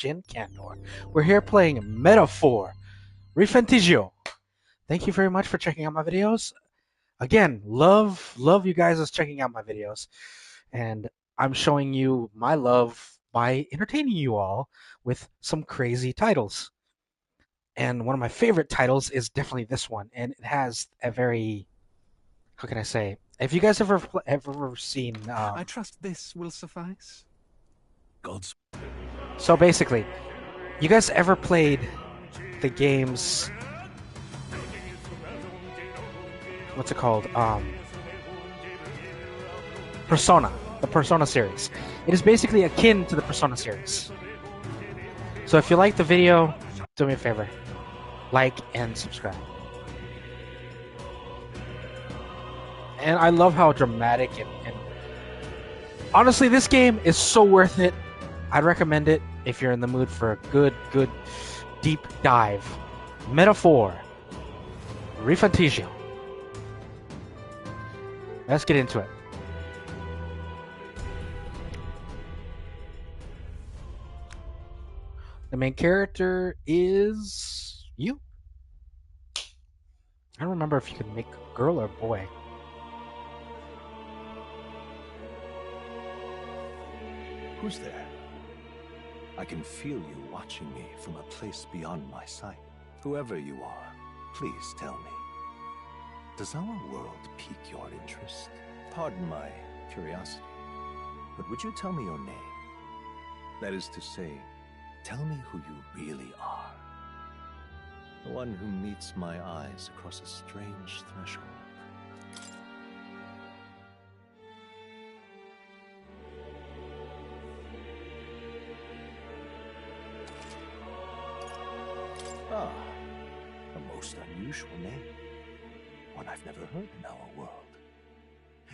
Join Kandor. We're here playing Metaphor, Refentigio. Thank you very much for checking out my videos. Again, love you guys is checking out my videos. And I'm showing you my love by entertaining you all with some crazy titles. And one of my favorite titles is definitely this one. And it has a very, how can I say? If you guys ever seen... I trust this will suffice. God's... So basically, you guys ever played the games... What's it called? Persona. The Persona series. It is basically akin to the Persona series. So if you like the video, do me a favor. Like and subscribe. And I love how dramatic and honestly, this game is so worth it. I'd recommend it if you're in the mood for a good deep dive. Metaphor. Refentigio. Let's get into it. The main character is you. I don't remember if you could make a girl or boy. Who's there? I can feel you watching me from a place beyond my sight. Whoever you are, please tell me. Does our world pique your interest? Pardon my curiosity, but would you tell me your name? That is to say, tell me who you really are. The one who meets my eyes across a strange threshold. Ah, a most unusual name. One I've never heard in our world.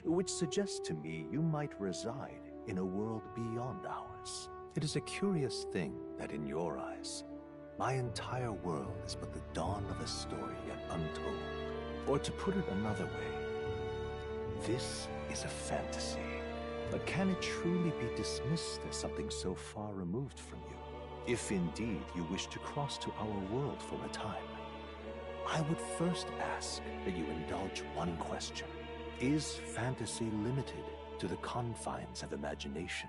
Which suggests to me you might reside in a world beyond ours. It is a curious thing that in your eyes, my entire world is but the dawn of a story yet untold. Or to put it another way, this is a fantasy. But can it truly be dismissed as something so far removed from you? If indeed you wish to cross to our world for a time, I would first ask that you indulge one question. Is fantasy limited to the confines of imagination?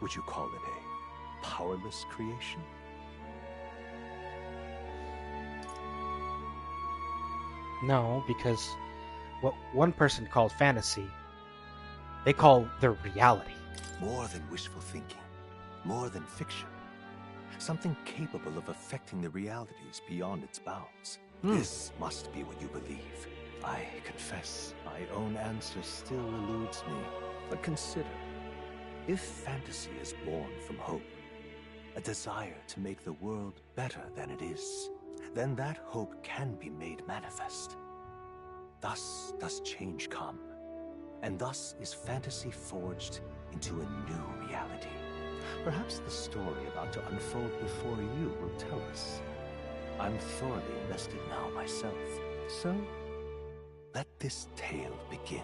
Would you call it a powerless creation? No, because what one person called fantasy, they call their reality. More than wishful thinking, more than fiction. Something capable of affecting the realities beyond its bounds. This must be what you believe. I confess, my own answer still eludes me. But consider, if fantasy is born from hope, a desire to make the world better than it is, then that hope can be made manifest. Thus does change come, and thus is fantasy forged into a new reality. Perhaps the story about to unfold before you will tell us. I'm thoroughly invested now myself, so let this tale begin.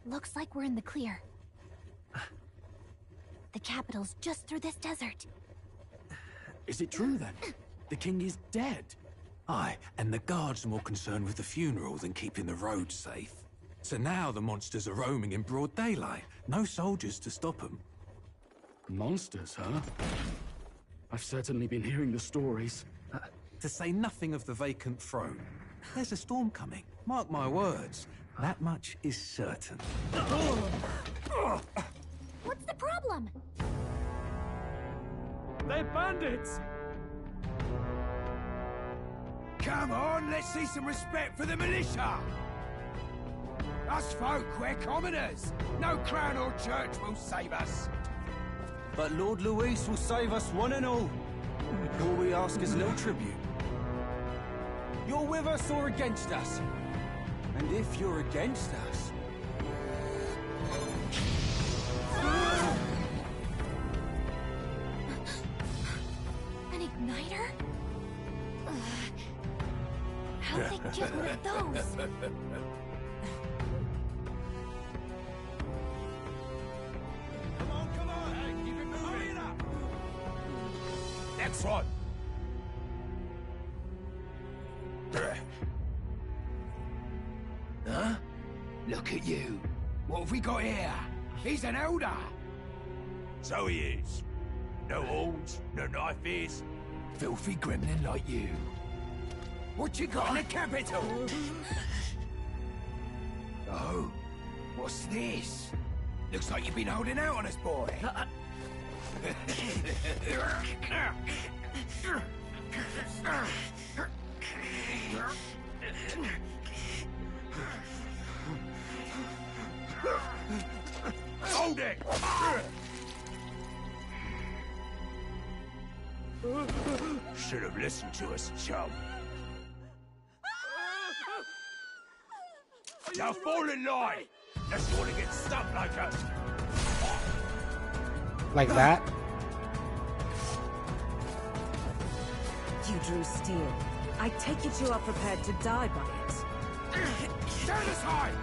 Looks like we're in the clear. The capital's just through this desert. Is it true then? The king is dead? Aye, and the guards are more concerned with the funeral than keeping the roads safe. So now the monsters are roaming in broad daylight. No soldiers to stop them. Monsters, huh? I've certainly been hearing the stories. To say nothing of the vacant throne. There's a storm coming, mark my words. That much is certain. What's the problem? They're bandits! Come on, let's see some respect for the militia! Us folk, we're commoners. No crown or church will save us. But Lord Luis will save us one and all. All we ask is no tribute. You're with us or against us? And if you're against us... An igniter? How'd they get one of those? Come on! Hey, keep it moving! Hurry it up! Next one! Huh? Look at you. What have we got here? He's an elder. So he is. No horns, no knife ears. Filthy gremlin like you. What you got in the capital? Oh, what's this? Looks like you've been holding out on us, boy. Hold it! Should have listened to us, chum. Now fall in line! Unless you want to get stuck like us. Like that? You drew steel. I take it you are prepared to die by it. Stand aside!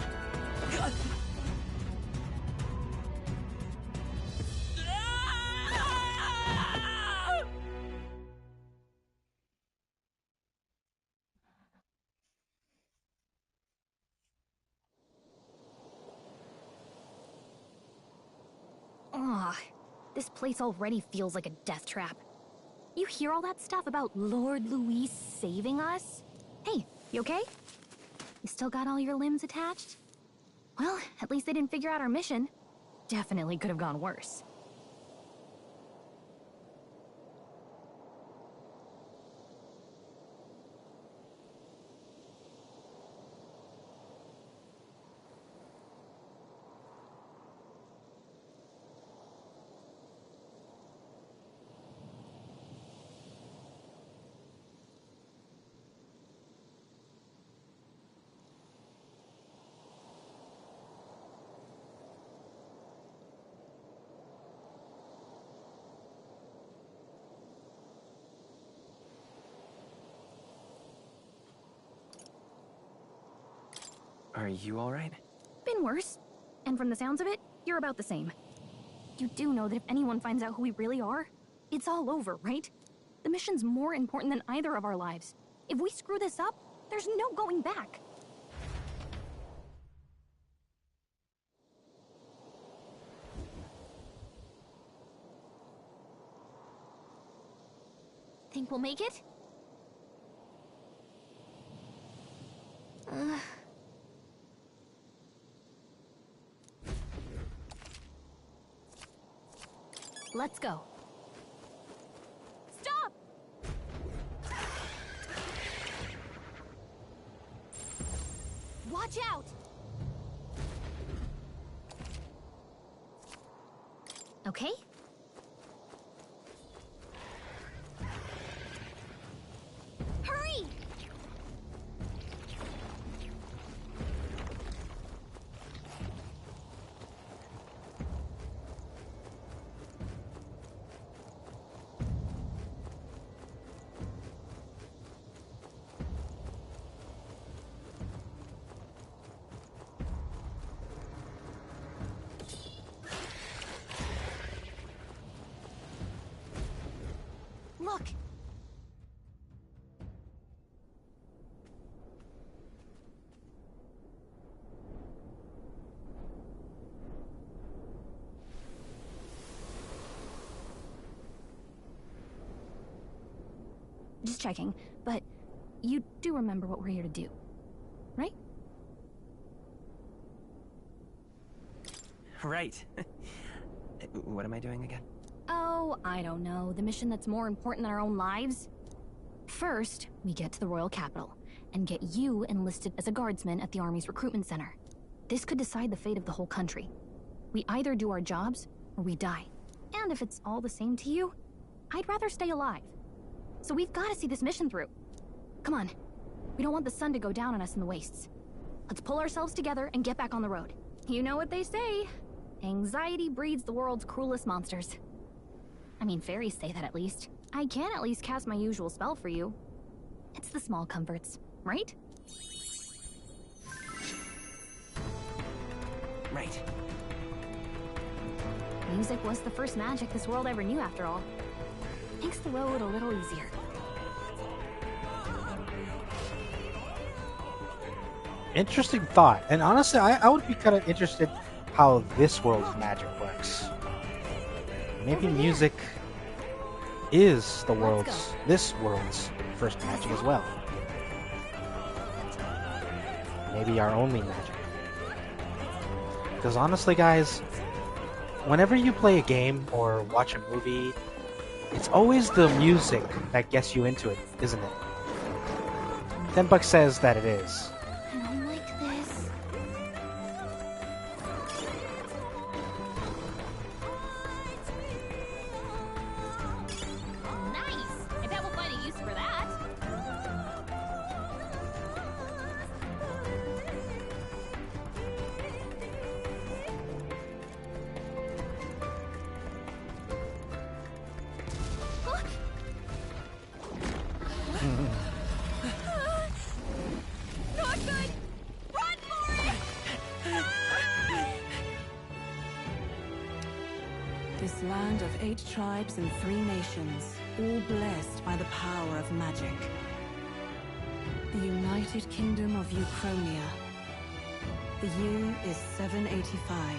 Ugh, this place already feels like a death trap. You hear all that stuff about Lord Louis saving us? Hey, you okay? You still got all your limbs attached? Well, at least they didn't figure out our mission. Definitely could have gone worse. Are you alright? Been worse. And from the sounds of it, you're about the same. You do know that if anyone finds out who we really are, it's all over, right? The mission's more important than either of our lives. If we screw this up, there's no going back. Think we'll make it? Let's go. Stop! Watch out! Okay? Hurry! Look! Just checking, but you do remember what we're here to do, right? Right. What am I doing again? Oh, I don't know. The mission that's more important than our own lives? First, we get to the royal capital and get you enlisted as a guardsman at the army's recruitment center. This could decide the fate of the whole country. We either do our jobs or we die. And if it's all the same to you, I'd rather stay alive. So we've got to see this mission through. Come on. We don't want the sun to go down on us in the wastes. Let's pull ourselves together and get back on the road. You know what they say. Anxiety breeds the world's cruelest monsters. I mean, fairies say that at least. I can at least cast my usual spell for you. It's the small comforts, right? Right. Music was the first magic this world ever knew, after all. Makes the road a little easier. Interesting thought. And honestly, I would be kind of interested how this world's magic works. Maybe music is this world's first magic as well. Maybe our only magic. Because honestly, guys, whenever you play a game or watch a movie, it's always the music that gets you into it, isn't it? $10 says that it is. I don't like this. Nice! I bet we'll find a use for that. Not good! Run for it! This land of 8 tribes and 3 nations, all blessed by the power of magic. The United Kingdom of Uchronia. The year is 785.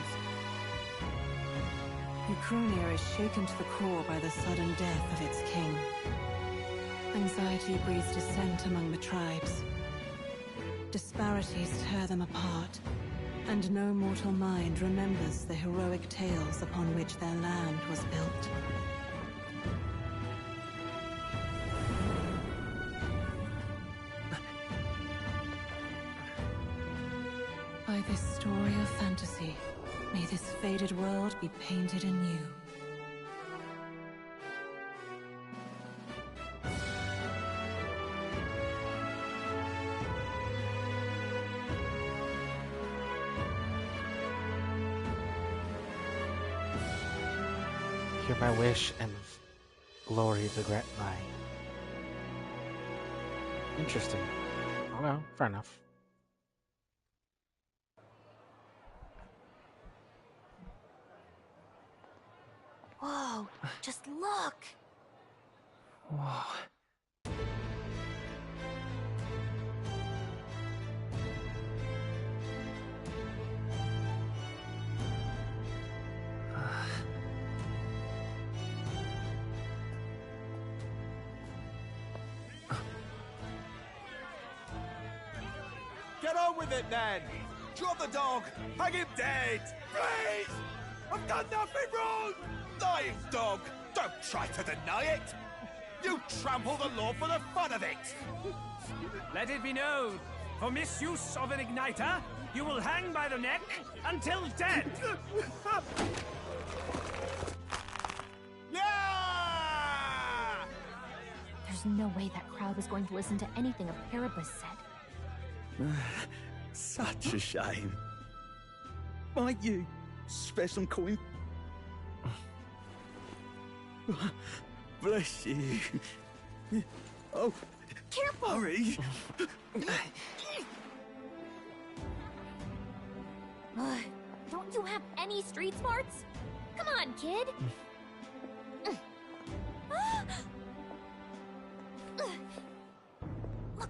Uchronia is shaken to the core by the sudden death of its king. Anxiety breeds dissent among the tribes. Disparities tear them apart, and no mortal mind remembers the heroic tales upon which their land was built. By this story of fantasy, may this faded world be painted anew. Hear my wish and glory to grant mine. Interesting. Oh well, fair enough. Whoa, just look! Whoa. Get on with it, then! Drop the dog! Hang him dead! Please! I've done nothing wrong! Lying dog! Don't try to deny it! You trample the law for the fun of it! Let it be known, for misuse of an igniter, you will hang by the neck until dead! Yeah! There's no way that crowd was going to listen to anything a Paribus said. Such a shame. Might you spare some coin? Bless you. Oh, Careful! hurry. Don't you have any street smarts? Come on, kid! Look,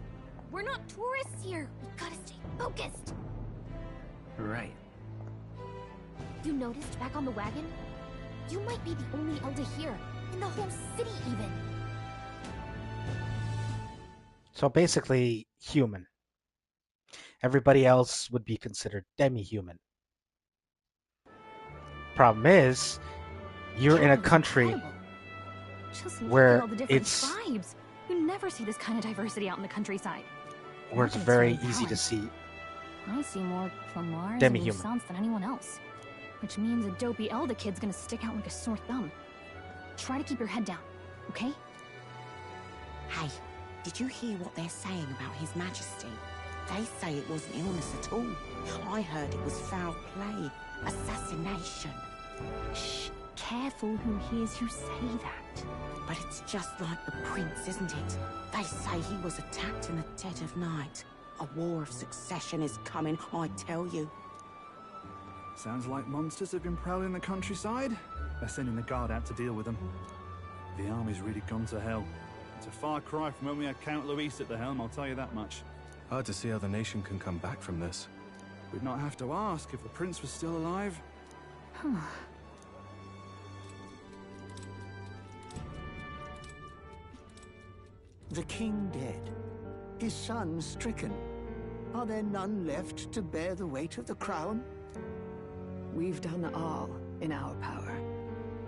we're not tourists here. We gotta stay focused. Right. You noticed back on the wagon? You might be the only elder here, in the whole city even. So basically, human. Everybody else would be considered demi-human. Problem is, you're in a country Just where look at all the different it's tribes. You never see this kind of diversity out in the countryside. where it's Nothing's very very easy to balanced. see I see more Clamars and demi-human. Lusants than anyone else. Which means a dopey elder kid's gonna stick out like a sore thumb. Try to keep your head down, okay? Hi. Did you hear what they're saying about His Majesty? They say it wasn't illness at all. I heard it was foul play, assassination. Shh, careful who hears you say that. But it's just like the prince, isn't it? They say he was attacked in the dead of night. A war of succession is coming, I tell you. Sounds like monsters have been prowling the countryside. They're sending the guard out to deal with them. The army's really gone to hell. It's a far cry from when we had Count Luis at the helm, I'll tell you that much. Hard to see how the nation can come back from this. We'd not have to ask if the prince was still alive. The king dead. His son stricken. Are there none left to bear the weight of the crown? We've done all in our power.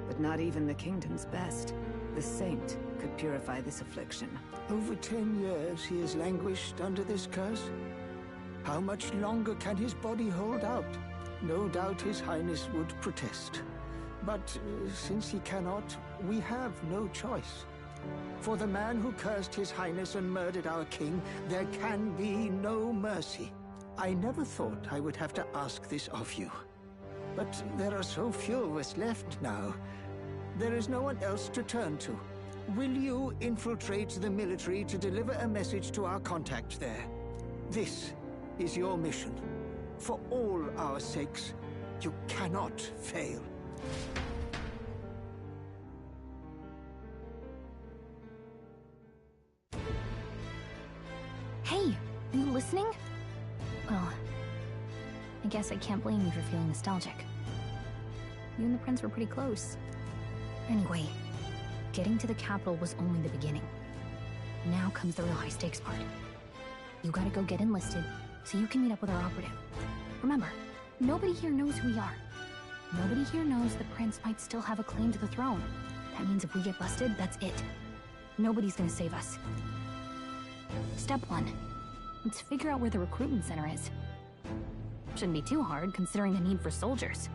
But not even the kingdom's best. The saint could purify this affliction. Over 10 years he has languished under this curse. How much longer can his body hold out? No doubt His Highness would protest. But since he cannot, we have no choice. For the man who cursed His Highness and murdered our king, there can be no mercy. I never thought I would have to ask this of you. But there are so few of us left now. There is no one else to turn to. Will you infiltrate the military to deliver a message to our contact there? This is your mission. For all our sakes, you cannot fail. Hey, are you listening? Well, I guess I can't blame you for feeling nostalgic. You and the prince were pretty close. Anyway, getting to the capital was only the beginning. Now comes the real high-stakes part. You gotta go get enlisted, so you can meet up with our operative. Remember, nobody here knows who we are. Nobody here knows the prince might still have a claim to the throne. That means if we get busted, that's it. Nobody's gonna save us. Step 1. Let's figure out where the recruitment center is. Shouldn't be too hard, considering the need for soldiers.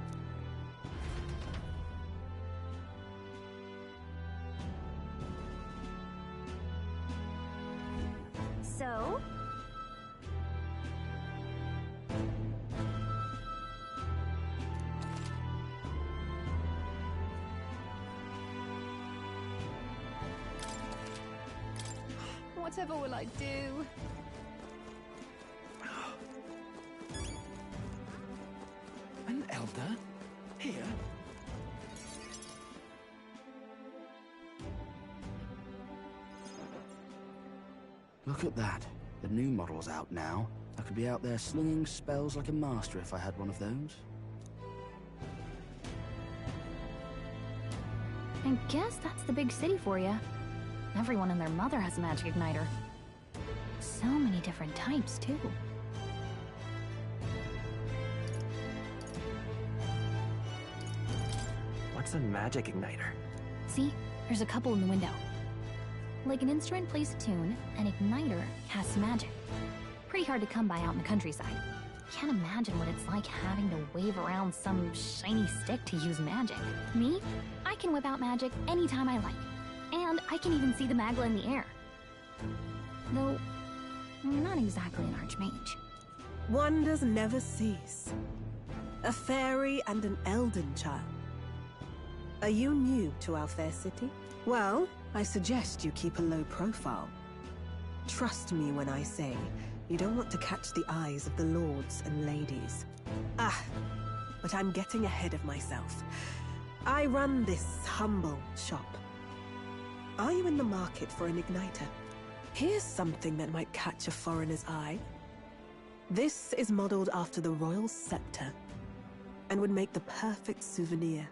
So? Whatever will I do? An elder? Here? Look at that. The new model's out now. I could be out there slinging spells like a master if I had one of those. I guess that's the big city for you. Everyone and their mother has a magic igniter. So many different types, too. What's a magic igniter? See? There's a couple in the window. Like an instrument plays a tune, an igniter casts magic. Pretty hard to come by out in the countryside. Can't imagine what it's like having to wave around some shiny stick to use magic. Me? I can whip out magic anytime I like. And I can even see the Magla in the air. Though, I'm not exactly an archmage. Wonders never cease. A fairy and an elden child. Are you new to our fair city? Well, I suggest you keep a low profile. Trust me when I say you don't want to catch the eyes of the lords and ladies. But I'm getting ahead of myself. I run this humble shop. Are you in the market for an igniter? Here's something that might catch a foreigner's eye. This is modeled after the royal scepter and would make the perfect souvenir.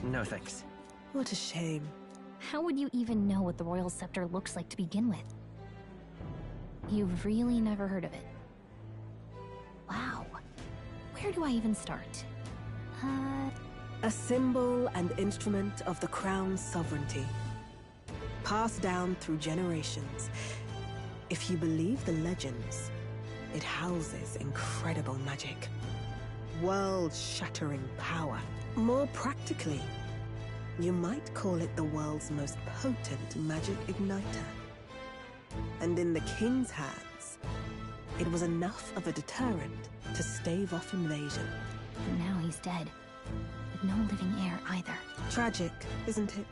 No thanks. What a shame. How would you even know what the royal scepter looks like to begin with? You've really never heard of it. Wow. Where do I even start? A symbol and instrument of the crown's sovereignty. Passed down through generations. If you believe the legends, it houses incredible magic. World-shattering power. More practically, You might call it the world's most potent magic igniter. And in the king's hands, it was enough of a deterrent to stave off invasion. And now he's dead. With no living heir either. Tragic, isn't it?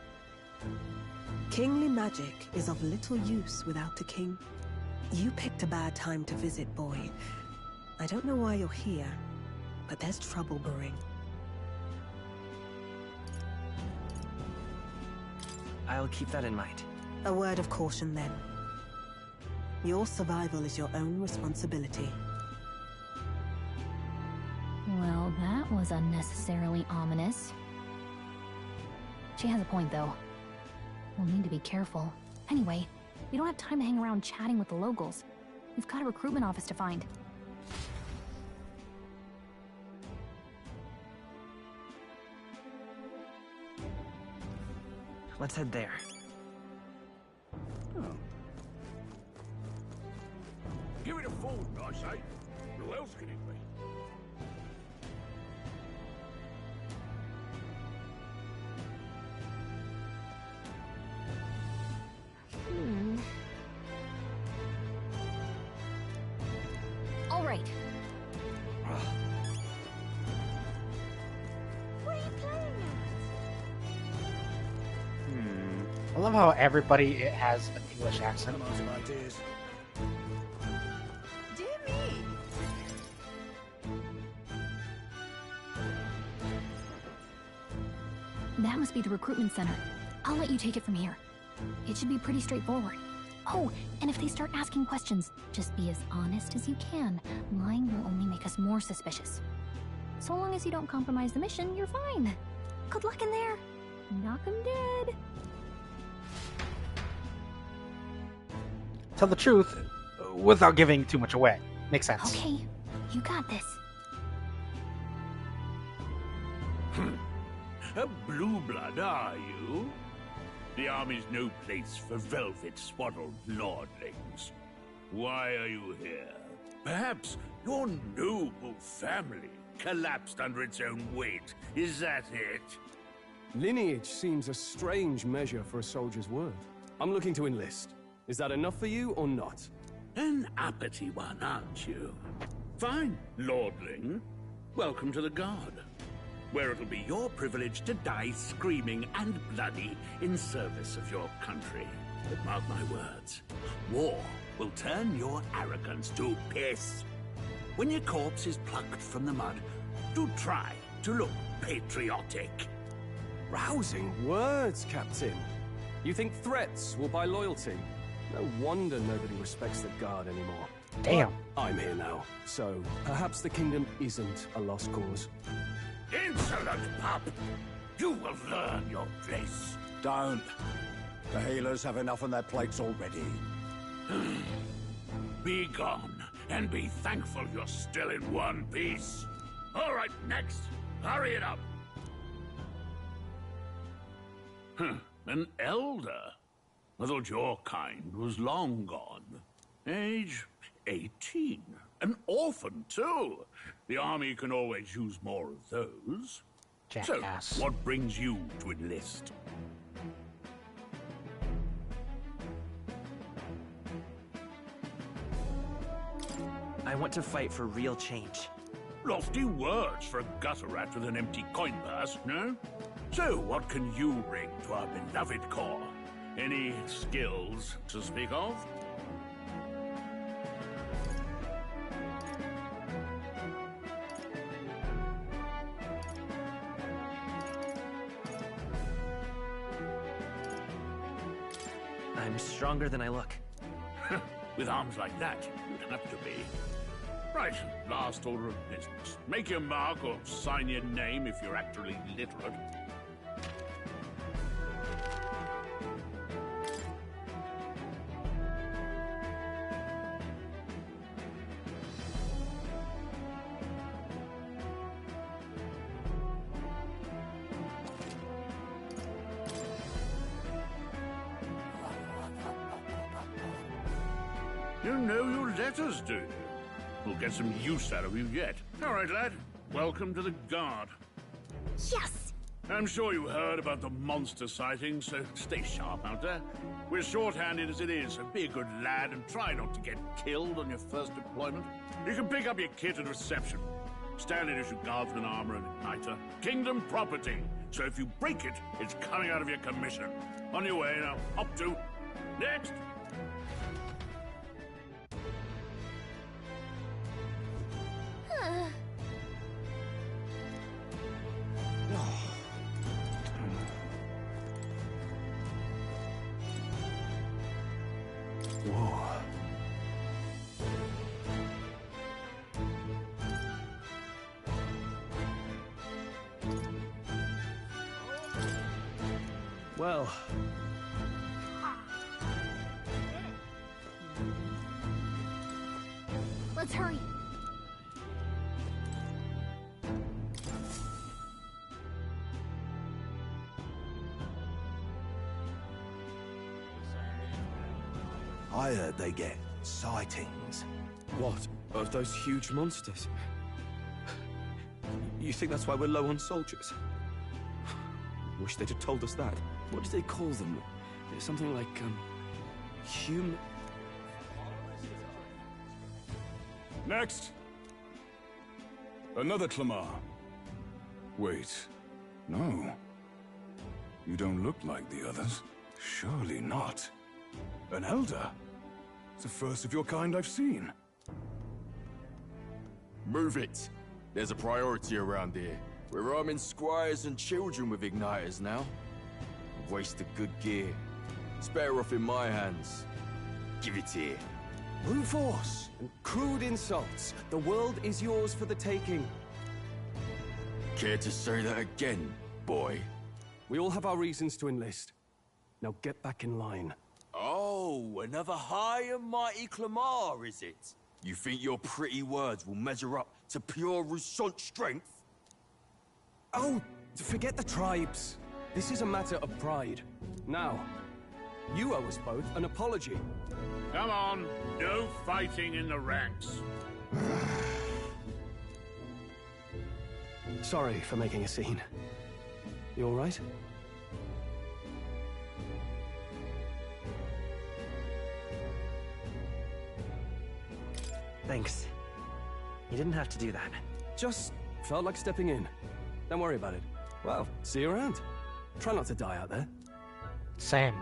Kingly magic is of little use without a king. You picked a bad time to visit, boy. I don't know why you're here, but there's trouble brewing. I'll keep that in mind. A word of caution, then. Your survival is your own responsibility. Well, that was unnecessarily ominous. She has a point, though. We'll need to be careful. Anyway, we don't have time to hang around chatting with the locals. We've got a recruitment office to find. Let's head there. Oh. Give it a fold, I say. Who else can it be? All right. What are you playing I love how everybody has an English accent. Dear me. That must be the recruitment center. I'll let you take it from here. It should be pretty straightforward. Oh, and if they start asking questions, just be as honest as you can. Lying will only make us more suspicious. So long as you don't compromise the mission, you're fine. Good luck in there. Knock 'em dead. Tell the truth without giving too much away. Makes sense. Okay, you got this. A blue blood, are you? The army's no place for velvet-swaddled lordlings. Why are you here? Perhaps your noble family collapsed under its own weight. Is that it? Lineage seems a strange measure for a soldier's word. I'm looking to enlist. Is that enough for you or not? An uppity one, aren't you? Fine, lordling. Welcome to the Guard, where it'll be your privilege to die screaming and bloody in service of your country. But mark my words, war will turn your arrogance to piss. When your corpse is plucked from the mud, do try to look patriotic. Rousing words, Captain. You think threats will buy loyalty? No wonder nobody respects the Guard anymore. Damn. But I'm here now, so perhaps the kingdom isn't a lost cause. Insolent pup! You will learn your place. Don't. The healers have enough on their plates already. Be gone, and be thankful you're still in one piece. All right, next. Hurry it up. An elder? I thought your kind was long gone. Age 18. An orphan, too. The army can always use more of those. Jackass. So, what brings you to enlist? I want to fight for real change. Lofty words for a gutter rat with an empty coin purse, no? So, what can you bring to our beloved corps? Any skills to speak of? I'm stronger than I look. With arms like that, you'd have to be. Right, last order of business. Make your mark or sign your name if you're actually literate. You know your letters, do you? We'll get some use out of you yet. All right, lad. Welcome to the Guard. Yes! I'm sure you heard about the monster sighting, so stay sharp out there. We're short-handed as it is, so be a good lad and try not to get killed on your first deployment. You can pick up your kit at reception. Standard issue guardsman armor and igniter. Kingdom property, so if you break it, it's coming out of your commission. On your way now. Up to. Next! Whoa. Well. Let's hurry. I heard they get sightings. What? Of those huge monsters? You think that's why we're low on soldiers? Wish they'd have told us that. What do they call them? Something like, human... Next! Another Clamar. Wait. No. You don't look like the others. Surely not. An elder? It's the first of your kind I've seen. Move it. There's a priority around here. We're arming squires and children with igniters now. A waste of good gear. It's better off in my hands. Give it here. Brute force and crude insults. The world is yours for the taking. Care to say that again, boy? We all have our reasons to enlist. Now get back in line. Oh, another high and mighty Clamar, is it? You think your pretty words will measure up to pure Rousseau strength? Oh, forget the tribes. This is a matter of pride. Now, you owe us both an apology. Come on, no fighting in the ranks. Sorry for making a scene. You all right? Thanks. You didn't have to do that. Just felt like stepping in. Don't worry about it. Well, see you around. Try not to die out there. Same.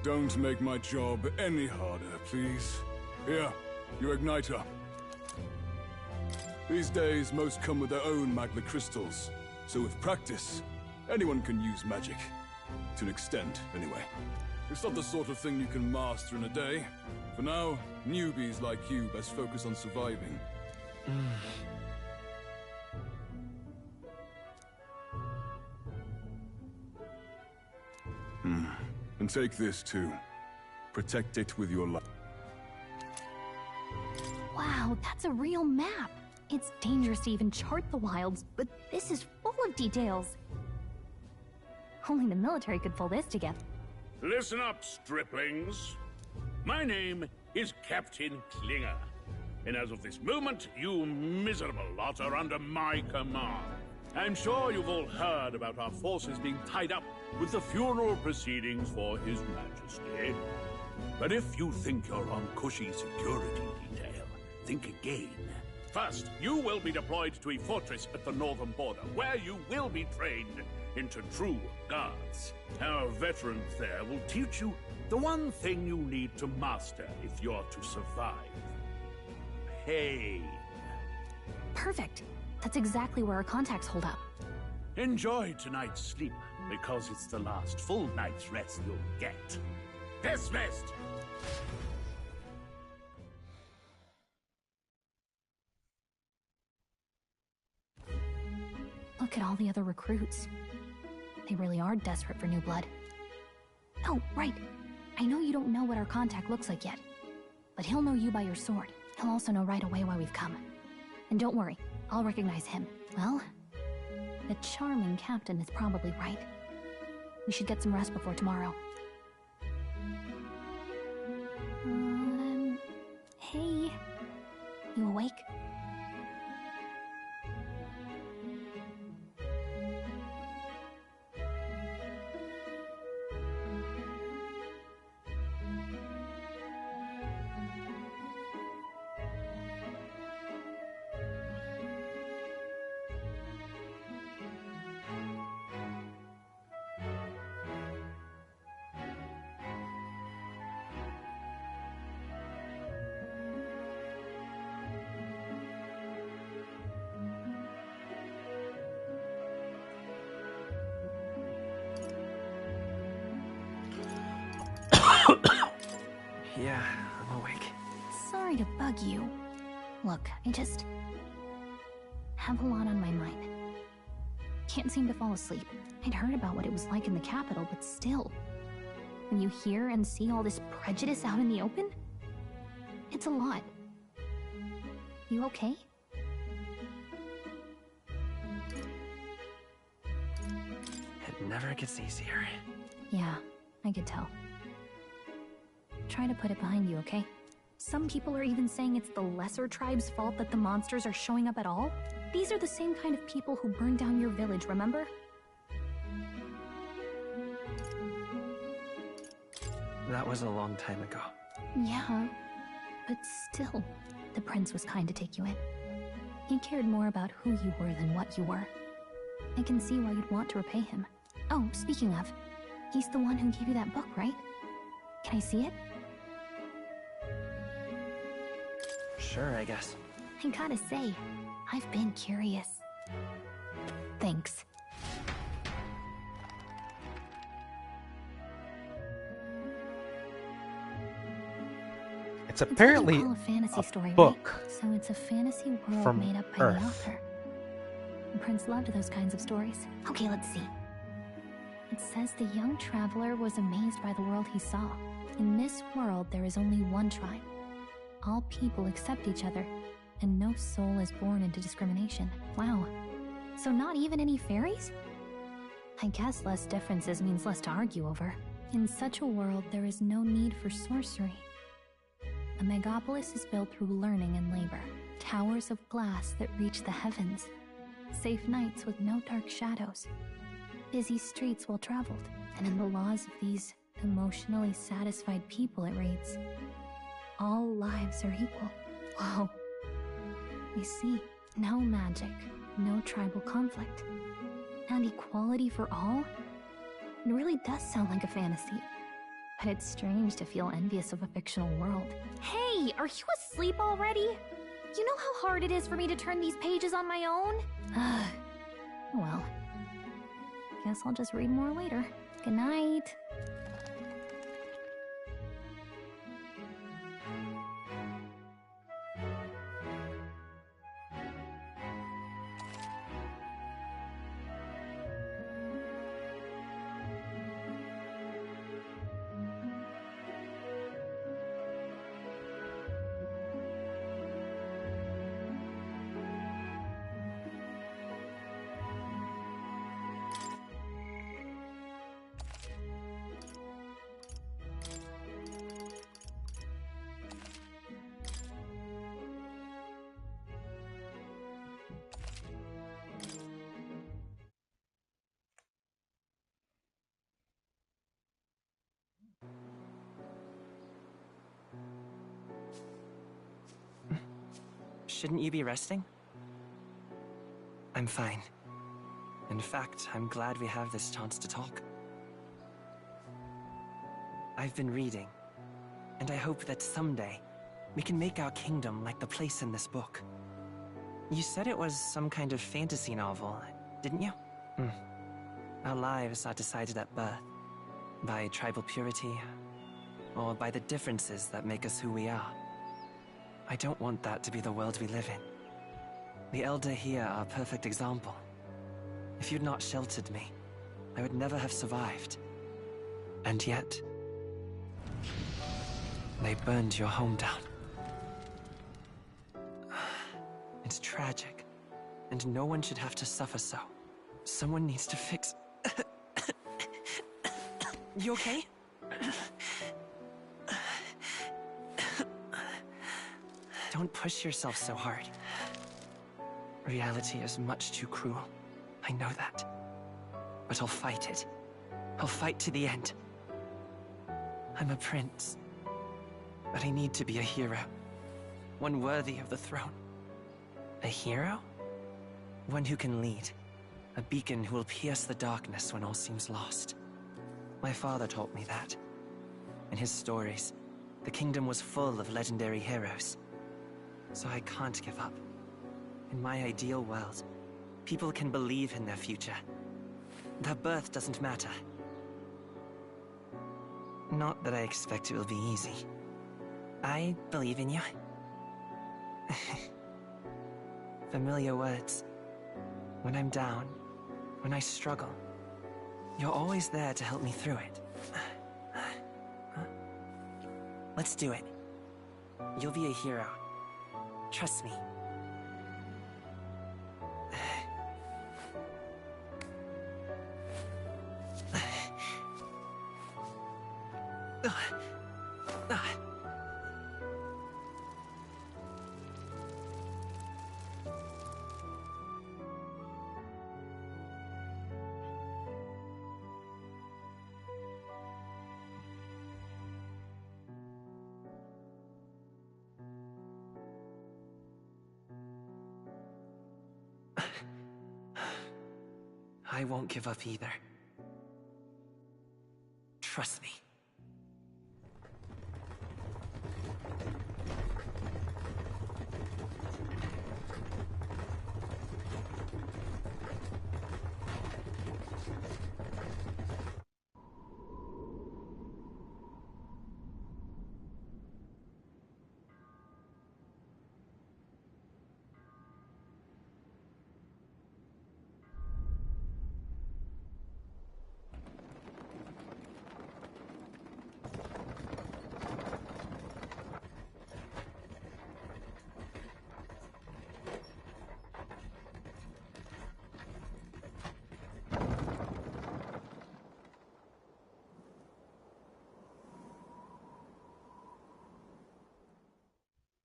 Don't make my job any harder, please. Here, your igniter. These days, most come with their own magma crystals. So with practice, anyone can use magic. To an extent, anyway. It's not the sort of thing you can master in a day. For now, newbies like you best focus on surviving. And take this too. Protect it with your life. Wow, that's a real map. It's dangerous to even chart the wilds, but this is full of details. Only the military could pull this together. Listen up, striplings. My name is Captain Klinger, and as of this moment, you miserable lot are under my command. I'm sure you've all heard about our forces being tied up with the funeral proceedings for His Majesty. But if you think you're on cushy security detail, think again. First, you will be deployed to a fortress at the northern border, where you will be trained into true guards. Our veterans there will teach you the one thing you need to master if you're to survive. Pain. Perfect. That's exactly where our contacts hold up. Enjoy tonight's sleep, because it's the last full night's rest you'll get. Dismissed! Look at all the other recruits. They really are desperate for new blood. Oh, right. I know you don't know what our contact looks like yet, but he'll know you by your sword. He'll also know right away why we've come. And don't worry, I'll recognize him. Well, the charming captain is probably right. We should get some rest before tomorrow. Hey. You awake? Yeah, I'm awake. Sorry to bug you. Look, I just have a lot on my mind. Can't seem to fall asleep. I'd heard about what it was like in the capital, but still. When you hear and see all this prejudice out in the open, it's a lot. You okay? It never gets easier. Yeah, I could tell. Try to put it behind you, okay? Some people are even saying it's the lesser tribe's fault that the monsters are showing up at all. These are the same kind of people who burned down your village, remember? That was a long time ago. Yeah, but still, the prince was kind to take you in. He cared more about who you were than what you were. I can see why you'd want to repay him. Oh, speaking of, he's the one who gave you that book, right? Can I see it? Sure, I guess. I gotta say, I've been curious. Thanks. It's apparently what you call a fantasy story, book right? So it's a fantasy world from made up by Earth. the author. The prince loved those kinds of stories. Okay, let's see. It says the young traveler was amazed by the world he saw. In this world, there is only one tribe. All people accept each other, and no soul is born into discrimination. Wow. So not even any fairies? I guess less differences means less to argue over. In such a world, there is no need for sorcery. A megapolis is built through learning and labor. Towers of glass that reach the heavens. Safe nights with no dark shadows. Busy streets well traveled. And in the laws of these emotionally satisfied people, it reads, all lives are equal. Whoa. You see, no magic, no tribal conflict, and equality for all? It really does sound like a fantasy. But it's strange to feel envious of a fictional world. Hey, are you asleep already? You know how hard it is for me to turn these pages on my own? Well, guess I'll just read more later. Good night. Shouldn't you be resting? I'm fine. In fact, I'm glad we have this chance to talk. I've been reading, and I hope that someday we can make our kingdom like the place in this book. You said it was some kind of fantasy novel, didn't you? Our lives are decided at birth, by tribal purity, or by the differences that make us who we are. I don't want that to be the world we live in. The Elder here are a perfect example. If you'd not sheltered me, I would never have survived. And yet, they burned your home down. It's tragic, and no one should have to suffer so. Someone needs to fix... You okay? Don't push yourself so hard. Reality is much too cruel. I know that. But I'll fight it. I'll fight to the end. I'm a prince. But I need to be a hero. One worthy of the throne. A hero? One who can lead. A beacon who will pierce the darkness when all seems lost. My father taught me that. In his stories, the kingdom was full of legendary heroes. So I can't give up. In my ideal world, people can believe in their future. Their birth doesn't matter. Not that I expect it will be easy. I believe in you. Familiar words. When I'm down, when I struggle, you're always there to help me through it. Let's do it. You'll be a hero. Trust me. I won't give up either. Trust me.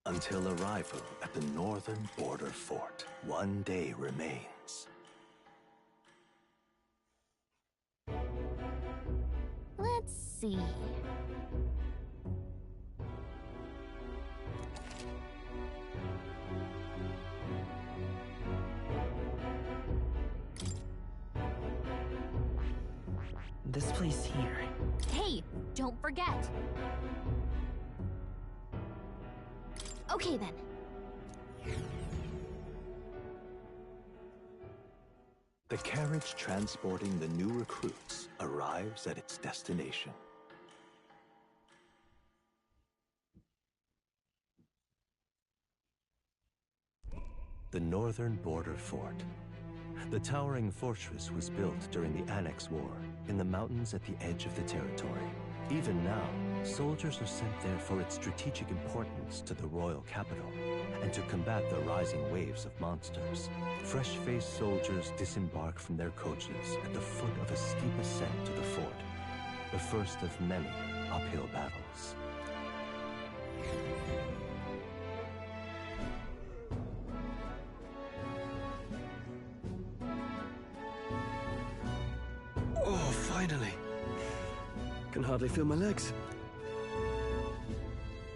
Until arrival at the northern border fort, one day remains. Let's see. This place here. Hey, don't forget. Okay then. The carriage transporting the new recruits arrives at its destination. The northern border fort. The towering fortress was built during the Annex War in the mountains at the edge of the territory. Even now, soldiers are sent there for its strategic importance to the royal capital and to combat the rising waves of monsters. Fresh-faced soldiers disembark from their coaches at the foot of a steep ascent to the fort, the first of many uphill battles. Oh, finally. Can hardly feel my legs.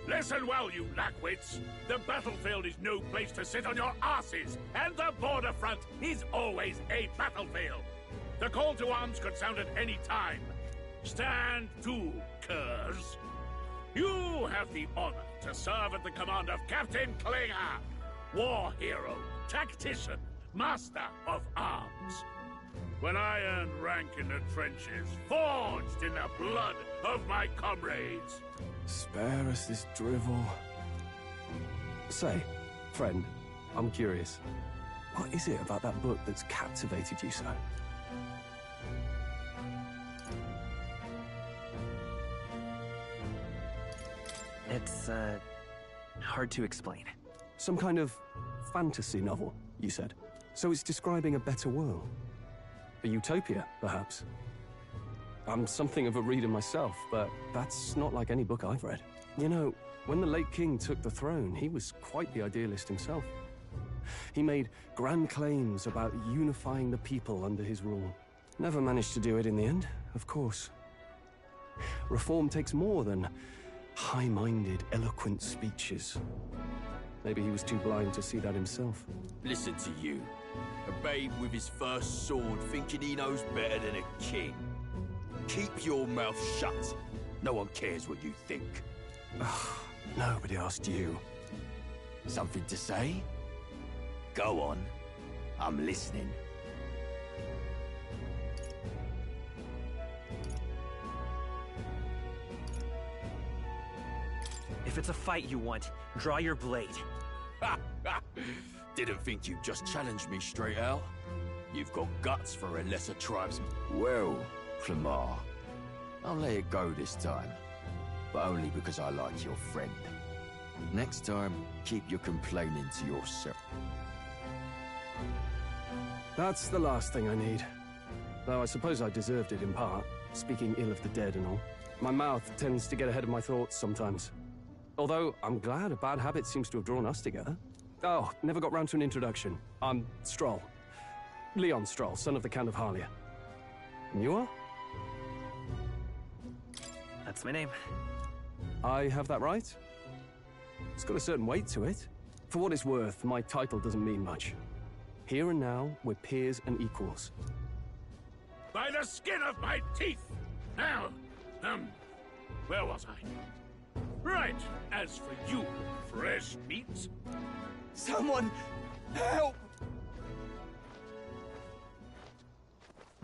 Listen well, you lackwits. The battlefield is no place to sit on your asses, and the border front is always a battlefield. The call to arms could sound at any time. Stand to, curs. You have the honor to serve at the command of Captain Klinger, war hero, tactician, master of arms. When I earned rank in the trenches, forged in the blood of my comrades. Spare us this drivel. Say, friend, I'm curious. What is it about that book that's captivated you so? It's, hard to explain. Some kind of fantasy novel, you said. So it's describing a better world. A utopia, perhaps. I'm something of a reader myself, but that's not like any book I've read. You know, when the late king took the throne, he was quite the idealist himself. He made grand claims about unifying the people under his rule. Never managed to do it in the end, of course. Reform takes more than high-minded, eloquent speeches. Maybe he was too blind to see that himself. Listen to you. A babe with his first sword thinking he knows better than a king. Keep your mouth shut. No one cares what you think. Nobody asked you. Something to say? Go on. I'm listening. If it's a fight you want, draw your blade. Didn't think you'd just challenge me straight out. You've got guts for a lesser tribesman. Well, Clemar, I'll let it go this time. But only because I like your friend. Next time, keep your complaining to yourself. That's the last thing I need. Though I suppose I deserved it in part, speaking ill of the dead and all. My mouth tends to get ahead of my thoughts sometimes. Although, I'm glad a bad habit seems to have drawn us together. Oh, never got round to an introduction. I'm Stroll. Leon Stroll, son of the Count of Harlia. And you are? That's my name. I have that right? It's got a certain weight to it. For what it's worth, my title doesn't mean much. Here and now, we're peers and equals. By the skin of my teeth! Now, where was I? Right, as for you, fresh meat. Someone, help!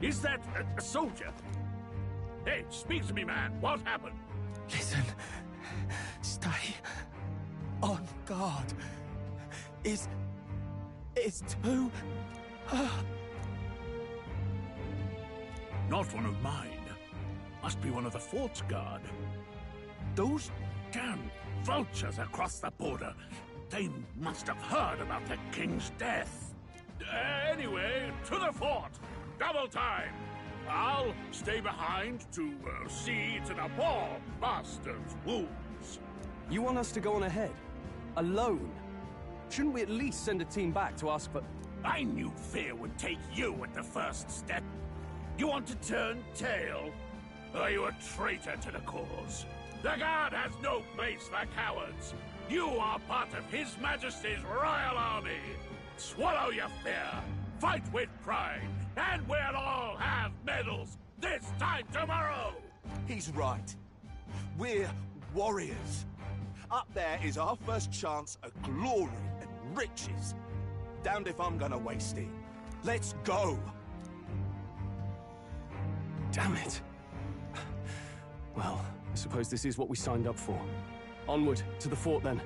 Is that a soldier? Hey, speak to me, man. What happened? Listen. Stay on guard. It's too... Not one of mine. Must be one of the fort's guard. Those damn vultures across the border. They must have heard about the king's death. Anyway, to the fort. Double time. I'll stay behind to see to the poor bastard's wounds. You want us to go on ahead? Alone? Shouldn't we at least send a team back to ask for... I knew fear would take you at the first step. You want to turn tail? Are you a traitor to the cause? The guard has no place for cowards. You are part of His Majesty's Royal Army. Swallow your fear. Fight with pride. And we'll all have medals this time tomorrow! He's right. We're warriors. Up there is our first chance at glory and riches. Damned if I'm gonna waste it. Let's go! Damn it. Well, I suppose this is what we signed up for. Onward, to the fort then.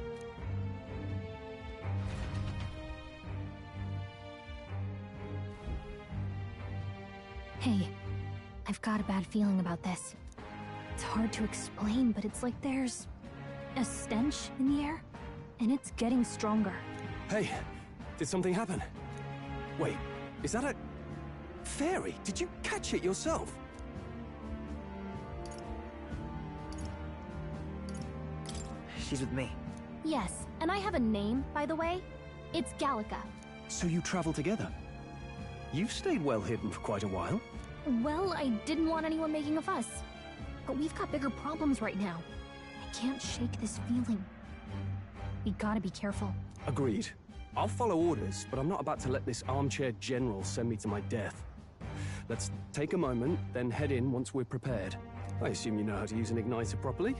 Hey, I've got a bad feeling about this. It's hard to explain, but it's like there's a stench in the air, and it's getting stronger. Hey, did something happen? Wait, is that a... fairy? Did you catch it yourself? She's with me. Yes, and I have a name, by the way. It's Gallica. So you travel together? You've stayed well hidden for quite a while. Well, I didn't want anyone making a fuss. But we've got bigger problems right now. I can't shake this feeling. We gotta be careful. Agreed. I'll follow orders, but I'm not about to let this armchair general send me to my death. Let's take a moment, then head in once we're prepared. I assume you know how to use an igniter properly?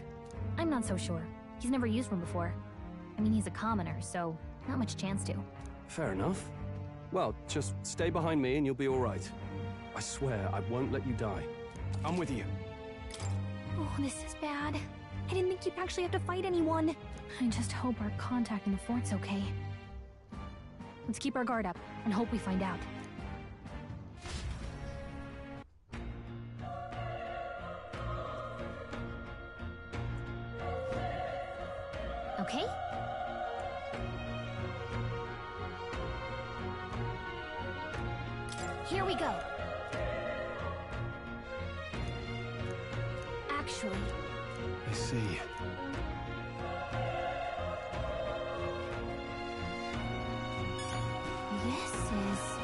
I'm not so sure. He's never used one before. I mean, he's a commoner, so not much chance to. Fair enough. Well, just stay behind me and you'll be all right. I swear I won't let you die. I'm with you. Oh, this is bad. I didn't think you'd actually have to fight anyone. I just hope our contact in the fort's okay. Let's keep our guard up and hope we find out. Okay? Here we go. Actually... I see. This is...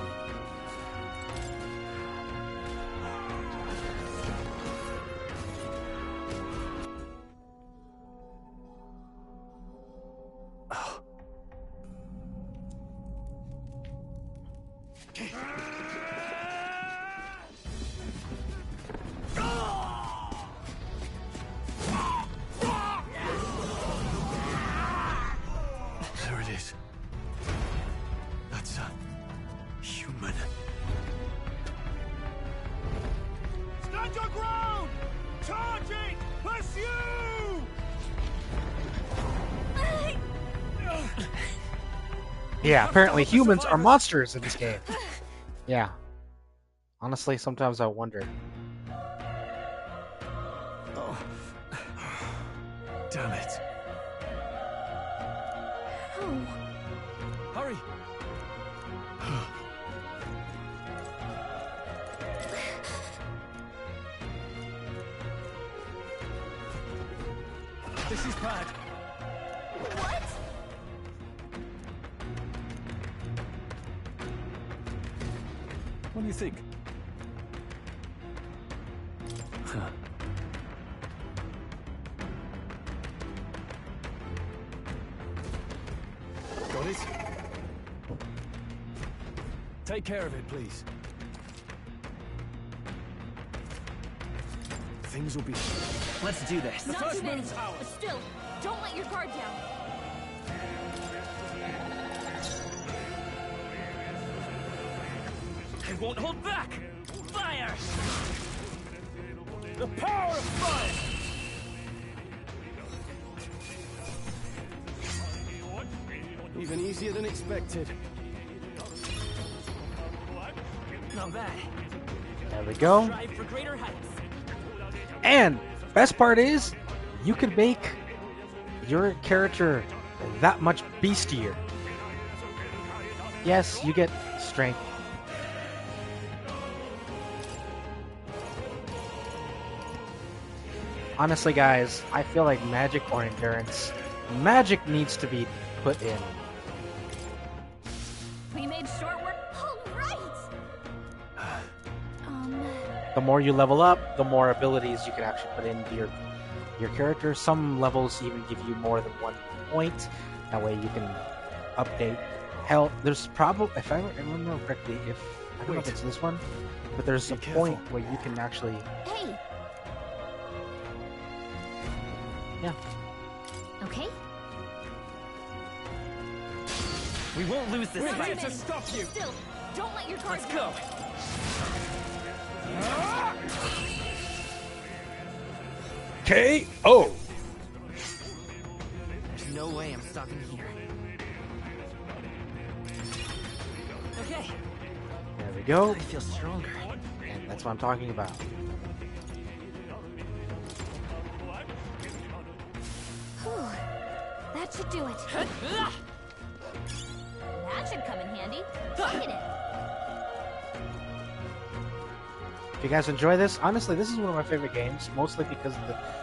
There it is. That's a... human. Stand your ground! Charging! Pursue! Yeah, apparently humans are monsters in this game. Yeah. Honestly, sometimes I wonder. Oh. Damn it. Oh. Hurry! This is bad. What? What do you think? Got it? Take care of it, please. Things will be... Let's do this. Not too many, but still, don't let your guard down. I won't hold back! Fire! The power of fire! Even easier than expected. Not bad. There we go. Strive for greater heights. And best part is, you can make your character that much beastier. Yes, you get strength. Honestly, guys, I feel like magic or endurance. Magic needs to be put in. We made short work. All right. The more you level up, the more abilities you can actually put into your character. Some levels even give you more than 1 point. That way you can update. Hell, there's probably, if I remember correctly, I don't know if it's this one, but there's a point where you can actually. Hey. Yeah. Okay. We won't lose this We're fight. here to stop you. Still, don't let your guard Let's down. go. K.O. There's no way I'm stopping here. Okay. There we go. I feel stronger. And that's what I'm talking about. Whew. That should do it. That should come in handy. Look at it. If you guys enjoy this, honestly, this is one of my favorite games, mostly because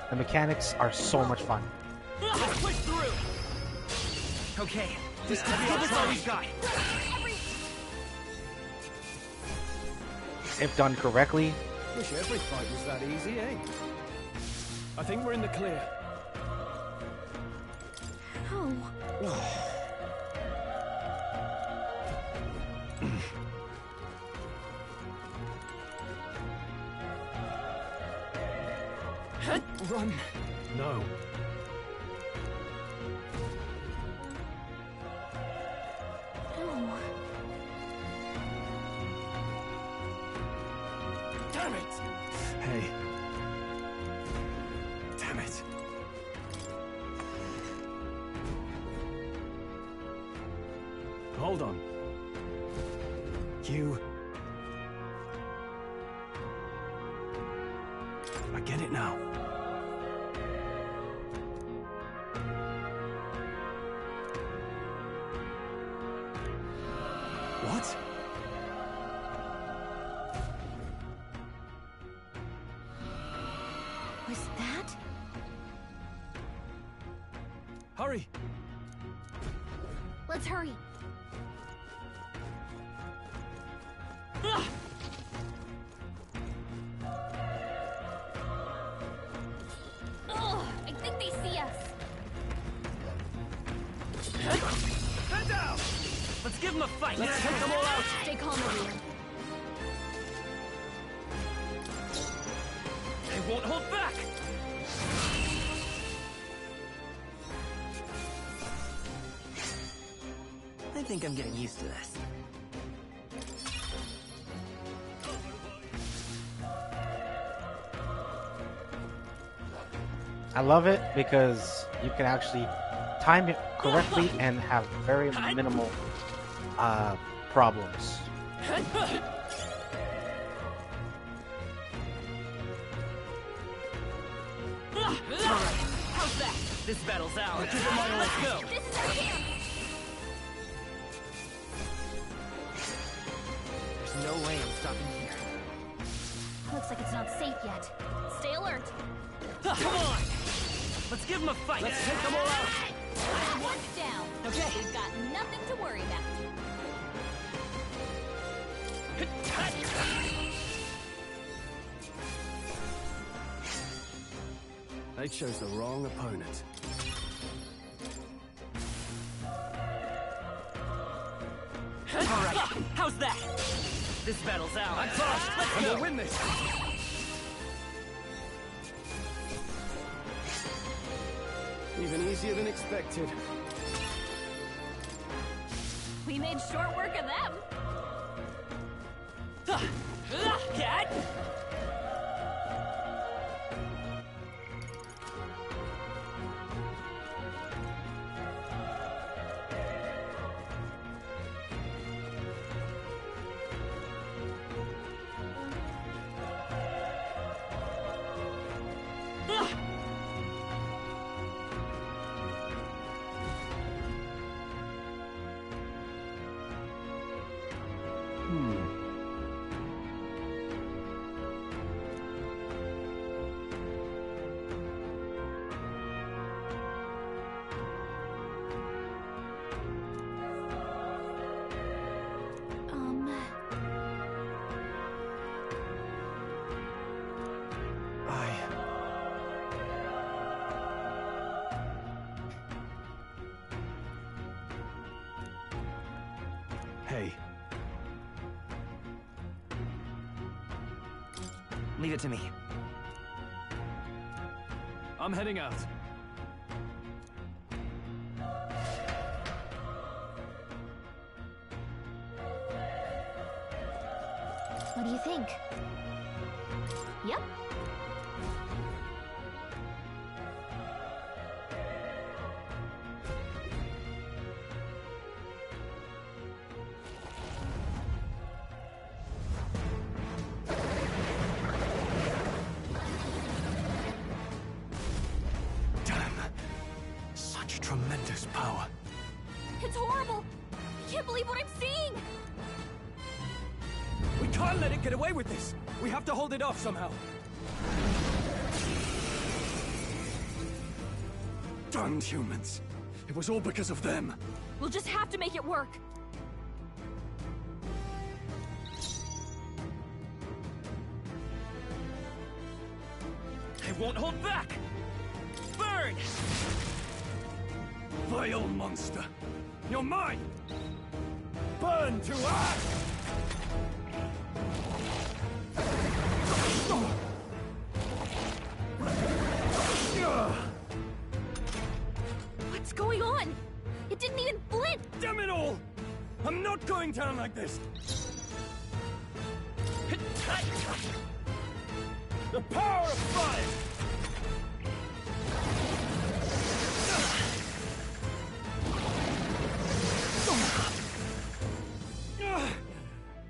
the mechanics are so much fun. Push through. Okay. This could be all we've got. If done correctly. Wish every fight was that easy, eh? I think we're in the clear. Oh. Run. No. Damn it! Hey. Damn it. Hold on. You... I get it now. What? Was that? Hurry! Let's hurry. Ugh, I think they see us. Head down! Let's give them a fight. Let's take them all out. Stay calm, everyone. They won't hold back. I think I'm getting used to this. I love it because you can actually time it correctly and have very minimal problems. How's that? This battle's ours. Let's go. This is our chance. There's no way I'm stopping here. Looks like it's not safe yet. Stay alert. Come on! Let's give them a fight. Let's take them all out. One's down. Okay. We've got nothing to worry about. They chose the wrong opponent. Alright, how's that? This battle's ours. I'm fast. Let's go. We'll win this. Even easier than expected. We made short work of them. Cat! Hey. Leave it to me. I'm heading out. What do you think? Yep. Tremendous power. It's horrible! I can't believe what I'm seeing! We can't let it get away with this! We have to hold it off somehow! Damned humans! It was all because of them! We'll just have to make it work! They won't hold back! Burn! Vile monster! You're mine! Burn to ash! What's going on? It didn't even blink! Damn it all! I'm not going down like this! The power of fire!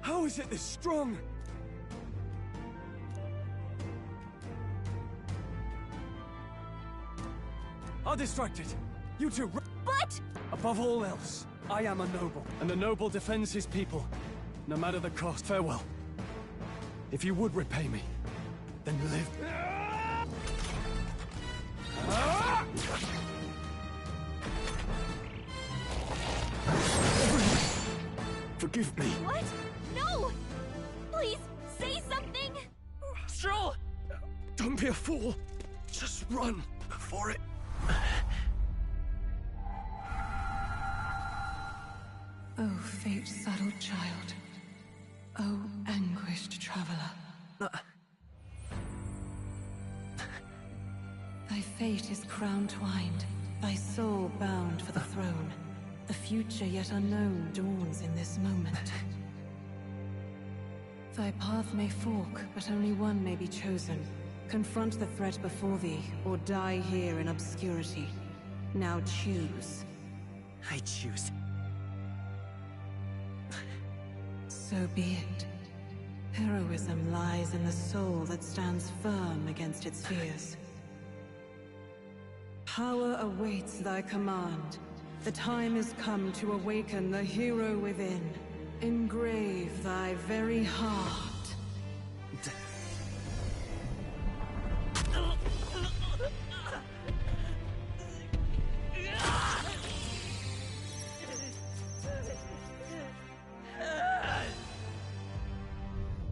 How is it this strong? I'll distract it. You two... But... Above all else, I am a noble, and the noble defends his people, no matter the cost. Farewell. If you would repay me, then live... Forgive me. What? No! Please, say something! Stroll! Don't be a fool. Just run before it... Oh, fate-saddled child. Oh, anguished traveler. Thy fate is crown-twined, thy soul bound for the throne. The future yet unknown dawns in this moment. Thy path may fork, but only one may be chosen. Confront the threat before thee, or die here in obscurity. Now choose. I choose. So be it. Heroism lies in the soul that stands firm against its fears. Power awaits thy command. The time is come to awaken the hero within. Engrave thy very heart.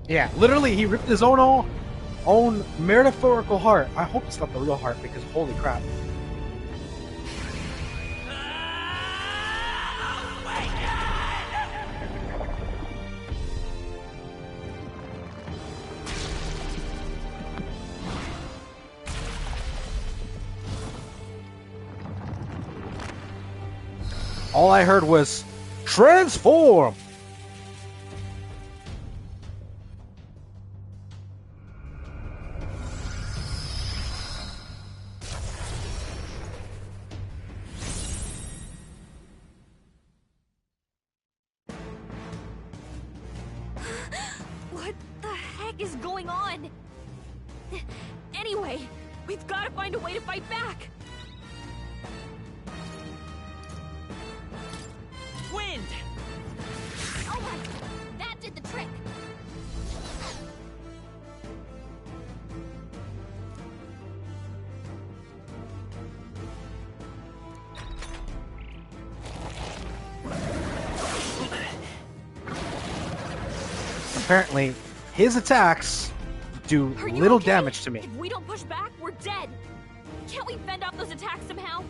Yeah, literally, he ripped his own metaphorical heart. I hope it's not the real heart, because holy crap. All I heard was, transform! What the heck is going on? Anyway, we've got to find a way to fight back. Wind! Oh my, that did the trick. Apparently, his attacks do little damage to me. If we don't push back, we're dead. Can't we fend off those attacks somehow?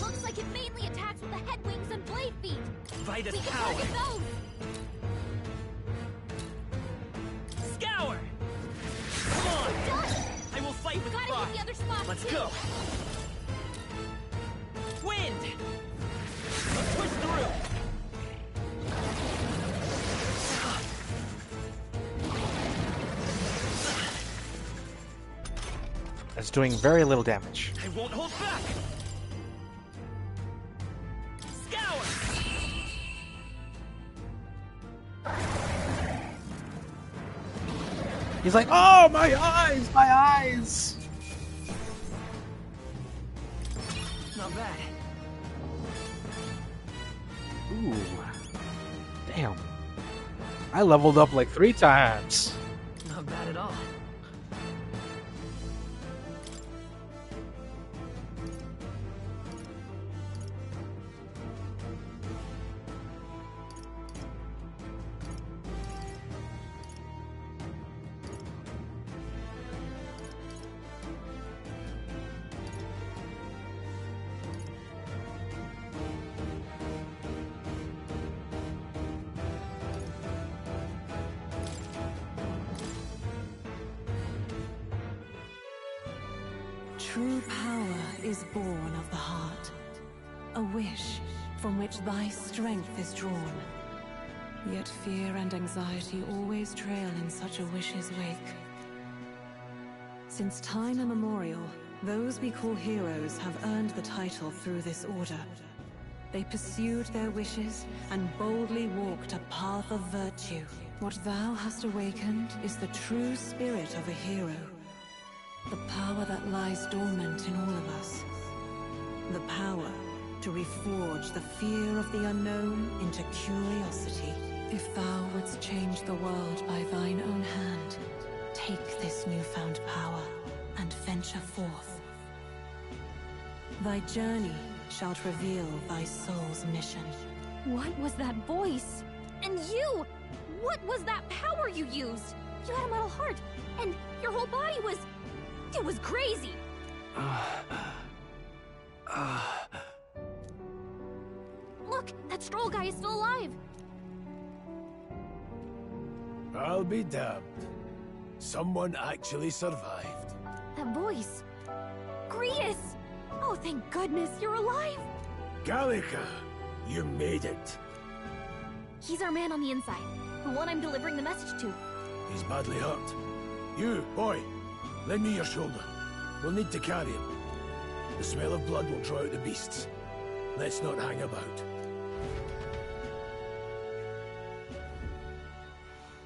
Looks like it mainly attacks with the head wings and blade feet. Vitus We can power! target those. Scour! Come on! Done. I will fight with Gotta pride. hit the other spots Let's too. go! Wind! Let's push through! That's doing very little damage. I won't hold back! Scour! He's like, oh, my eyes, my eyes! Not bad. Ooh. Damn. I leveled up like 3 times. Not bad at all. True power is born of the heart, a wish from which thy strength is drawn. Yet fear and anxiety always trail in such a wish's wake. Since time immemorial, those we call heroes have earned the title through this order. They pursued their wishes and boldly walked a path of virtue. What thou hast awakened is the true spirit of a hero. The power that lies dormant in all of us. The power to reforge the fear of the unknown into curiosity. If thou wouldst change the world by thine own hand, take this newfound power and venture forth. Thy journey shalt reveal thy soul's mission. What was that voice? And you! What was that power you used? You had a metal heart, and your whole body was... It was crazy! Look, that Stroll guy is still alive! I'll be damned. Someone actually survived. That voice... Grius! Oh, thank goodness, you're alive! Gallica, you made it. He's our man on the inside, the one I'm delivering the message to. He's badly hurt. You, boy, lend me your shoulder. We'll need to carry him. The smell of blood will draw out the beasts. Let's not hang about.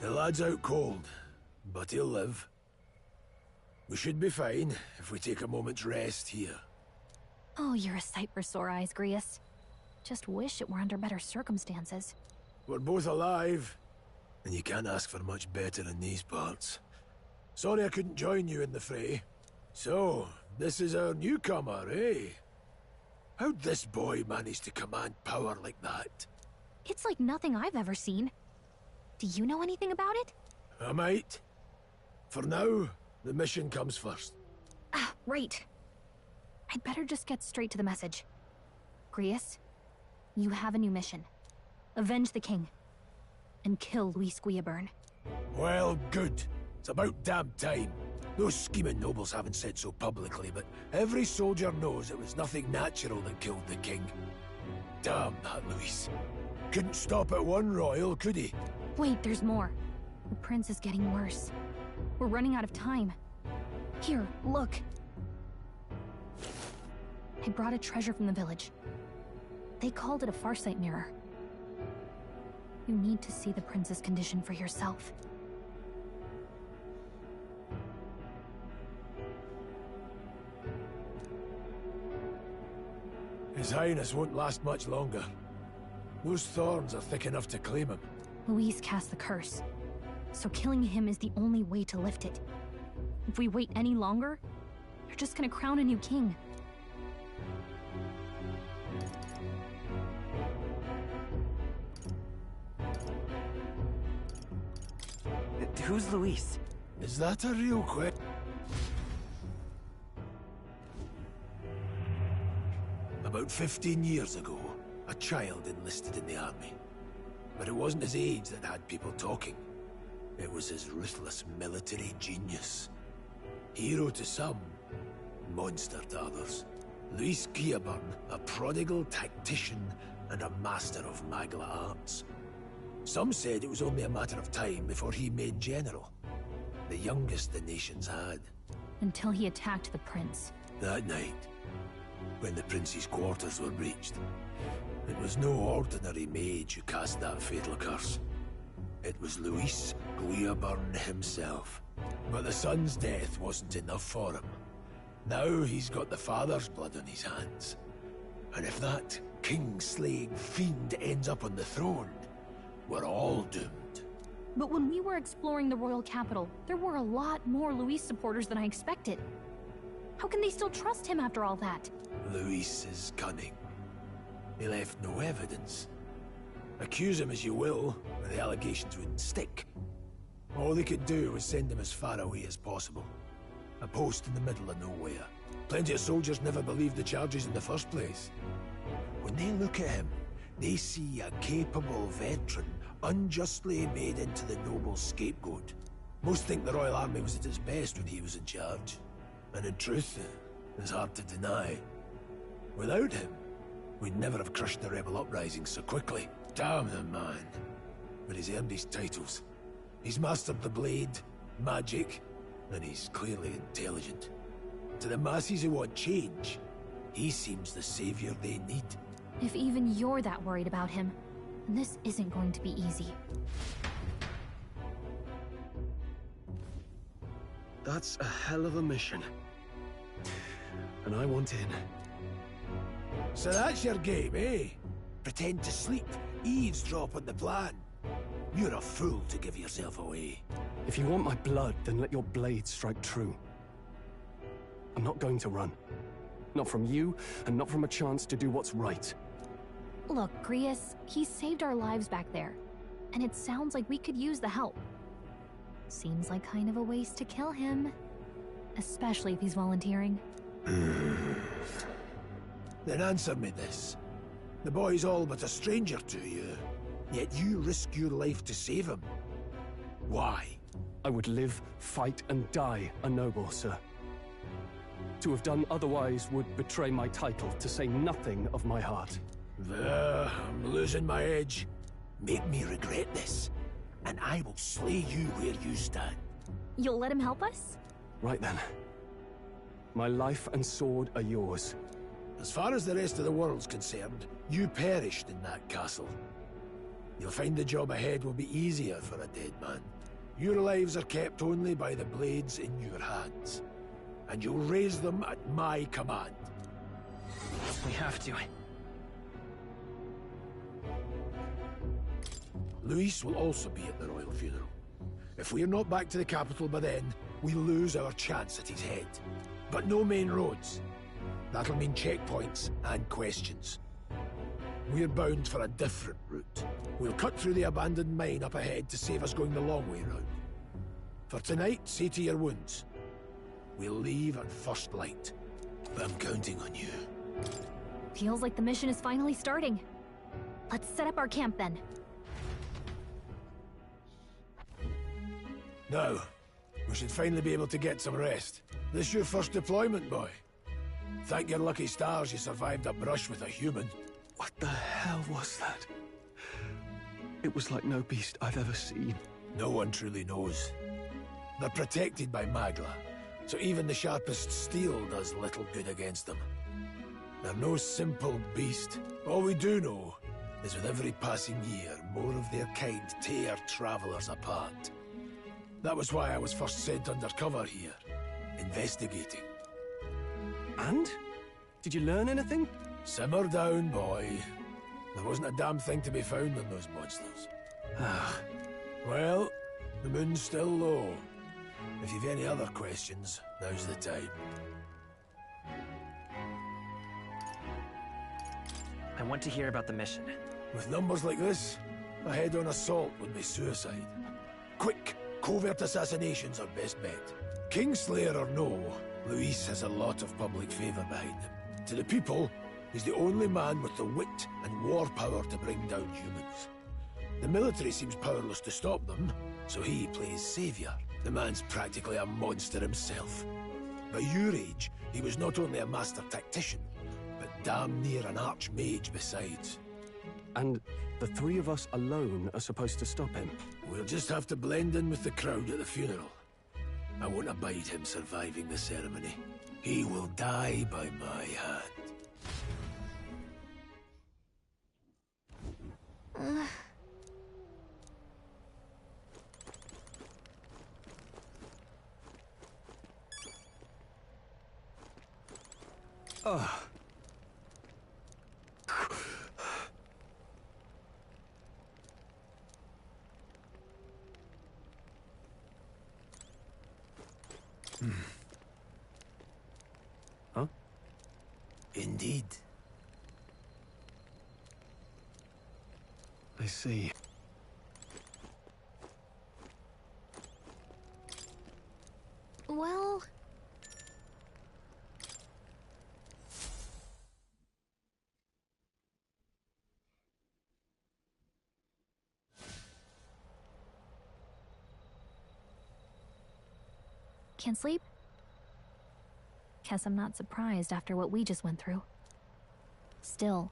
The lad's out cold, but he'll live. We should be fine if we take a moment's rest here. Oh, you're a sight for sore eyes, Grius. Just wish it were under better circumstances. We're both alive, and you can't ask for much better in these parts. Sorry I couldn't join you in the fray. So, this is our newcomer, eh? How'd this boy manage to command power like that? It's like nothing I've ever seen. Do you know anything about it? I might. For now, the mission comes first. Ah, right. I'd better just get straight to the message. Grius, you have a new mission. Avenge the king. And kill Luis Guillaburn. Well, good. It's about damn time. Those scheming nobles haven't said so publicly, but every soldier knows it was nothing natural that killed the king. Damn that Luis. Couldn't stop at one royal, could he? Wait, there's more. The prince is getting worse. We're running out of time. Here, look. I brought a treasure from the village. They called it a farsight mirror. You need to see the prince's condition for yourself. His Highness won't last much longer. Those thorns are thick enough to claim him. Luis cast the curse, so killing him is the only way to lift it. If we wait any longer, you're just gonna crown a new king. Who's Luis? Is that a real question? About 15 years ago, a child enlisted in the army. But it wasn't his age that had people talking. It was his ruthless military genius. Hero to some, monster to others. Luis Guillaburn, a prodigal tactician and a master of Magla arts. Some said it was only a matter of time before he made general. The youngest the nations had. Until he attacked the prince. That night, when the prince's quarters were breached, it was no ordinary mage who cast that fatal curse. It was Luis Guillaburn himself. But the son's death wasn't enough for him. Now he's got the father's blood on his hands. And if that king-slaying fiend ends up on the throne, we're all doomed. But when we were exploring the royal capital, there were a lot more Luis supporters than I expected. How can they still trust him after all that? Luis is cunning. He left no evidence. Accuse him as you will, the allegations wouldn't stick. All they could do was send him as far away as possible. A post in the middle of nowhere. Plenty of soldiers never believed the charges in the first place. When they look at him, they see a capable veteran unjustly made into the noble scapegoat. Most think the Royal Army was at its best when he was in charge. And in truth, it's hard to deny. Without him, we'd never have crushed the rebel uprising so quickly. Damn the man. But he's earned his titles. He's mastered the blade, magic, and he's clearly intelligent. To the masses who want change, he seems the savior they need. If even you're that worried about him, this isn't going to be easy. That's a hell of a mission. And I want in. So that's your game, eh? Pretend to sleep, eavesdrop on the plan. You're a fool to give yourself away. If you want my blood, then let your blade strike true. I'm not going to run. Not from you, and not from a chance to do what's right. Look, Grius, he saved our lives back there. And it sounds like we could use the help. Seems like kind of a waste to kill him. Especially if he's volunteering. Then answer me this. The boy's all but a stranger to you, yet you risk your life to save him. Why? I would live, fight, and die a noble, sir. To have done otherwise would betray my title, to say nothing of my heart. I'm losing my edge. Make me regret this, and I will slay you where you stand. You'll let him help us? Right then. My life and sword are yours. As far as the rest of the world's concerned, you perished in that castle. You'll find the job ahead will be easier for a dead man. Your lives are kept only by the blades in your hands. And you'll raise them at my command. We have to. Luis will also be at the royal funeral. If we're not back to the capital by then, we lose our chance at his head. But no main roads. That'll mean checkpoints and questions. We're bound for a different route. We'll cut through the abandoned mine up ahead to save us going the long way round. For tonight, see to your wounds. We'll leave at first light. But I'm counting on you. Feels like the mission is finally starting. Let's set up our camp then. Now, we should finally be able to get some rest. This your first deployment, boy? Thank your lucky stars you survived a brush with a human. What the hell was that? It was like no beast I've ever seen. No one truly knows. They're protected by Magla, so even the sharpest steel does little good against them. They're no simple beast. All we do know is with every passing year, more of their kind tear travelers apart. That was why I was first sent undercover here, investigating. And? Did you learn anything? Simmer down, boy. There wasn't a damn thing to be found on those monsters. Well, the moon's still low. If you've any other questions, now's the time. I want to hear about the mission. With numbers like this, a head-on assault would be suicide. Quick, covert assassinations are best bet. Kingslayer or no, Luis has a lot of public favor behind him. To the people, he's the only man with the wit and war power to bring down humans. The military seems powerless to stop them, so he plays savior. The man's practically a monster himself. By your age, he was not only a master tactician, but damn near an archmage besides. And the three of us alone are supposed to stop him? We'll just have to blend in with the crowd at the funeral. I won't abide him surviving the ceremony. He will die by my hand. Huh? Indeed. I see. Well... Can't sleep? Guess I'm not surprised after what we just went through. Still,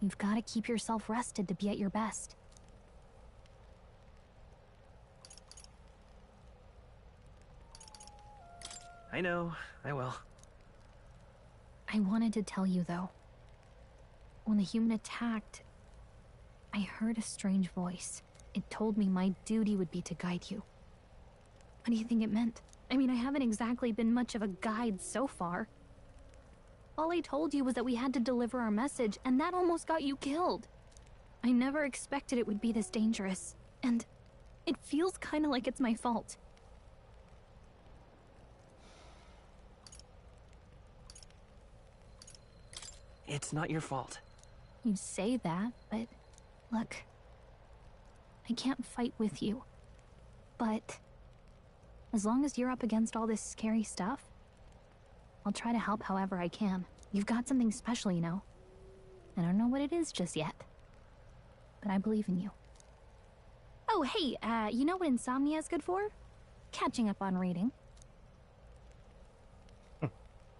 you've got to keep yourself rested to be at your best. I know, I will. I wanted to tell you, though. When the human attacked, I heard a strange voice. It told me my duty would be to guide you. What do you think it meant? I mean, I haven't exactly been much of a guide so far. All I told you was that we had to deliver our message, and that almost got you killed. I never expected it would be this dangerous, and it feels kind of like it's my fault. It's not your fault. You say that, but look, I can't fight with you. But as long as you're up against all this scary stuff, I'll try to help however I can. You've got something special, you know. I don't know what it is just yet, but I believe in you. Oh, hey, you know what insomnia is good for? Catching up on reading.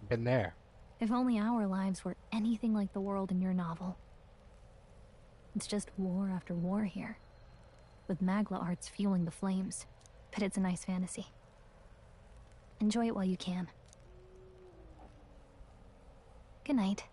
Been there. If only our lives were anything like the world in your novel. It's just war after war here, with Magla arts fueling the flames. But it's a nice fantasy. Enjoy it while you can. Good night.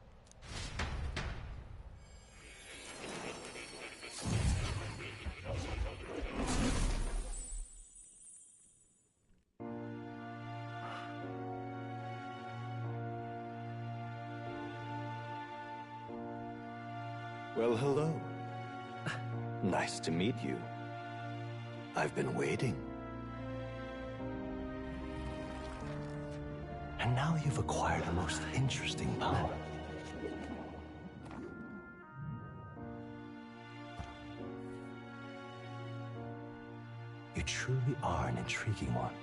Well, hello. Nice to meet you. I've been waiting. And now you've acquired a most interesting power. You truly are an intriguing one.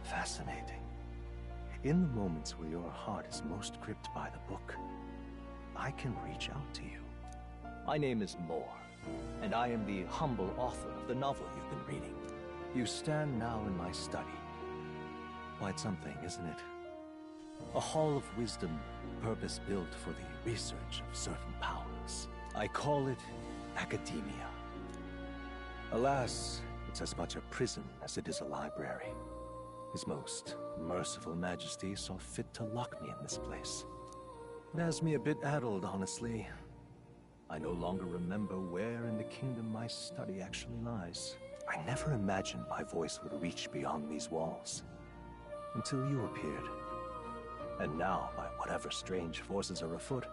Fascinating. In the moments where your heart is most gripped by the book, I can reach out to you. My name is Moore, and I am the humble author of the novel you've been reading. You stand now in my study. Quite something, isn't it? A hall of wisdom, purpose-built for the research of certain powers. I call it academia. Alas, it's as much a prison as it is a library. His most merciful majesty saw fit to lock me in this place. It has me a bit addled, honestly. I no longer remember where in the kingdom my study actually lies. I never imagined my voice would reach beyond these walls. Until you appeared. And now, by whatever strange forces are afoot,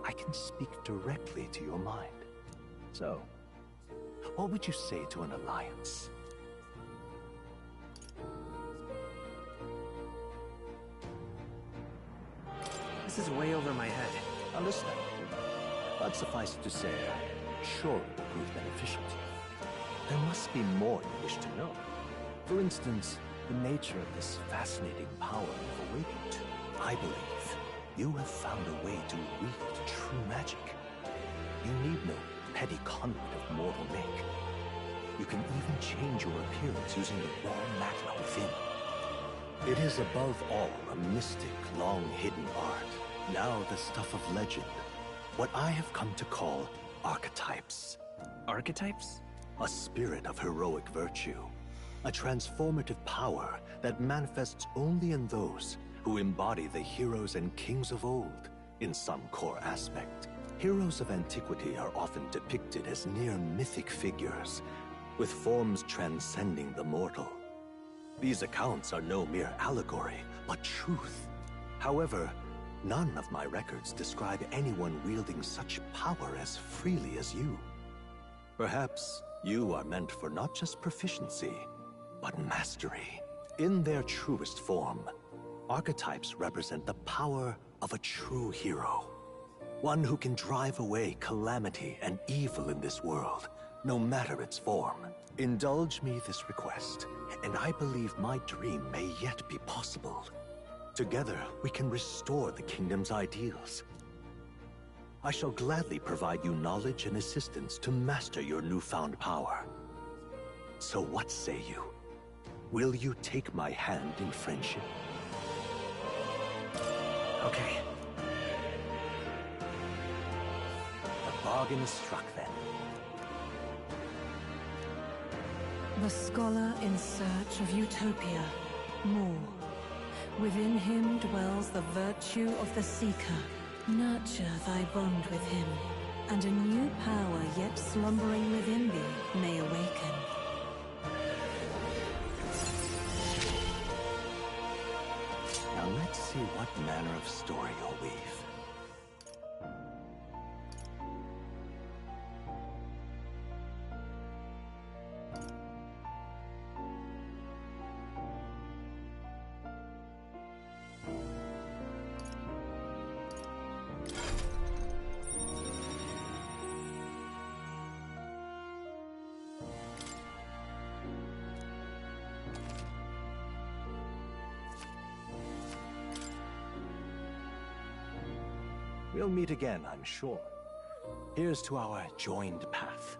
I can speak directly to your mind. So, what would you say to an alliance? This is way over my head. Understand. But suffice it to say, sure it will prove beneficial to you. There must be more you wish to know. For instance, the nature of this fascinating power you've awakened to. I believe you have found a way to wield true magic. You need no petty conduit of mortal make. You can even change your appearance using the raw matter within. It is above all a mystic, long-hidden art, now the stuff of legend. What I have come to call archetypes. Archetypes? A spirit of heroic virtue. A transformative power that manifests only in those who embody the heroes and kings of old in some core aspect. Heroes of antiquity are often depicted as near mythic figures, with forms transcending the mortal. These accounts are no mere allegory, but truth. However, none of my records describe anyone wielding such power as freely as you. Perhaps you are meant for not just proficiency, but mastery. In their truest form, archetypes represent the power of a true hero. One who can drive away calamity and evil in this world, no matter its form. Indulge me this request, and I believe my dream may yet be possible. Together, we can restore the kingdom's ideals. I shall gladly provide you knowledge and assistance to master your newfound power. So what say you? Will you take my hand in friendship? Okay. The bargain is struck then. The scholar in search of utopia, Moore. Within him dwells the virtue of the seeker. Nurture thy bond with him, and a new power yet slumbering within thee may awaken. Now let's see what manner of story you'll weave. We'll meet again, I'm sure. Here's to our joined path,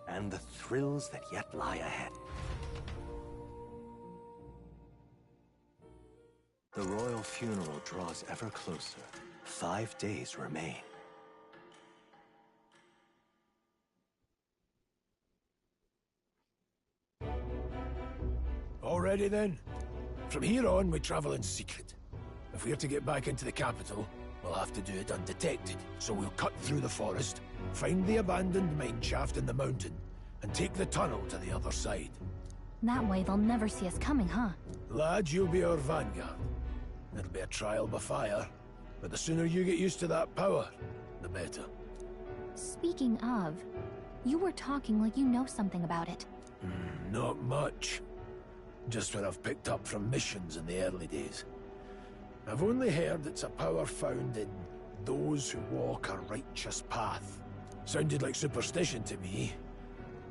and the thrills that yet lie ahead. The royal funeral draws ever closer. 5 days remain. Already? ready then? From here on, we travel in secret. If we're to get back into the capital, we'll have to do it undetected. So we'll cut through the forest, find the abandoned mine shaft in the mountain, and take the tunnel to the other side. That way they'll never see us coming, huh? Lad, you'll be our vanguard. It'll be a trial by fire, but the sooner you get used to that power, the better. Speaking of, you were talking like you know something about it. Not much. Just what I've picked up from missions in the early days. I've only heard it's a power found in those who walk a righteous path. Sounded like superstition to me,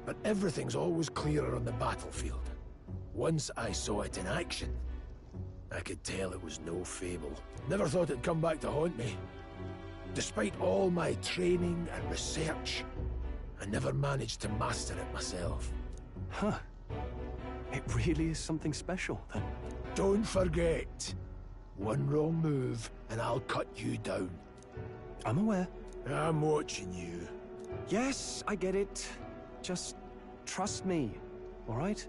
but everything's always clearer on the battlefield. Once I saw it in action, I could tell it was no fable. Never thought it'd come back to haunt me. Despite all my training and research, I never managed to master it myself. Huh. It really is something special, then. Don't forget. One wrong move, and I'll cut you down. I'm aware. I'm watching you. Yes, I get it. Just trust me, all right?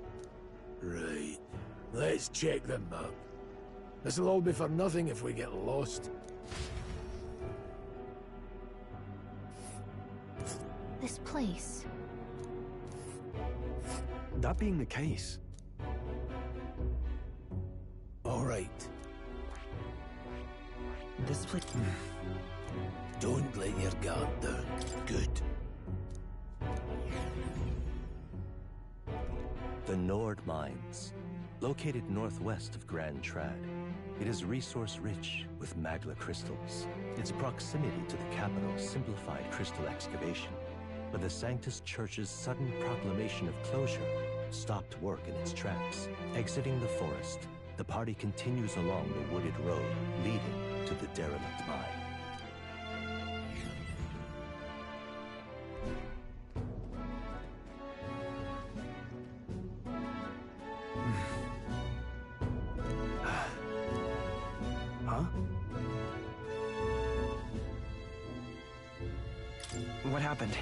Right. Let's check the map. This'll all be for nothing if we get lost. This place. That being the case... All right. This place... Don't let your guard down. Good. The Nord Mines, located northwest of Grand Trad. It is resource-rich with magla crystals. Its proximity to the capital simplified crystal excavation, but the Sanctus Church's sudden proclamation of closure stopped work in its tracks. Exiting the forest, the party continues along the wooded road leading to the derelict mine. Huh? What happened?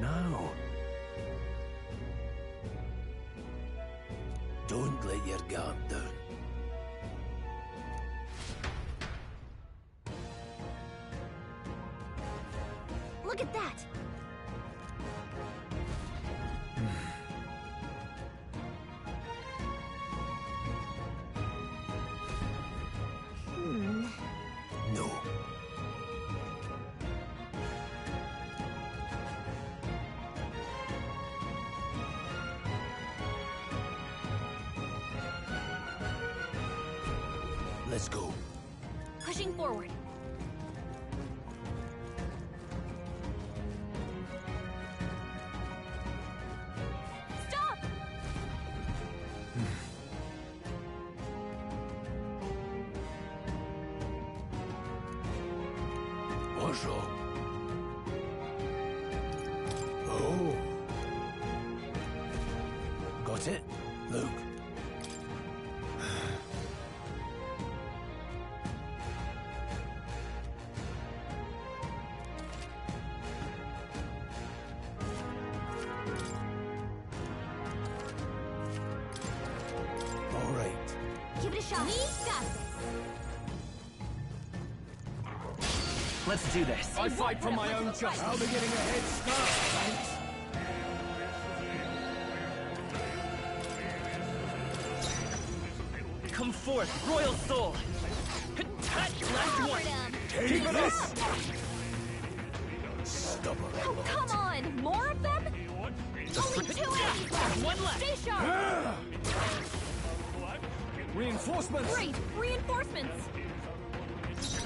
No. Don't let your guard down. Look at that! No. Let's go. Pushing forward. Stop! What's wrong? Oh. Got it? Look. All right. Give it a shot. We got this. Let's do this. I fight for my own justice. I'll be getting a head start, thanks. Come forth, royal soul. Last one. Take this! Stubborn. Oh, come on! More of them? Only two enemies! One left. Stay sharp! Reinforcements! Great! Reinforcements!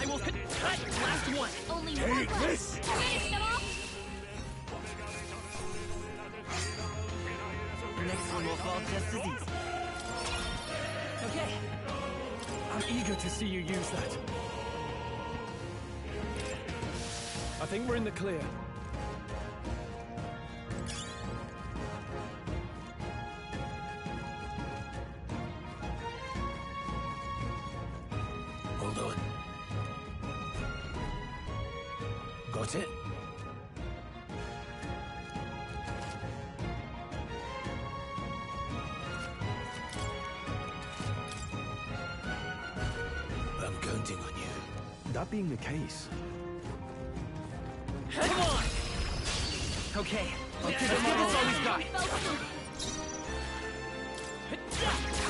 I will last one. Only Take one left! this! Finish them off! Next one will fall just as easy. Okay. I'm eager to see you use that. I think we're in the clear. Hold on. Got it? That being the case... Come on! Okay, let's give this all we've got.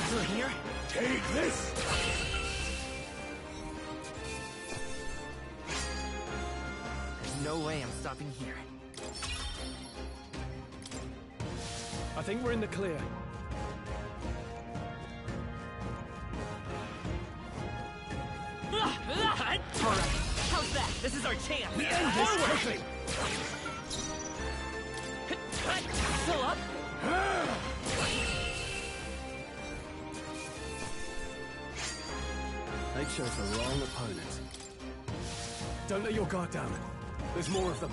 Through here? Take this! There's no way I'm stopping here. I think we're in the clear. Alright, how's that? This is our chance! We end this quickly! Still up? They chose the wrong opponent. Don't let your guard down. There's more of them.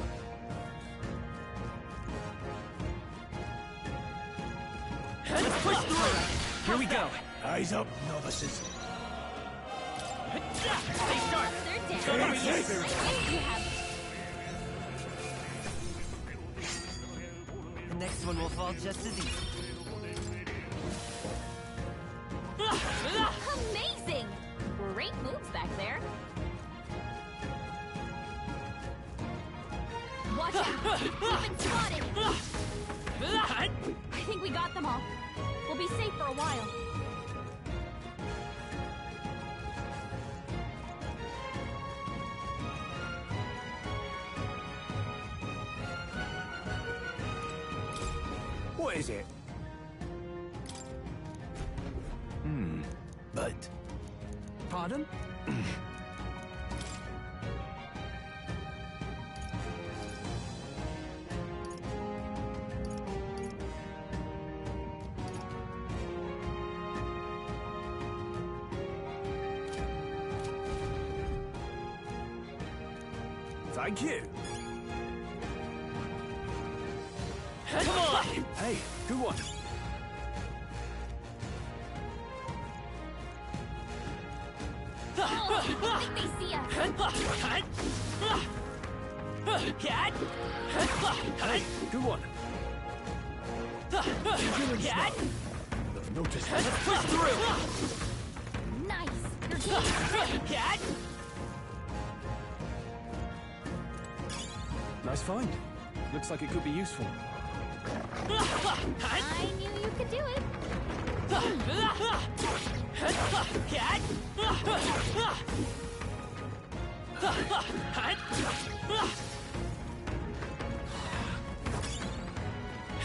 Let's push through! Here we go! Eyes up, novices. Stay sharp! They're dead! The next one will fall just as easy. Amazing! Great moves back there. Watch out! You've been spotted! I think we got them all. We'll be safe for a while. What is it? But... Pardon? Thank you. Come on! Hey, good one. Oh, I think they see us. Hey, good one. They've noticed Let's push through! Nice. You're Nice find. Looks like it could be useful. I knew you could do it.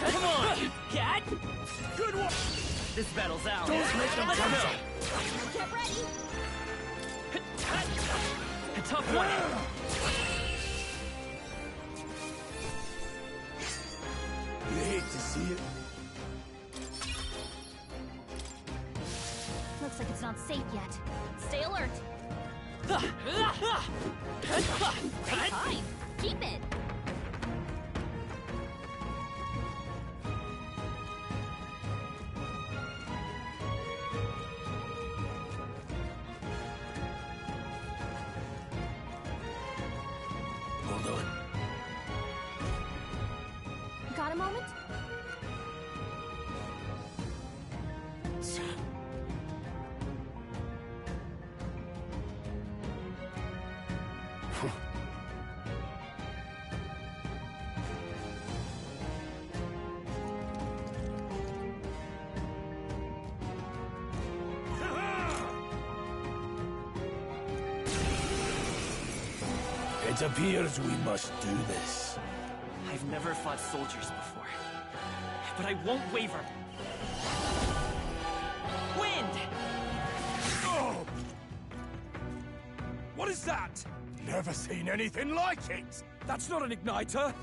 Come on, cat! Good one! This battle's out. Don't make them Let's cancel. go! Get ready. A tough one! You hate to see it. Looks like it's not safe yet. Stay alert. Stay fine. Keep it. Hold on. Got a moment? It appears we must do this. I've never fought soldiers before, but I won't waver. Wind! Oh! What is that? Never seen anything like it. That's not an igniter.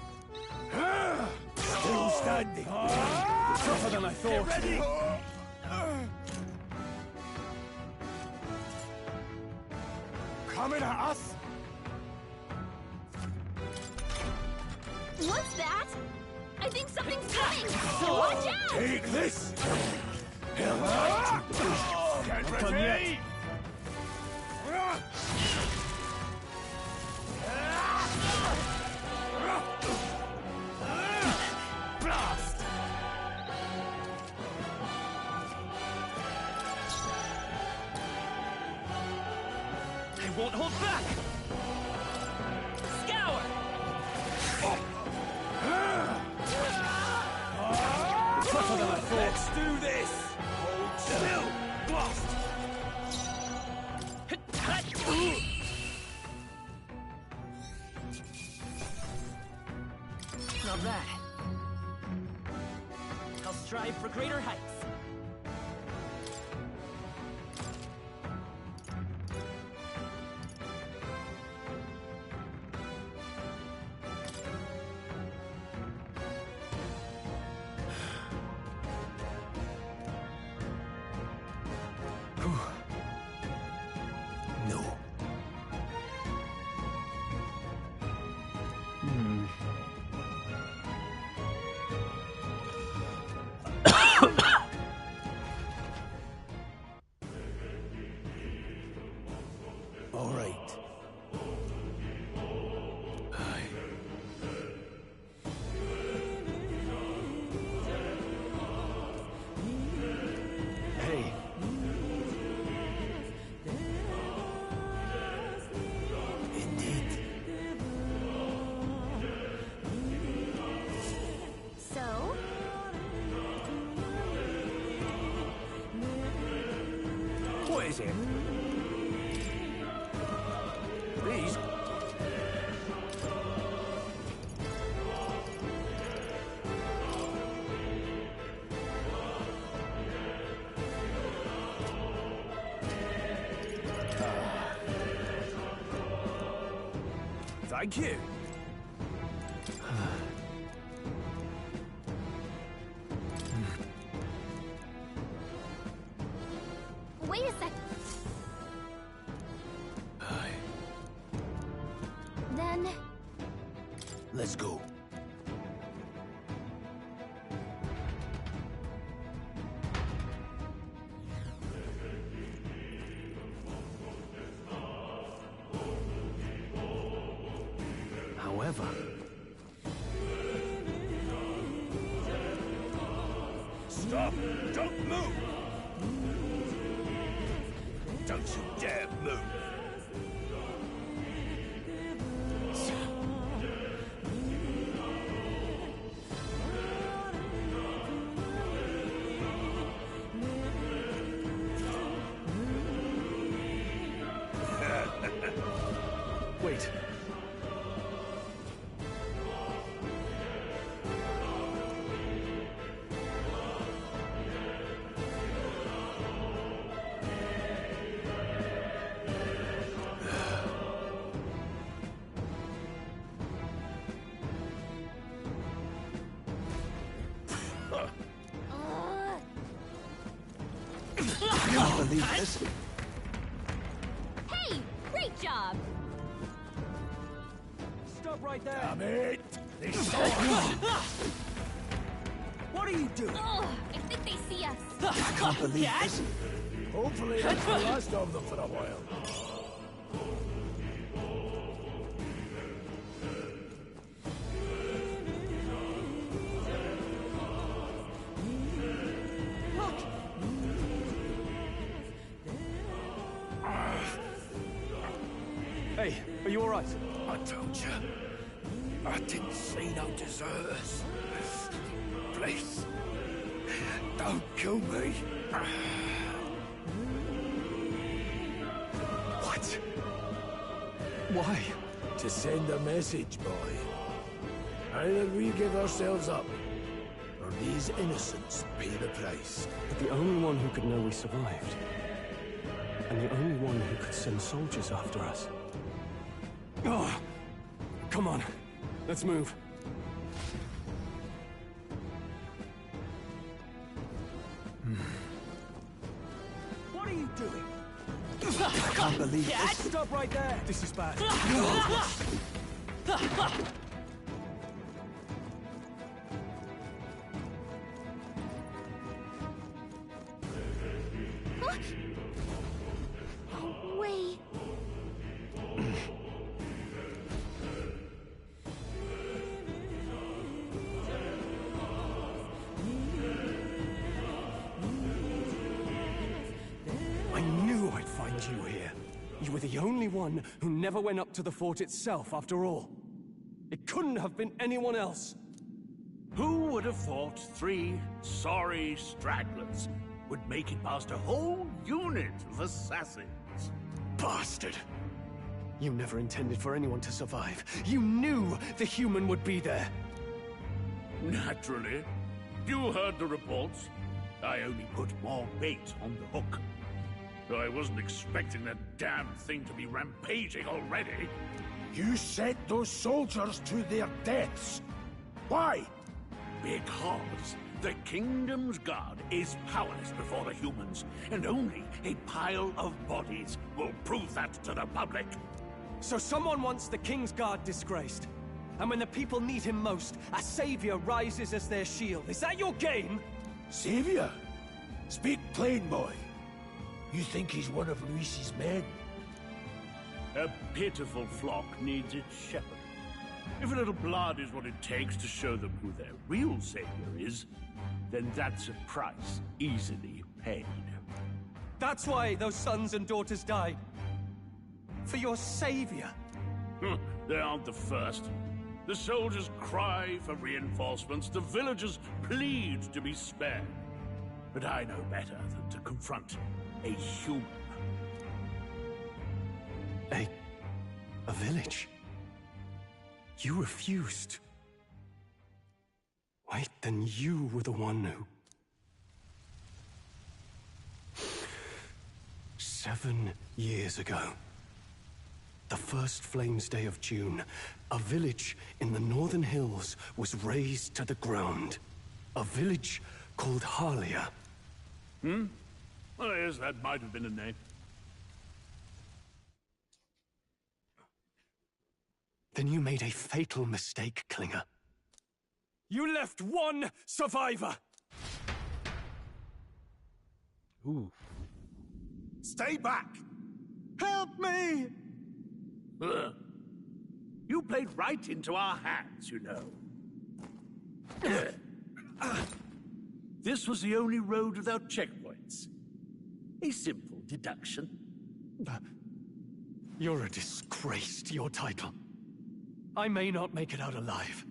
Still standing. Tougher than I thought. Get ready. Coming at us. What's that? I think something's coming. Watch out! Take this. Get Done ready. yet. Blast. I won't hold back! Let's do this! Hold still! Blast! Not bad. I'll strive for greater heights. No. All right. Hey. Indeed. So? What is it? These? Thank you. Wait a sec. Then... Let's go. However... Stop! Don't move! Don't you dare move! Wait. I can't believe this. Hey! Great job! Stop right there! Damn it! They saw us! What are you doing? Ugh, I think they see us. I can't believe this. Hopefully that's the last of them for a while. Hey, are you alright? I told you. I didn't see no deserters. Please. Don't kill me. What? Why? To send a message, boy. Either we give ourselves up, or these innocents pay the price. But the only one who could know we survived, and the only one who could send soldiers after us. Oh, come on, let's move. What are you doing? I can't believe this. Stop right there! This is bad. Wait. I knew I'd find you here. You were the only one who never went up to the fort itself, after all. It couldn't have been anyone else. Who would have thought 3 sorry stragglers would make it past a whole unit of assassins? Bastard! You never intended for anyone to survive. You knew the human would be there. Naturally. You heard the reports. I only put more bait on the hook. I wasn't expecting that damn thing to be rampaging already. You sent those soldiers to their deaths. Why? Because the Kingdom's Guard is powerless before the humans, and only a pile of bodies will prove that to the public. So someone wants the King's Guard disgraced. And when the people need him most, a savior rises as their shield. Is that your game? Savior? Speak plain, boy. You think he's one of Luis's men? A pitiful flock needs its shepherd. If a little blood is what it takes to show them who their real savior is, then that's a price easily paid. That's why those sons and daughters died. For your savior. They aren't the first. The soldiers cry for reinforcements, the villagers plead to be spared. But I know better than to confront a human. A village? You refused. Wait, then you were the one who... 7 years ago. The first Flames Day of June, a village in the northern hills was razed to the ground. A village called Harlia. Well, yes, that might have been a name. Then you made a fatal mistake, Klinger. You left one survivor! Ooh. Stay back! Help me! You played right into our hands, you know. This was the only road without checkpoints. A simple deduction. You're a disgrace to your title. I may not make it out alive,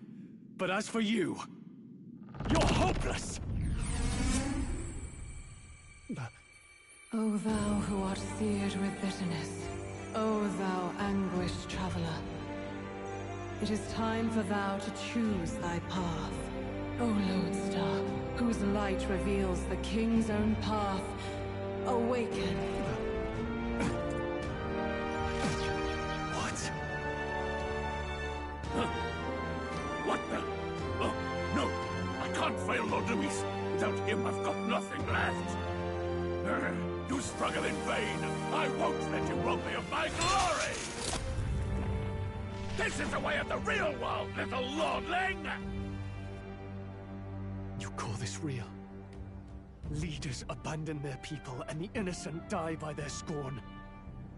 but as for you, you're hopeless! O thou who art seared with bitterness, O thou anguished traveler, it is time for thou to choose thy path. O lodestar, whose light reveals the king's own path, awaken. What the? Oh, no! I can't fail Lord Luis. Without him, I've got nothing left. You struggle in vain. I won't let you rob me of my glory! This is the way of the real world, little lordling! You call this real? Leaders abandon their people and the innocent die by their scorn.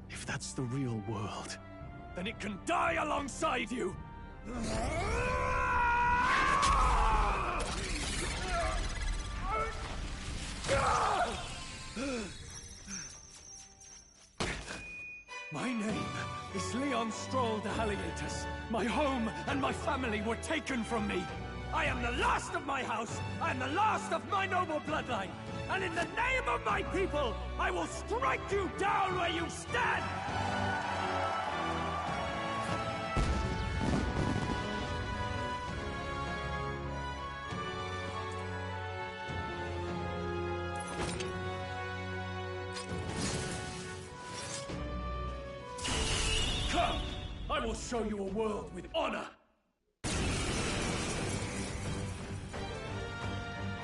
If that's the real world, then it can die alongside you! My name is Leon Stroll de Halietus. My home and my family were taken from me. I am the last of my house. I am the last of my noble bloodline. And in the name of my people, I will strike you down where you stand! Come! I will show you a world with honor!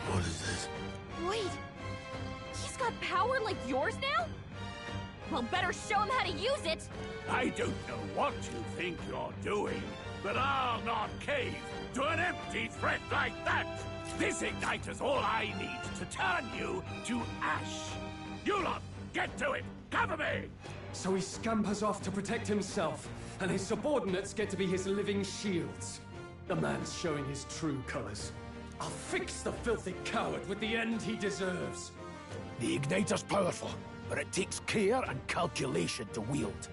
What is this? Wait, he's got power like yours now? Well, better show him how to use it! I don't know what you think you're doing, but I'll not cave to an empty threat like that! This igniter's all I need to turn you to ash! You lot, get to it! Cover me! So he scampers off to protect himself, and his subordinates get to be his living shields. The man's showing his true colors. I'll fix the filthy coward with the end he deserves. The igniter's powerful, but it takes care and calculation to wield.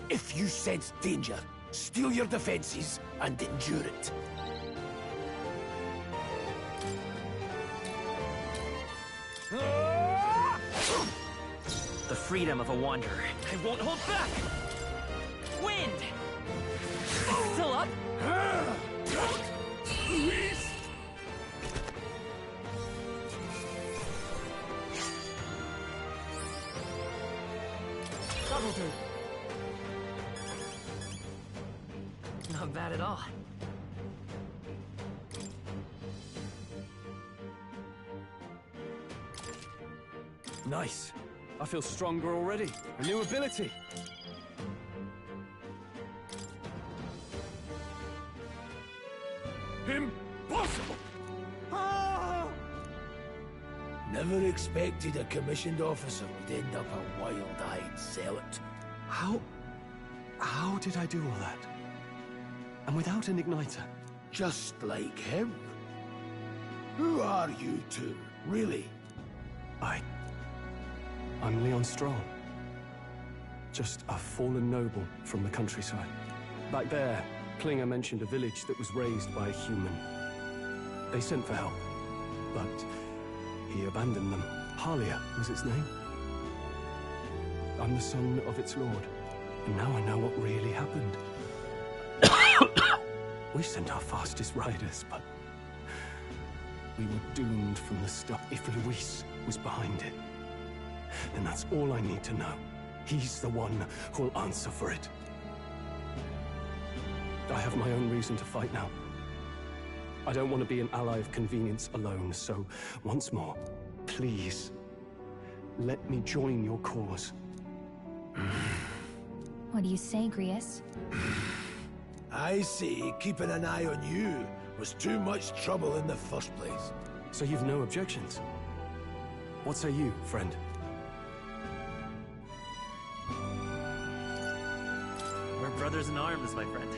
If you sense danger, steel your defenses and endure it. The freedom of a wanderer. I won't hold back! Wind! Still up? Luis! That'll do. Not bad at all. Nice. I feel stronger already. A new ability. Impossible! Never expected a commissioned officer would end up a wild-eyed zealot. How did I do all that? And without an igniter? Just like him. Who are you two, really? I'm Leon Strong. Just a fallen noble from the countryside. Back there, Klinger mentioned a village that was raised by a human. They sent for help, but he abandoned them. Halia was its name. I'm the son of its lord, and now I know what really happened. We sent our fastest riders, but we were doomed from the start. If Luis was behind it, then that's all I need to know. He's the one who'll answer for it. I have my own reason to fight now. I don't want to be an ally of convenience alone, so once more, please, let me join your cause. What do you say, Grius? I see keeping an eye on you was too much trouble in the first place. So you've no objections? What say you, friend? We're brothers in arms, my friend.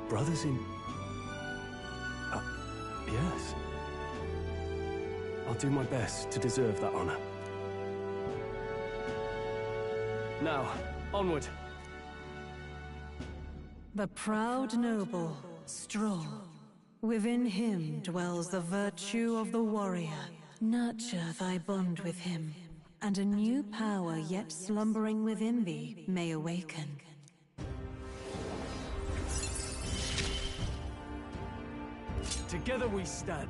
Brothers in... yes. I'll do my best to deserve that honor. Now, onward. The proud noble, strong. Within him dwells the virtue of the warrior. Nurture thy bond with him, and a new power yet slumbering within thee may awaken. Together we stand.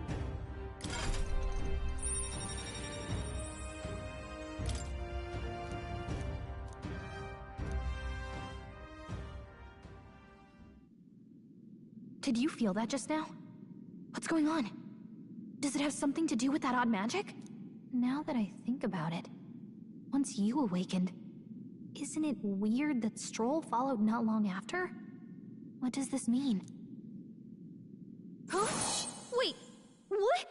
Did you feel that just now? What's going on? Does it have something to do with that odd magic? Now that I think about it, once you awakened, isn't it weird that Stroll followed not long after? What does this mean? Huh? Wait, what?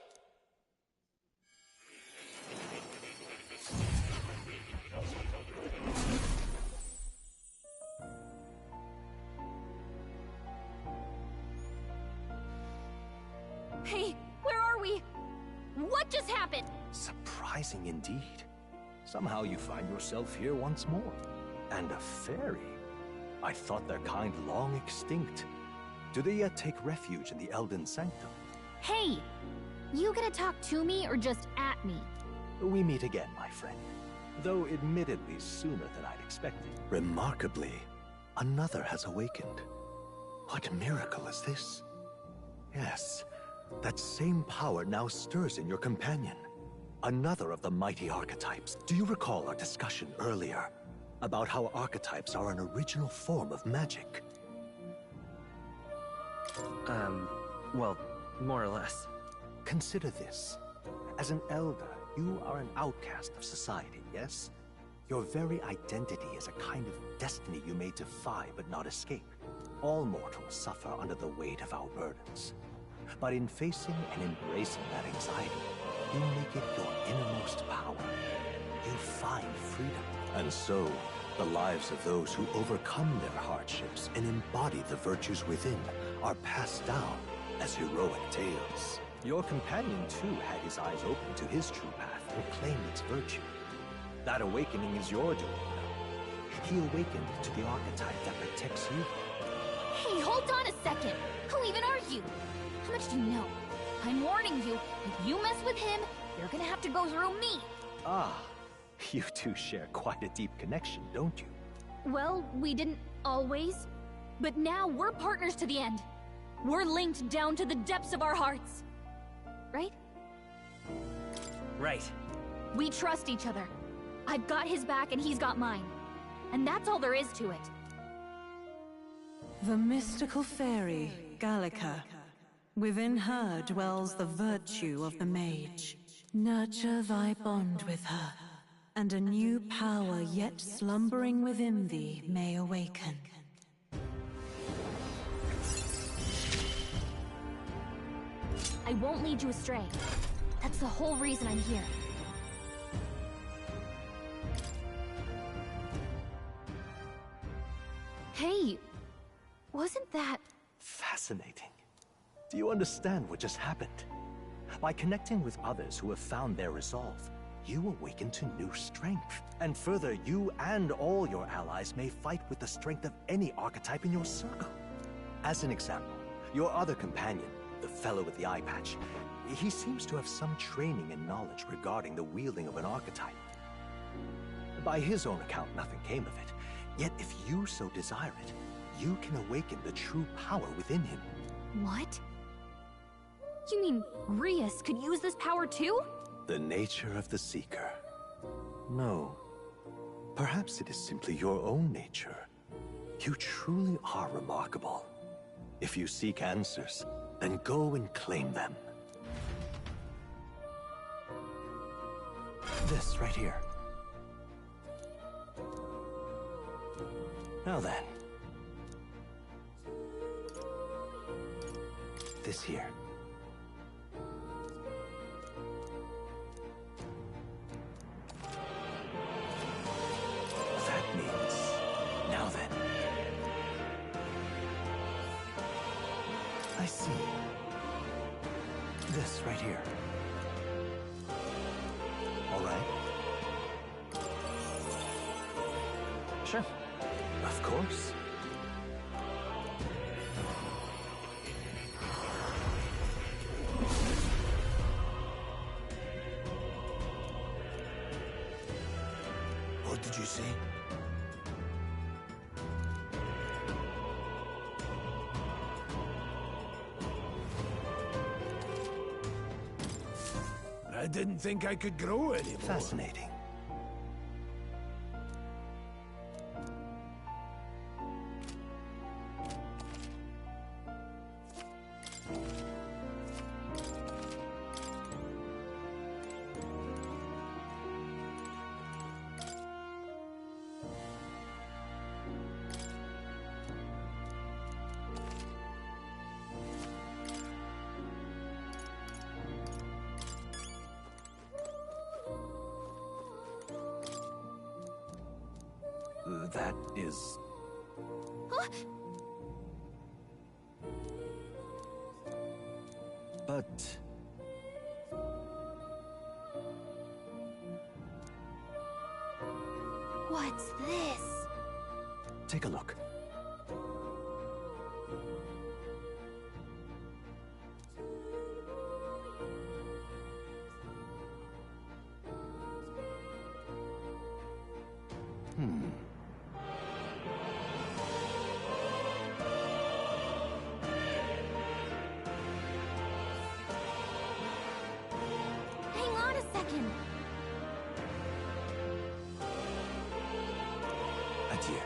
Hey, where are we? What just happened? Surprising indeed. Somehow you find yourself here once more. And a fairy. I thought their kind long extinct. Do they yet take refuge in the Elden Sanctum? Hey! You gonna talk to me or just at me? We meet again, my friend. Though admittedly sooner than I'd expected. Remarkably, another has awakened. What miracle is this? Yes, that same power now stirs in your companion. Another of the mighty archetypes. Do you recall our discussion earlier about how archetypes are an original form of magic? Well, more or less. Consider this. As an elder, you are an outcast of society, yes? Your very identity is a kind of destiny you may defy but not escape. All mortals suffer under the weight of our burdens. But in facing and embracing that anxiety, you make it your innermost power. You find freedom. And so, the lives of those who overcome their hardships and embody the virtues within are passed down as heroic tales. Your companion, too, had his eyes open to his true path and claimed its virtue. That awakening is your doing now. He awakened to the archetype that protects you. Hey, hold on a second! Who even are you? How much do you know? I'm warning you, if you mess with him, you're gonna have to go through me! Ah, you two share quite a deep connection, don't you? Well, we didn't always. But now we're partners to the end. We're linked down to the depths of our hearts. Right? Right. We trust each other. I've got his back and he's got mine. And that's all there is to it. The mystical fairy, Gallica. Within her dwells the virtue of the mage. Nurture thy bond with her, and a new power yet slumbering within thee may awaken. I won't lead you astray. That's the whole reason I'm here. Hey, wasn't that... Fascinating. Do you understand what just happened? By connecting with others who have found their resolve, you awaken to new strength. And further, you and all your allies may fight with the strength of any archetype in your circle. As an example, your other companion, the fellow with the eye patch, he seems to have some training and knowledge regarding the wielding of an archetype. By his own account, nothing came of it. Yet if you so desire it, you can awaken the true power within him. What? You mean Rias could use this power too? The nature of the Seeker. No. Perhaps it is simply your own nature. You truly are remarkable. If you seek answers, then go and claim them. This right here. Now then. This here. That means... Now then. I see. This right here. All right? Sure. Of course. What did you say? I didn't think I could grow anymore. Fascinating. That is... Huh? But... What's this? Take a look. Hang on a second. Adieu.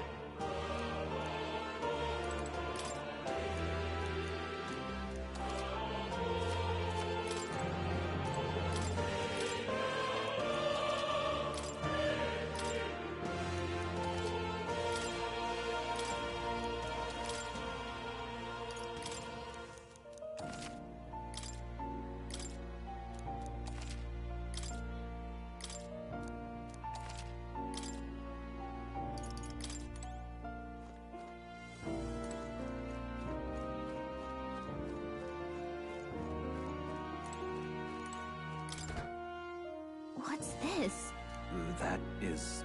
What's this? That is...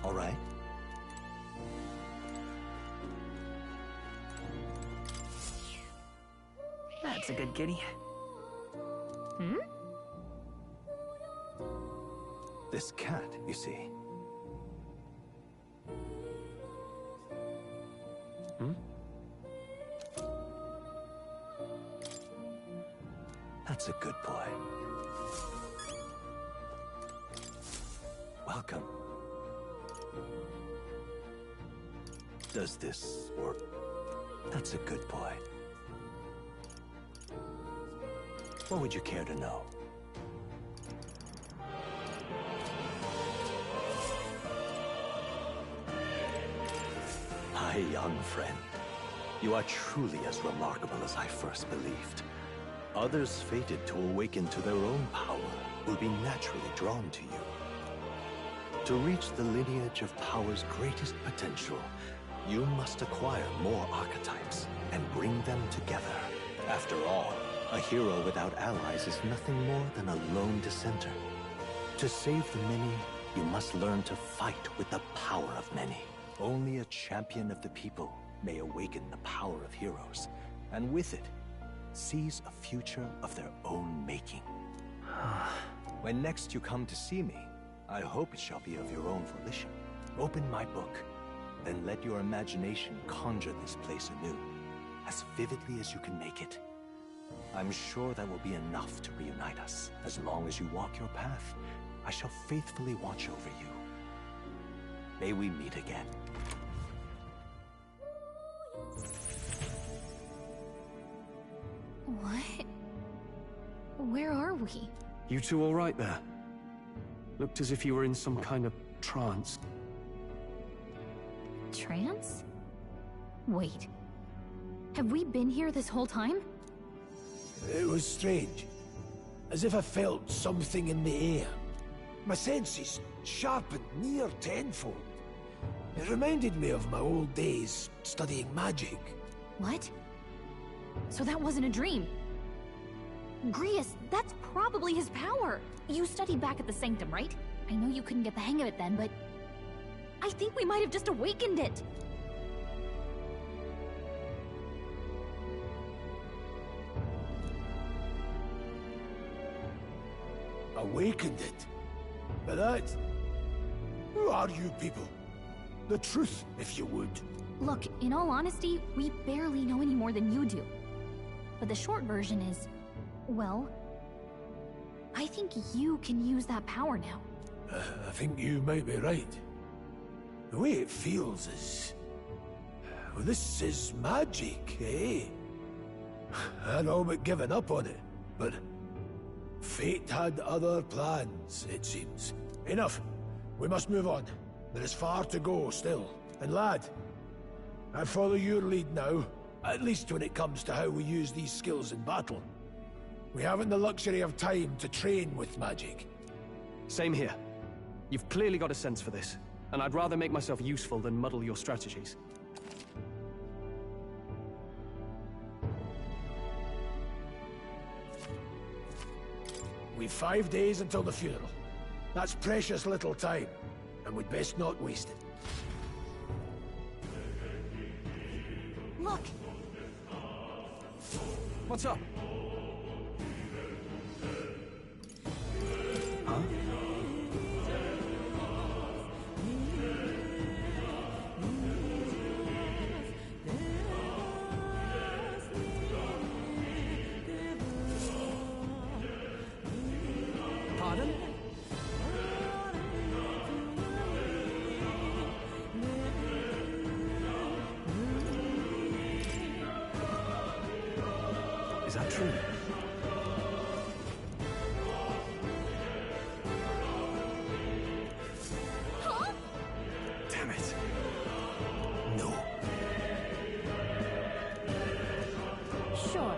All right. That's a good kitty. Hmm? This cat, you see. Hmm? That's a good boy. Welcome. Does this work? That's a good boy. What would you care to know? My young friend, you are truly as remarkable as I first believed. Others fated to awaken to their own power will be naturally drawn to you. To reach the lineage of power's greatest potential, you must acquire more archetypes and bring them together. After all, a hero without allies is nothing more than a lone dissenter. To save the many, you must learn to fight with the power of many. Only a champion of the people may awaken the power of heroes, and with it, seize a future of their own making. When next you come to see me, I hope it shall be of your own volition. Open my book, then let your imagination conjure this place anew, as vividly as you can make it. I'm sure that will be enough to reunite us. As long as you walk your path, I shall faithfully watch over you. May we meet again. What? Where are we? You two all right there? Looked as if you were in some kind of trance. Trance? Wait. Have we been here this whole time? It was strange. As if I felt something in the air. My senses sharpened near tenfold. It reminded me of my old days studying magic. What? So that wasn't a dream. Grius, that's probably his power. You studied back at the Sanctum, right? I know you couldn't get the hang of it then, but I think we might have just awakened it. Awakened it? But that... Who are you people? The truth, if you would. Look, in all honesty, we barely know any more than you do. But the short version is, well, I think you can use that power now. I think you might be right. The way it feels is... Well, this is magic, eh? I'd all but given up on it, but... Fate had other plans, it seems. Enough. We must move on. There is far to go still. And lad, I follow your lead now, at least when it comes to how we use these skills in battle. We haven't the luxury of time to train with magic. Same here. You've clearly got a sense for this, and I'd rather make myself useful than muddle your strategies. We've 5 days until the funeral. That's precious little time, and we'd best not waste it. Look! What's up? Huh? Pardon? Is that true? Huh? Damn it. No. Sure.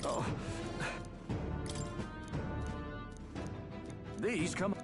Oh. These come...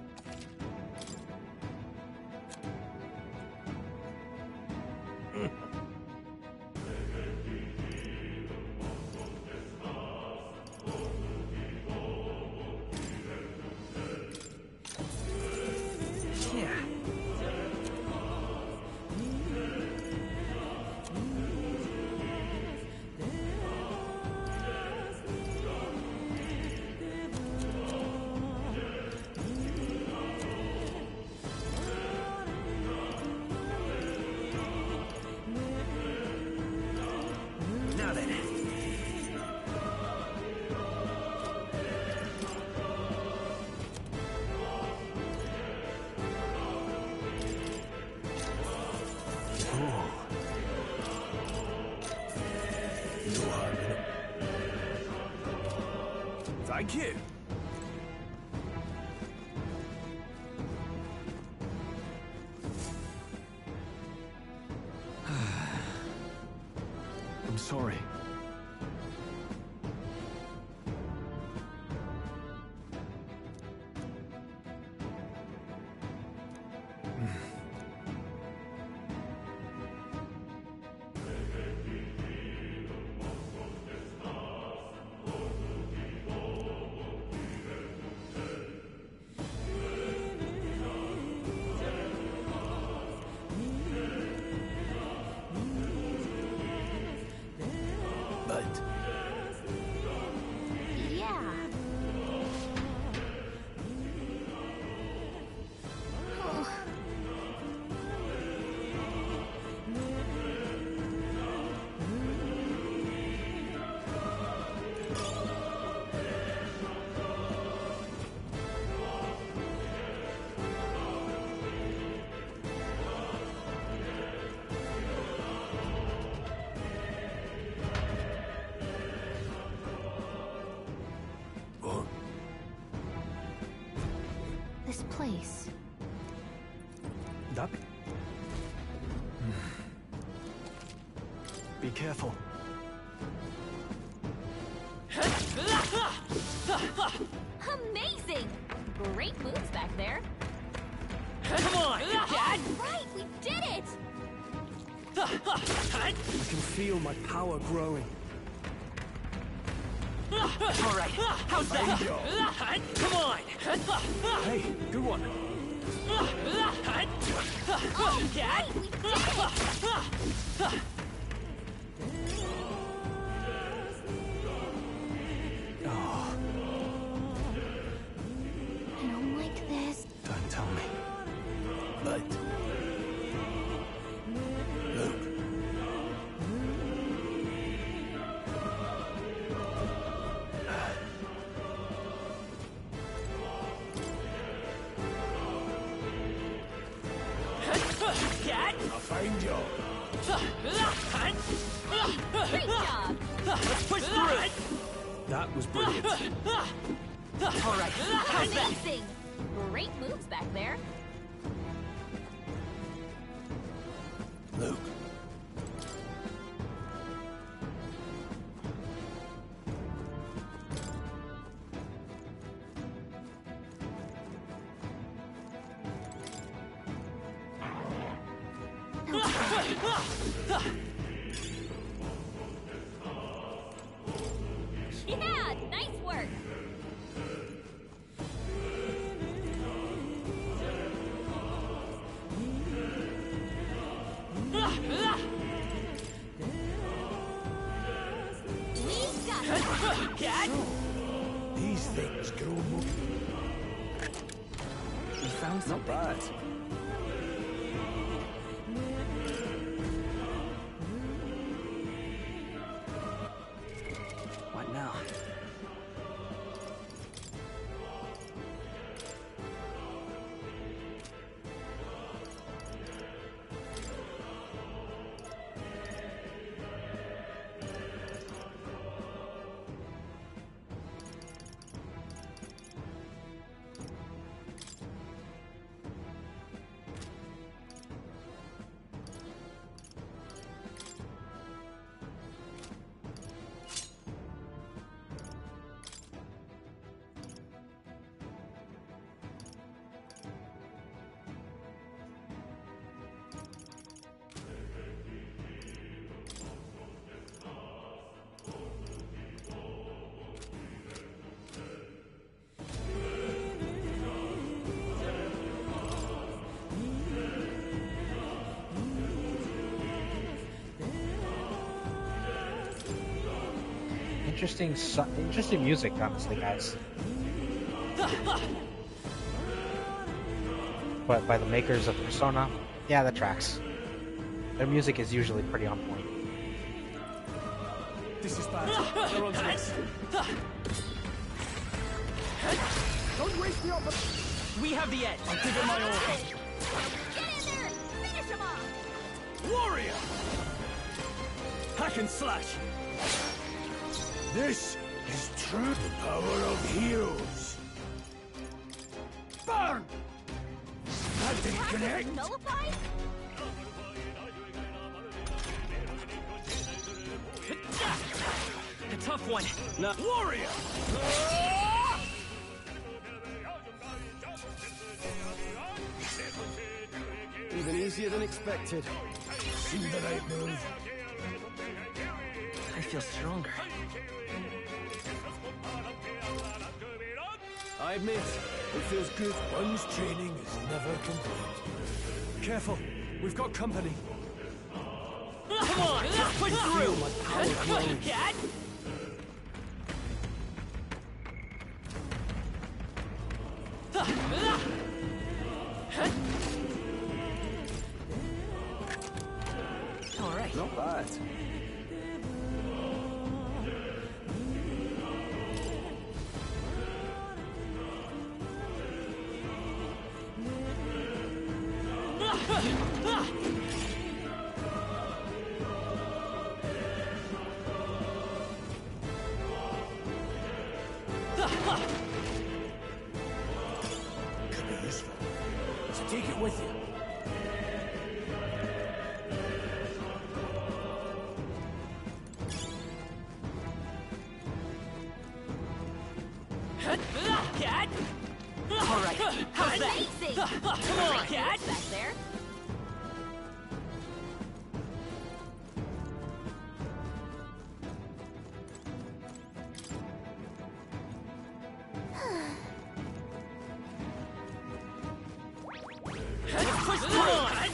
Thank you. I'm sorry. This place. That... Be careful. Amazing! Great moves back there. Come on, Dad! Right, we did it! I can feel my power growing. All right, how's that? Come on! Hey, good one. Oh, Dad! We did it! I don't like this. Don't tell me. But... Luke. Dad! I find you. Great job! Let's push through! That was brilliant. All right, how's that? Amazing! Great moves back there. Luke. Yeah, nice work! We've got it! Dad! These things grow more. We found something. Not bad. What now? Interesting music, honestly, guys. But by the makers of Persona, yeah, that tracks. Their music is usually pretty on point. This is bad. They're on to us. Don't waste the opportunity. We have the edge. I'll give it my all. Get in there! Finish him off! Warrior! Hack and slash! This is true the power of heroes. Burn! That didn't connect. Nullified? A tough one. No. Warrior! Even easier than expected. See the right move? I feel stronger. I admit, it feels good. One's training is never complete. Careful, we've got company. Come on, push through. My power growing. Cat. All right. Not bad. Could be useful. So take it with you. Cat. All right. How's that? Amazing! Come on, Cat. Back there. Push through. All right.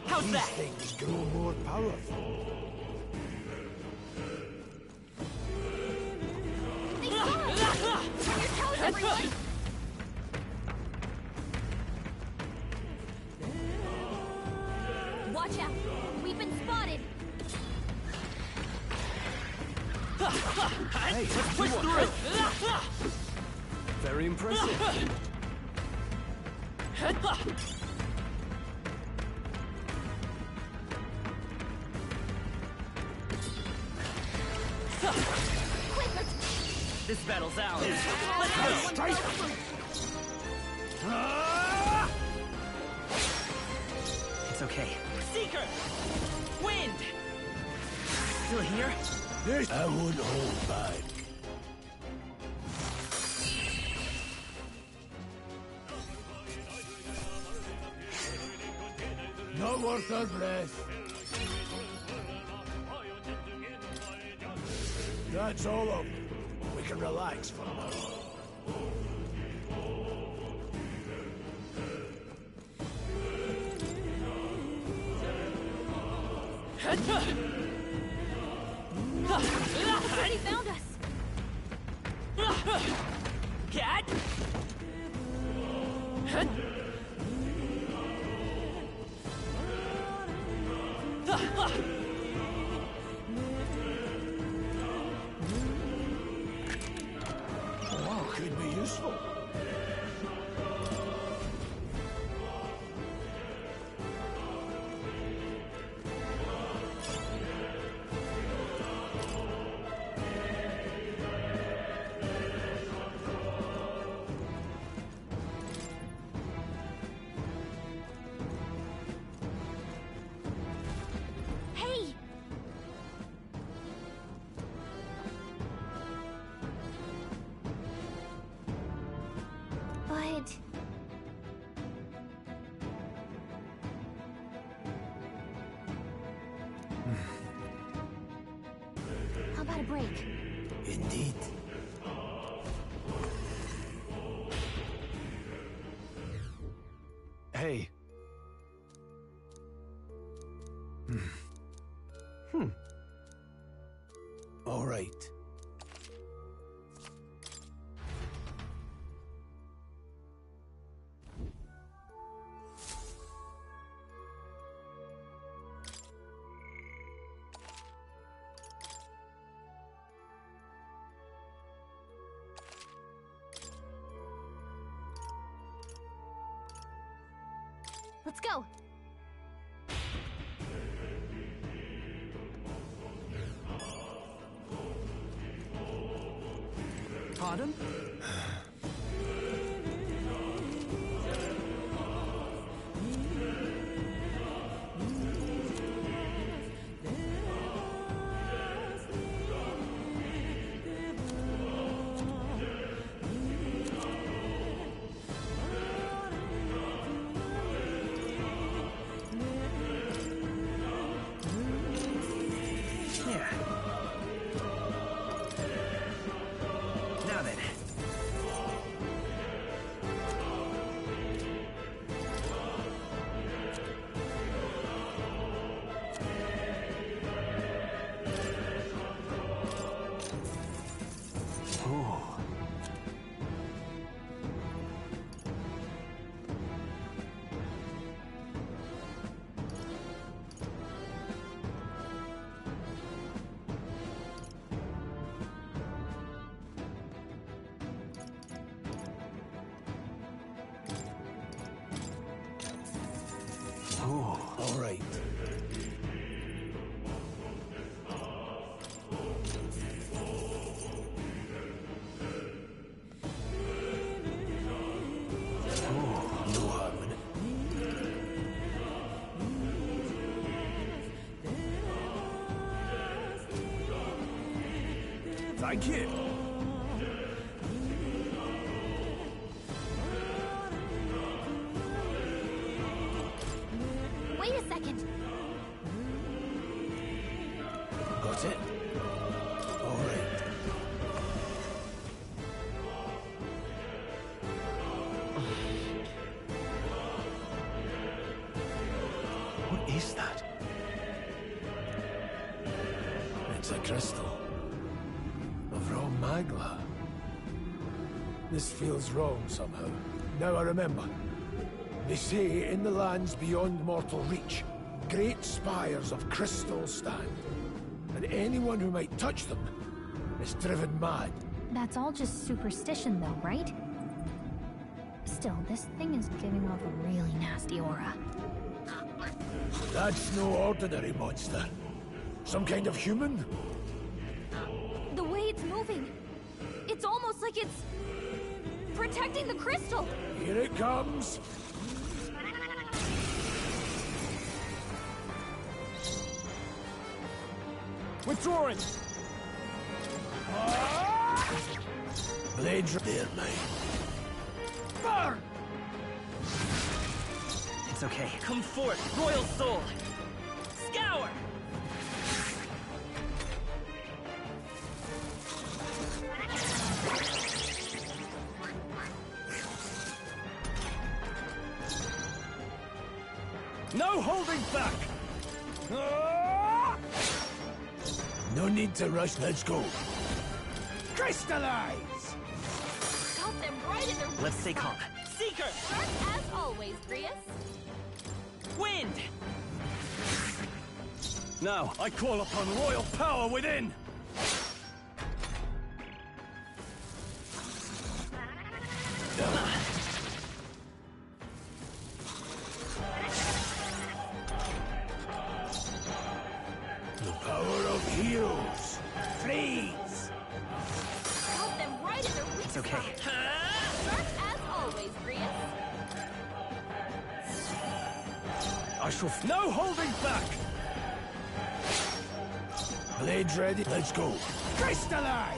How's These that? things grow more powerful. They saw us! On your toes, everyone! Watch out! We've been spotted! Hey, Push through. very impressive. Quick, let's... This battle's ours. Let's go. It's okay. Seeker! Wind! Still here? This I won't hold back. Not worth our breath. That's all of them. We can relax for now. Somebody found us! Cat! Could be useful. Hey! But... How about a break? Indeed. Hey. All right. Let's go! Pardon? Now then. All right. No harm in it. Thank you. Wait a second. Got it? All right. What is that? It's a crystal. Of raw magma. This feels wrong somehow. Now I remember. They say in the lands beyond mortal reach, great spires of crystal stand. And anyone who might touch them is driven mad. That's all just superstition though, right? Still, this thing is giving off a really nasty aura. That's no ordinary monster. Some kind of human? The way it's moving, it's almost like it's protecting the crystal. Here it comes. Withdrawing! Blades are there, mate. Burn! It's okay. Come forth, royal soul! Scour! No holding back! No need to rush, let's go. Crystallize! Got them right in their weak Let's stay calm. spot. Seeker! Sharp as always, Grius. Wind! Now, I call upon royal power within! The power of heroes. Freeze! Got them right in their weak It's okay. spot. Sharp as always, Grius. I shall... No holding back! Blades ready, let's go. Crystallize!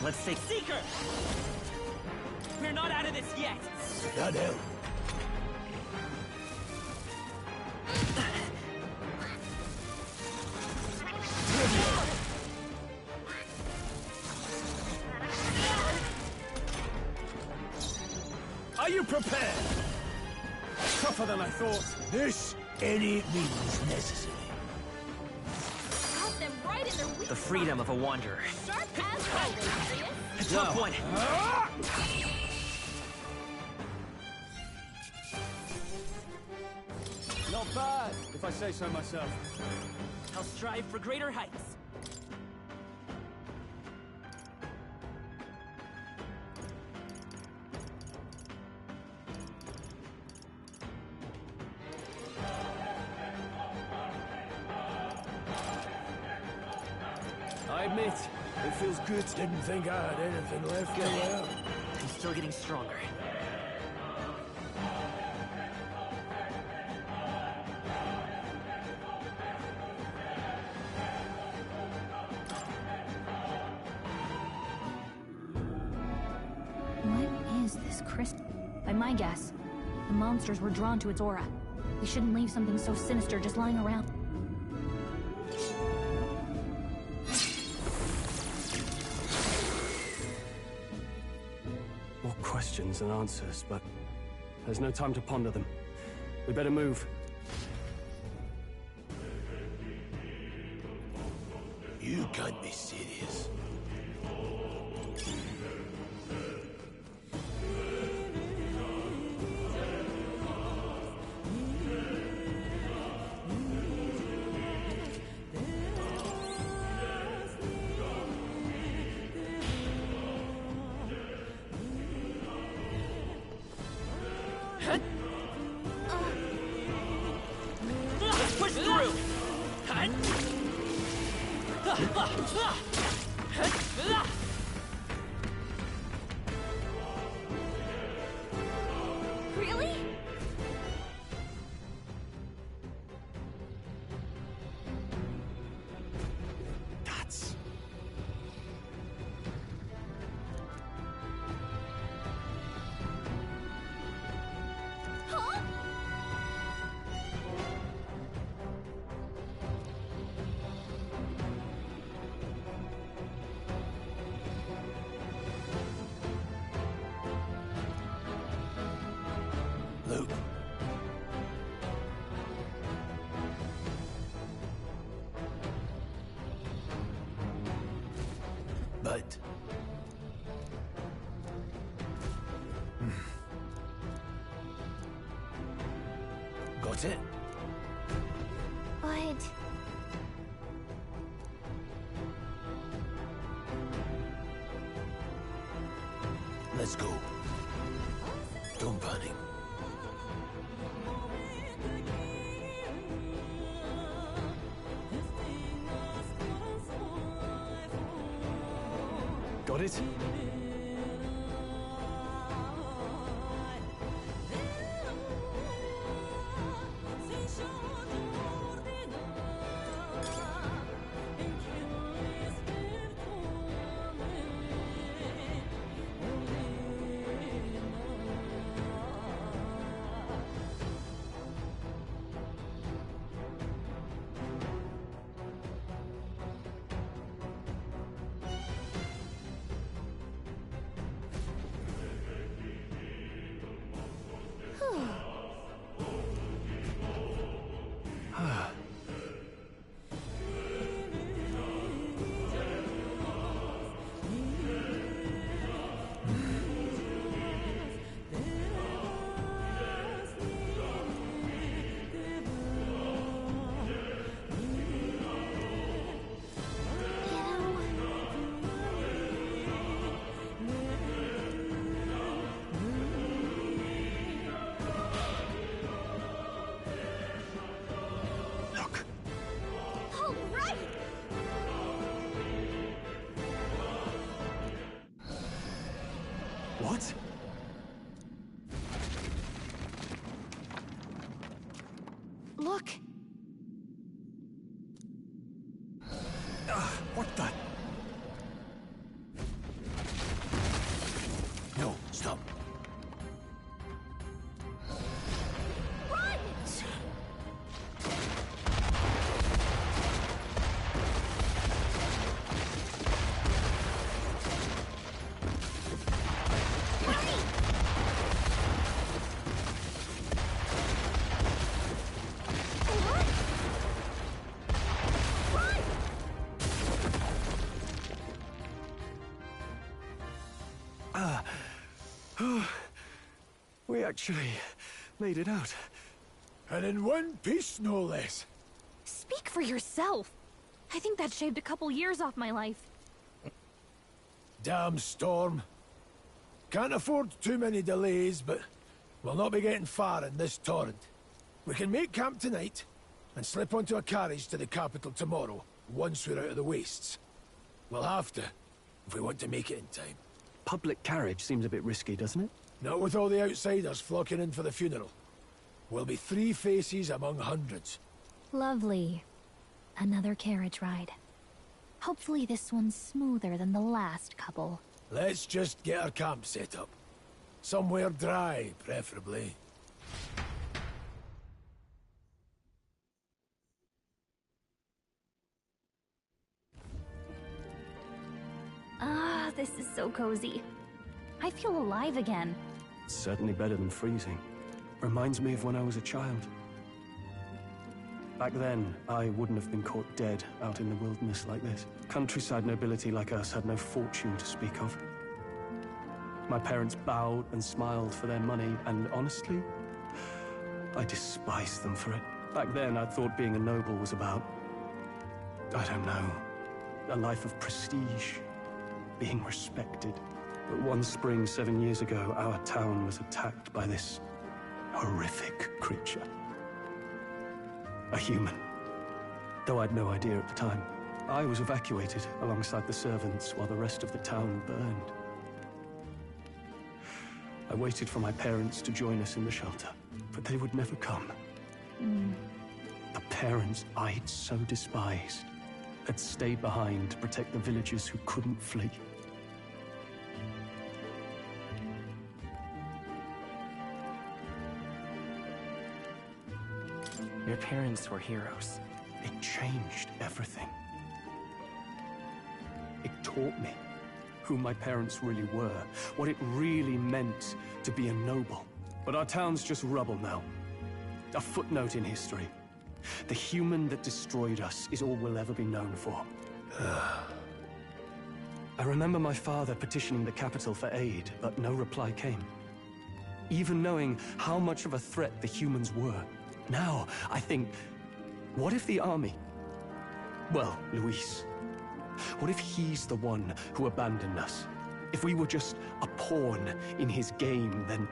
Let's stay... Seeker! We're not out of this yet! That helped. Are you prepared? Tougher than I thought. This, any means necessary. Got them right in their weak The freedom of a wanderer. spot. Sharp as always, Grius. A tough one. Not bad, if I say so myself. I'll strive for greater heights. I admit, it feels good. Didn't think I had anything left to wear. I'm still getting stronger. What is this crystal? By my guess, the monsters were drawn to its aura. We shouldn't leave something so sinister just lying around. More questions than answers, but there's no time to ponder them. We better move. You can't be serious. Push through! Really? That's... Huh? Luke. But... Got it? But... Let's go. Don't panic. Got it? All right! What? Look! What the... No, stop. Run! We actually made it out. And in one piece, no less. Speak for yourself. I think that shaved a couple years off my life. Damn storm. Can't afford too many delays, but we'll not be getting far in this torrent. We can make camp tonight and slip onto a carriage to the capital tomorrow, once we're out of the wastes. We'll have to, if we want to make it in time. Public carriage seems a bit risky, doesn't it? Not with all the outsiders flocking in for the funeral. We'll be 3 faces among hundreds. Lovely. Another carriage ride. Hopefully this one's smoother than the last couple. Let's just get our camp set up. Somewhere dry, preferably. Ah, this is so cozy. I feel alive again. It's certainly better than freezing. Reminds me of when I was a child. Back then, I wouldn't have been caught dead out in the wilderness like this. Countryside nobility like us had no fortune to speak of. My parents bowed and smiled for their money, and honestly, I despised them for it. Back then, I thought being a noble was about, I don't know, a life of prestige, being respected. But one spring 7 years ago, our town was attacked by this horrific creature. A human. Though I'd no idea at the time. I was evacuated alongside the servants while the rest of the town burned. I waited for my parents to join us in the shelter, but they would never come. The parents I'd so despised had stayed behind to protect the villagers who couldn't flee. Your parents were heroes. It changed everything. It taught me who my parents really were, what it really meant to be a noble. But our town's just rubble now. A footnote in history. The human that destroyed us is all we'll ever be known for. I remember my father petitioning the capital for aid, but no reply came. Even knowing how much of a threat the humans were. Now, I think, what if the army? Well, Luis. What if he's the one who abandoned us? If we were just a pawn in his game, then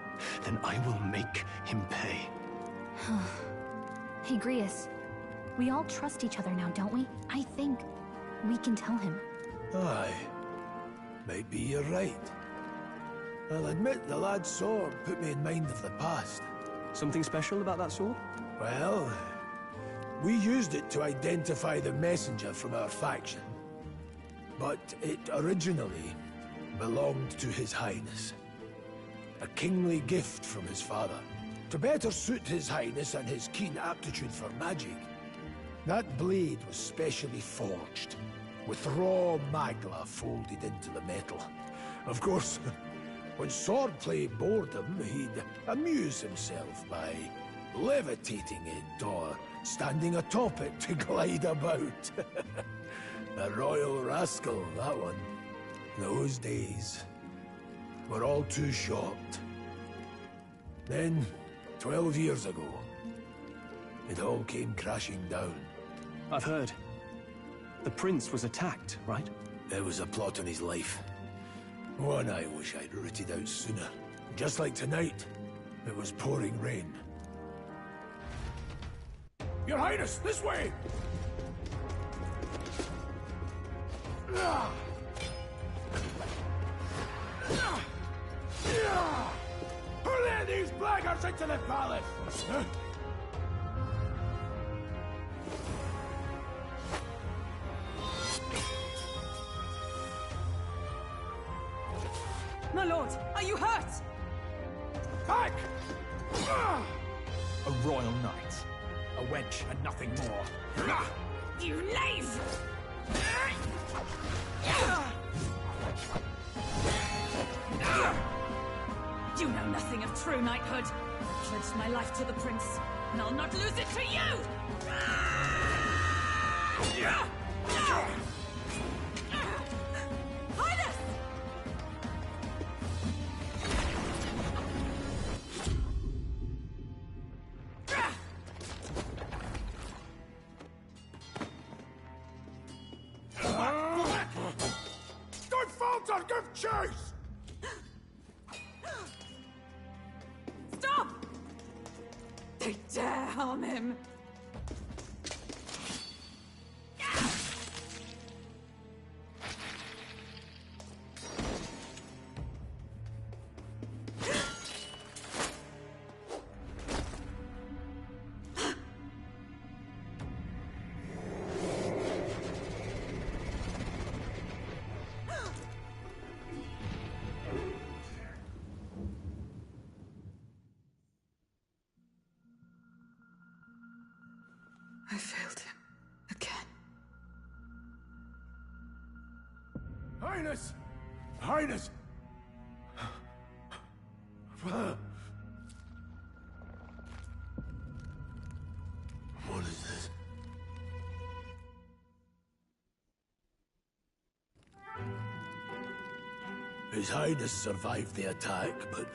I will make him pay. Hey, Grius. We all trust each other now, don't we? I think we can tell him. Aye. Maybe you're right. I'll admit the lad's sword put me in mind of the past. Something special about that sword? Well, we used it to identify the messenger from our faction. But it originally belonged to His Highness. A kingly gift from his father, to better suit His Highness and his keen aptitude for magic. That blade was specially forged, with raw magla folded into the metal. Of course, when swordplay bored him, he'd amuse himself by levitating it or standing atop it to glide about. A royal rascal, that one. Those days were all too short. Then, 12 years ago, it all came crashing down. I've heard. The prince was attacked, right? There was a plot on his life. One I wish I'd rooted out sooner. Just like tonight, it was pouring rain. Your Highness, this way! Who let these blackguards into the palace? My lord, are you hurt? Back! A royal knight. A wench and nothing more. You knave! You know nothing of true knighthood. I pledged my life to the prince, and I'll not lose it to you! Highness! Don't falter! Give chase! Stop! They dare harm him! Highness! Highness! What is this? His Highness survived the attack, but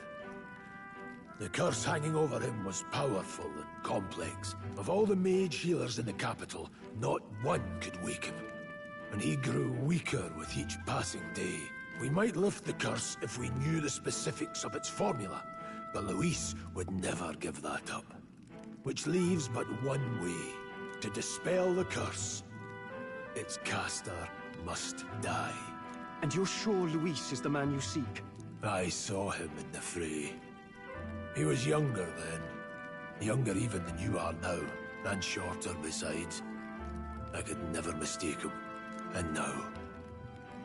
the curse hanging over him was powerful and complex. Of all the mage healers in the capital, not one could wake him. And he grew weaker with each passing day. We might lift the curse if we knew the specifics of its formula, but Luis would never give that up. Which leaves but one way to dispel the curse. Its caster must die. And you're sure Luis is the man you seek? I saw him in the fray. He was younger then. Younger even than you are now, and shorter besides. I could never mistake him. And now,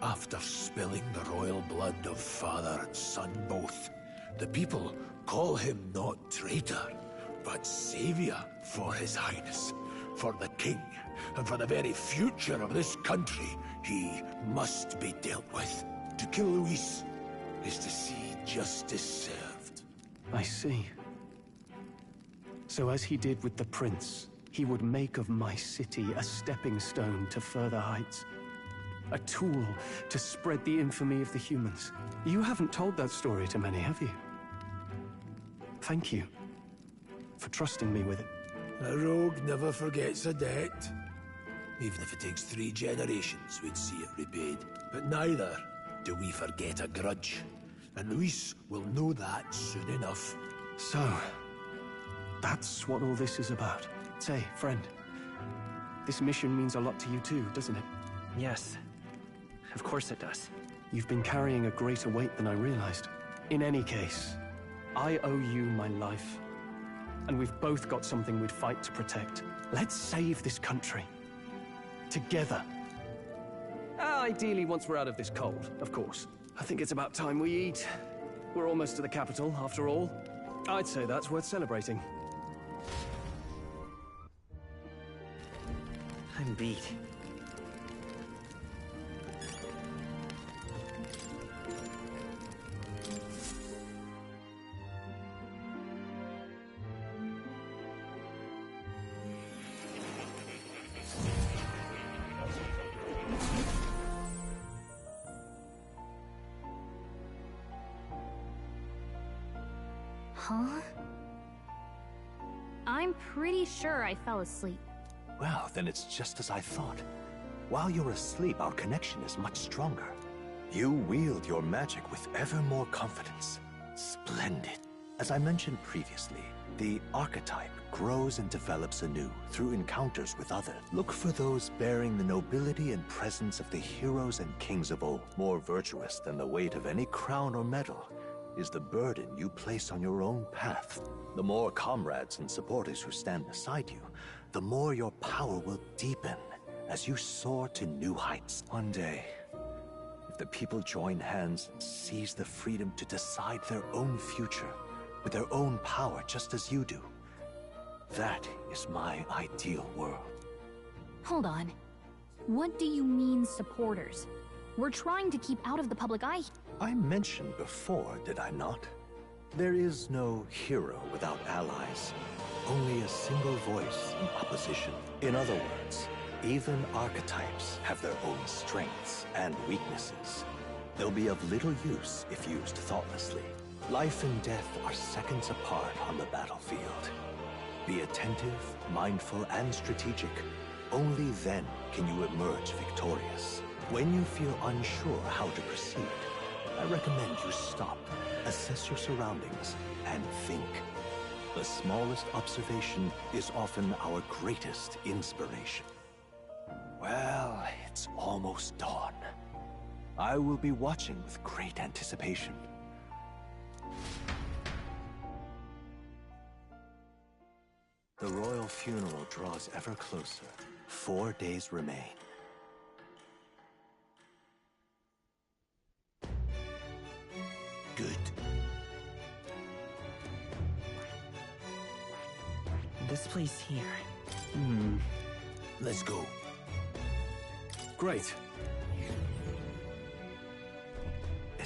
after spilling the royal blood of father and son both, the people call him not traitor, but savior for his highness, for the king, and for the very future of this country. He must be dealt with. To kill Luis is to see justice served. I see. So as he did with the prince, he would make of my city a stepping stone to further heights. A tool to spread the infamy of the humans. You haven't told that story to many, have you? Thank you for trusting me with it. A rogue never forgets a debt. Even if it takes 3 generations, we'd see it repaid. But neither do we forget a grudge. And Luis will know that soon enough. So, that's what all this is about. Say, friend, this mission means a lot to you too, doesn't it? Yes. Of course it does. You've been carrying a greater weight than I realized. In any case, I owe you my life. And we've both got something we'd fight to protect. Let's save this country. Together. Ideally, once we're out of this cold, of course. I think it's about time we eat. We're almost to the capital, after all. I'd say that's worth celebrating. I'm beat. Huh? I'm pretty sure I fell asleep. Well, then it's just as I thought. While you're asleep, our connection is much stronger. You wield your magic with ever more confidence. Splendid. As I mentioned previously, the archetype grows and develops anew through encounters with others. Look for those bearing the nobility and presence of the heroes and kings of old. More virtuous than the weight of any crown or medal is the burden you place on your own path. The more comrades and supporters who stand beside you, the more your power will deepen as you soar to new heights. One day, if the people join hands and seize the freedom to decide their own future with their own power just as you do, that is my ideal world. Hold on. What do you mean, supporters? We're trying to keep out of the public eye. I mentioned before, did I not? There is no hero without allies. Only a single voice in opposition. In other words, even archetypes have their own strengths and weaknesses. They'll be of little use if used thoughtlessly. Life and death are seconds apart on the battlefield. Be attentive, mindful, and strategic. Only then can you emerge victorious. When you feel unsure how to proceed, I recommend you stop, assess your surroundings, and think. The smallest observation is often our greatest inspiration. Well, it's almost dawn. I will be watching with great anticipation. The royal funeral draws ever closer. 4 days remain. Good. This place here. Let's go. Great.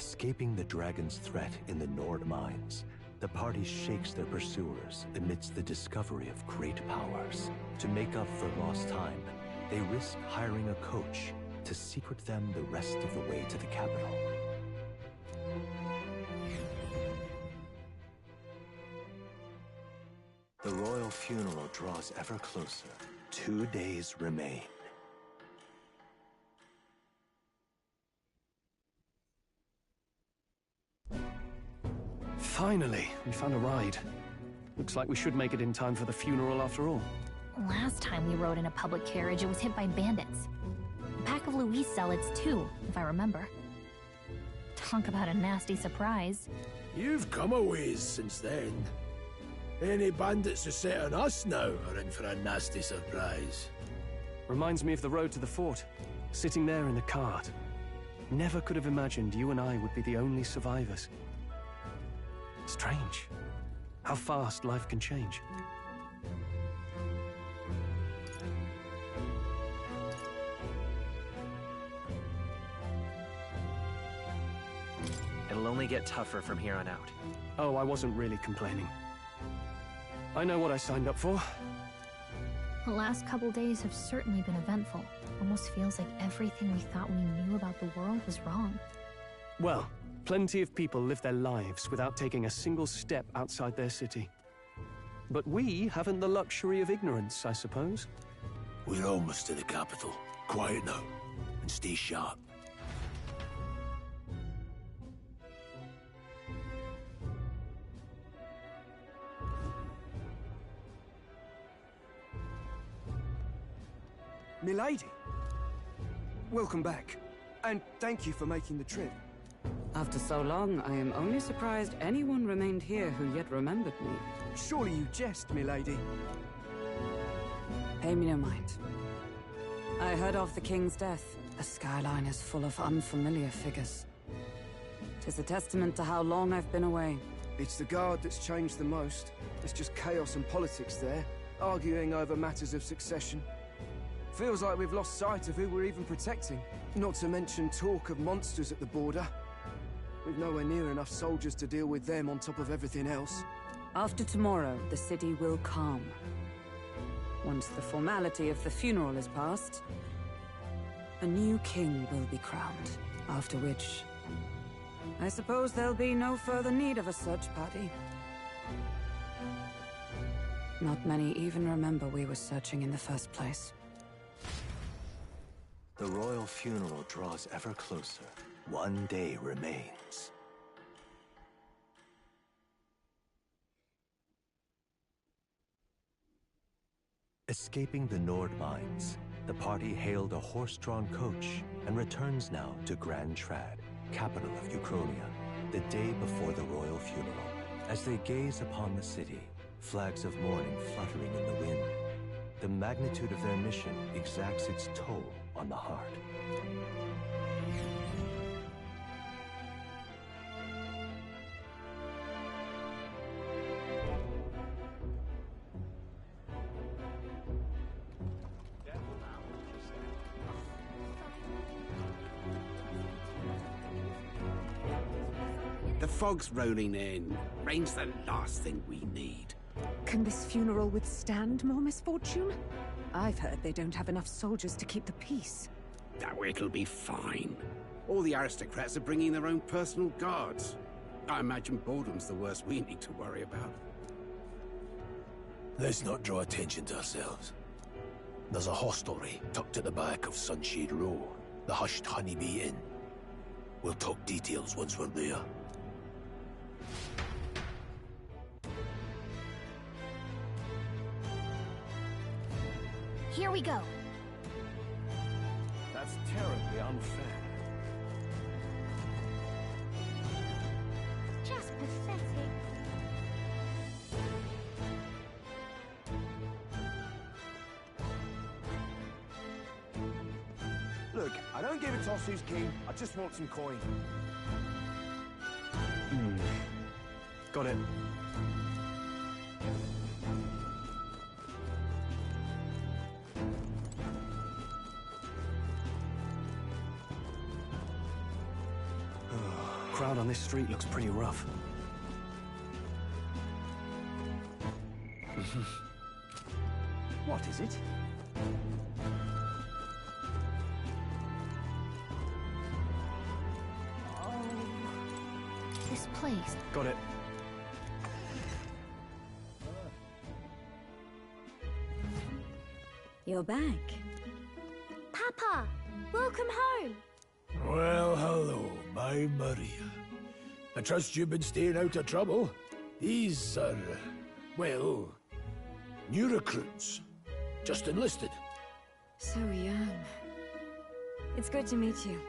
Escaping the dragon's threat in the Nord mines, the party shakes their pursuers amidst the discovery of great powers. To make up for lost time, they risk hiring a coach to secret them the rest of the way to the capital. The royal funeral draws ever closer. 2 days remain. Finally, we found a ride. Looks like we should make it in time for the funeral after all. Last time we rode in a public carriage, it was hit by bandits. A pack of Louis zealots, too, if I remember. Talk about a nasty surprise. You've come a ways since then. Any bandits who set on us now are in for a nasty surprise. Reminds me of the road to the fort. Sitting there in the cart. Never could have imagined you and I would be the only survivors. Strange. How fast life can change. It'll only get tougher from here on out. Oh, I wasn't really complaining. I know what I signed up for. The last couple days have certainly been eventful. Almost feels like everything we thought we knew about the world was wrong. Well, plenty of people live their lives without taking a single step outside their city. But we haven't the luxury of ignorance, I suppose. We're almost to the capital. Quiet now, and stay sharp. Milady, welcome back, and thank you for making the trip. After so long, I am only surprised anyone remained here who yet remembered me. Surely you jest, milady. Pay me no mind. I heard of the king's death. The skyline is full of unfamiliar figures. 'Tis a testament to how long I've been away. It's the guard that's changed the most. It's just chaos and politics there, arguing over matters of succession. Feels like we've lost sight of who we're even protecting. Not to mention talk of monsters at the border. We've nowhere near enough soldiers to deal with them on top of everything else. After tomorrow, the city will calm. Once the formality of the funeral is past, a new king will be crowned. After which, I suppose there'll be no further need of a search party. Not many even remember we were searching in the first place. The royal funeral draws ever closer. 1 day remains. Escaping the Nord mines, the party hailed a horse-drawn coach and returns now to Grand Trad, capital of Uchronia, the day before the royal funeral. As they gaze upon the city, flags of mourning fluttering in the wind, the magnitude of their mission exacts its toll on the heart. The fog's rolling in. Rain's the last thing we need. Can this funeral withstand more misfortune? I've heard they don't have enough soldiers to keep the peace. Oh, it'll be fine. All the aristocrats are bringing their own personal guards. I imagine boredom's the worst we need to worry about. Let's not draw attention to ourselves. There's a hostelry tucked at the back of Sunshade Row, the Hushed Honeybee Inn. We'll talk details once we're there. Here we go. That's terribly unfair. Just pathetic. Look, I don't give a toss who's king. I just want some coin. Got it. Crowd on this street looks pretty rough. What is it? This place. Got it. You're back. Papa, welcome home. Well, hello, my Maria. I trust you've been staying out of trouble. These are, well, new recruits. Just enlisted. So young. It's good to meet you.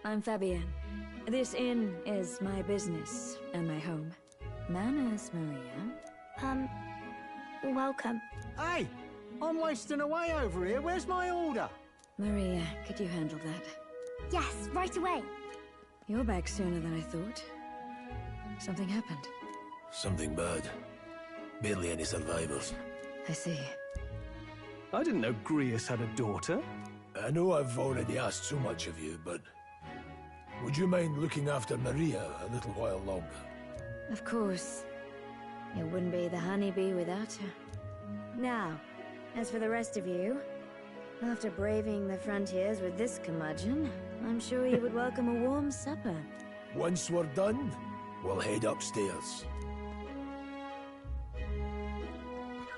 I'm Fabienne. This inn is my business and my home. Manners, Maria. Welcome. Hey! I'm wasting away over here. Where's my order? Maria, could you handle that? Yes, right away. You're back sooner than I thought. Something happened. Something bad. Barely any survivors. I see. I didn't know Grius had a daughter. I know I've already asked so much of you, but would you mind looking after Maria a little while longer? Of course. It wouldn't be the honeybee without her. Now, as for the rest of you, after braving the frontiers with this curmudgeon, I'm sure you would welcome a warm supper. Once we're done, we'll head upstairs.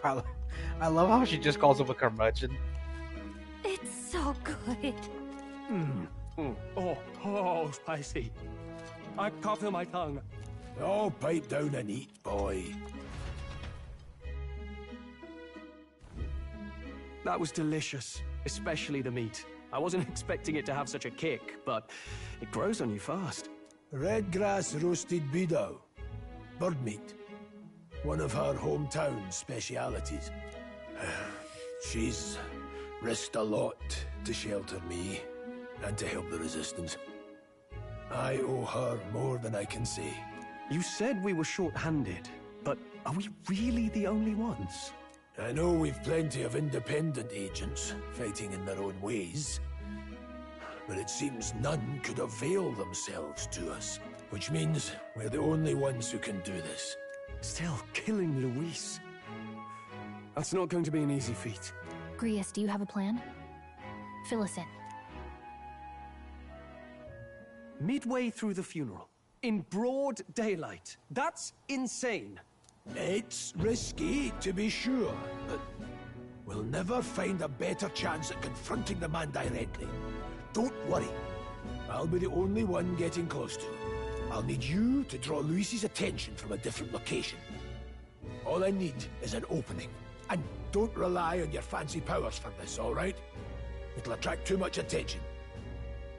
I love how she just calls him a curmudgeon. It's so good. Oh, spicy. I can't feel my tongue. Oh, pipe down and eat, boy. That was delicious, especially the meat. I wasn't expecting it to have such a kick, but it grows on you fast. Red grass roasted beedow. Bird meat. One of her hometown specialities. She's risked a lot to shelter me and to help the resistance. I owe her more than I can say. You said we were short-handed, but are we really the only ones? I know we've plenty of independent agents fighting in their own ways, but it seems none could avail themselves to us, which means we're the only ones who can do this. Still, killing Luis. That's not going to be an easy feat. Grius, do you have a plan? Fill us in. Midway through the funeral, in broad daylight. That's insane. It's risky, to be sure, but we'll never find a better chance at confronting the man directly. Don't worry. I'll be the only one getting close to him. I'll need you to draw Luis's attention from a different location. All I need is an opening. And don't rely on your fancy powers for this, all right? It'll attract too much attention.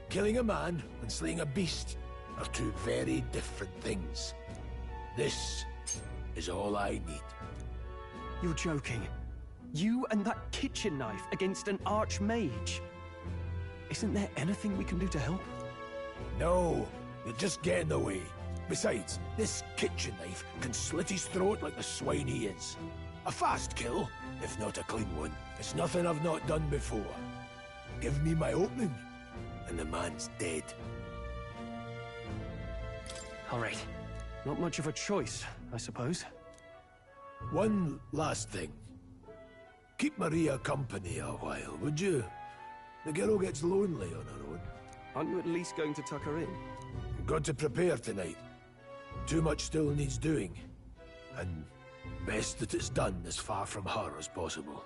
Killing a man and slaying a beast are two very different things. This is all I need. You're joking. You and that kitchen knife against an archmage. Isn't there anything we can do to help? No, you'll just get in the way. Besides, this kitchen knife can slit his throat like the swine he is. A fast kill, if not a clean one. It's nothing I've not done before. Give me my opening, and the man's dead. All right. Not much of a choice, I suppose. One last thing. Keep Maria company a while, would you? The girl gets lonely on her own. Aren't you at least going to tuck her in? Got to prepare tonight. Too much still needs doing. And best that it's done as far from her as possible.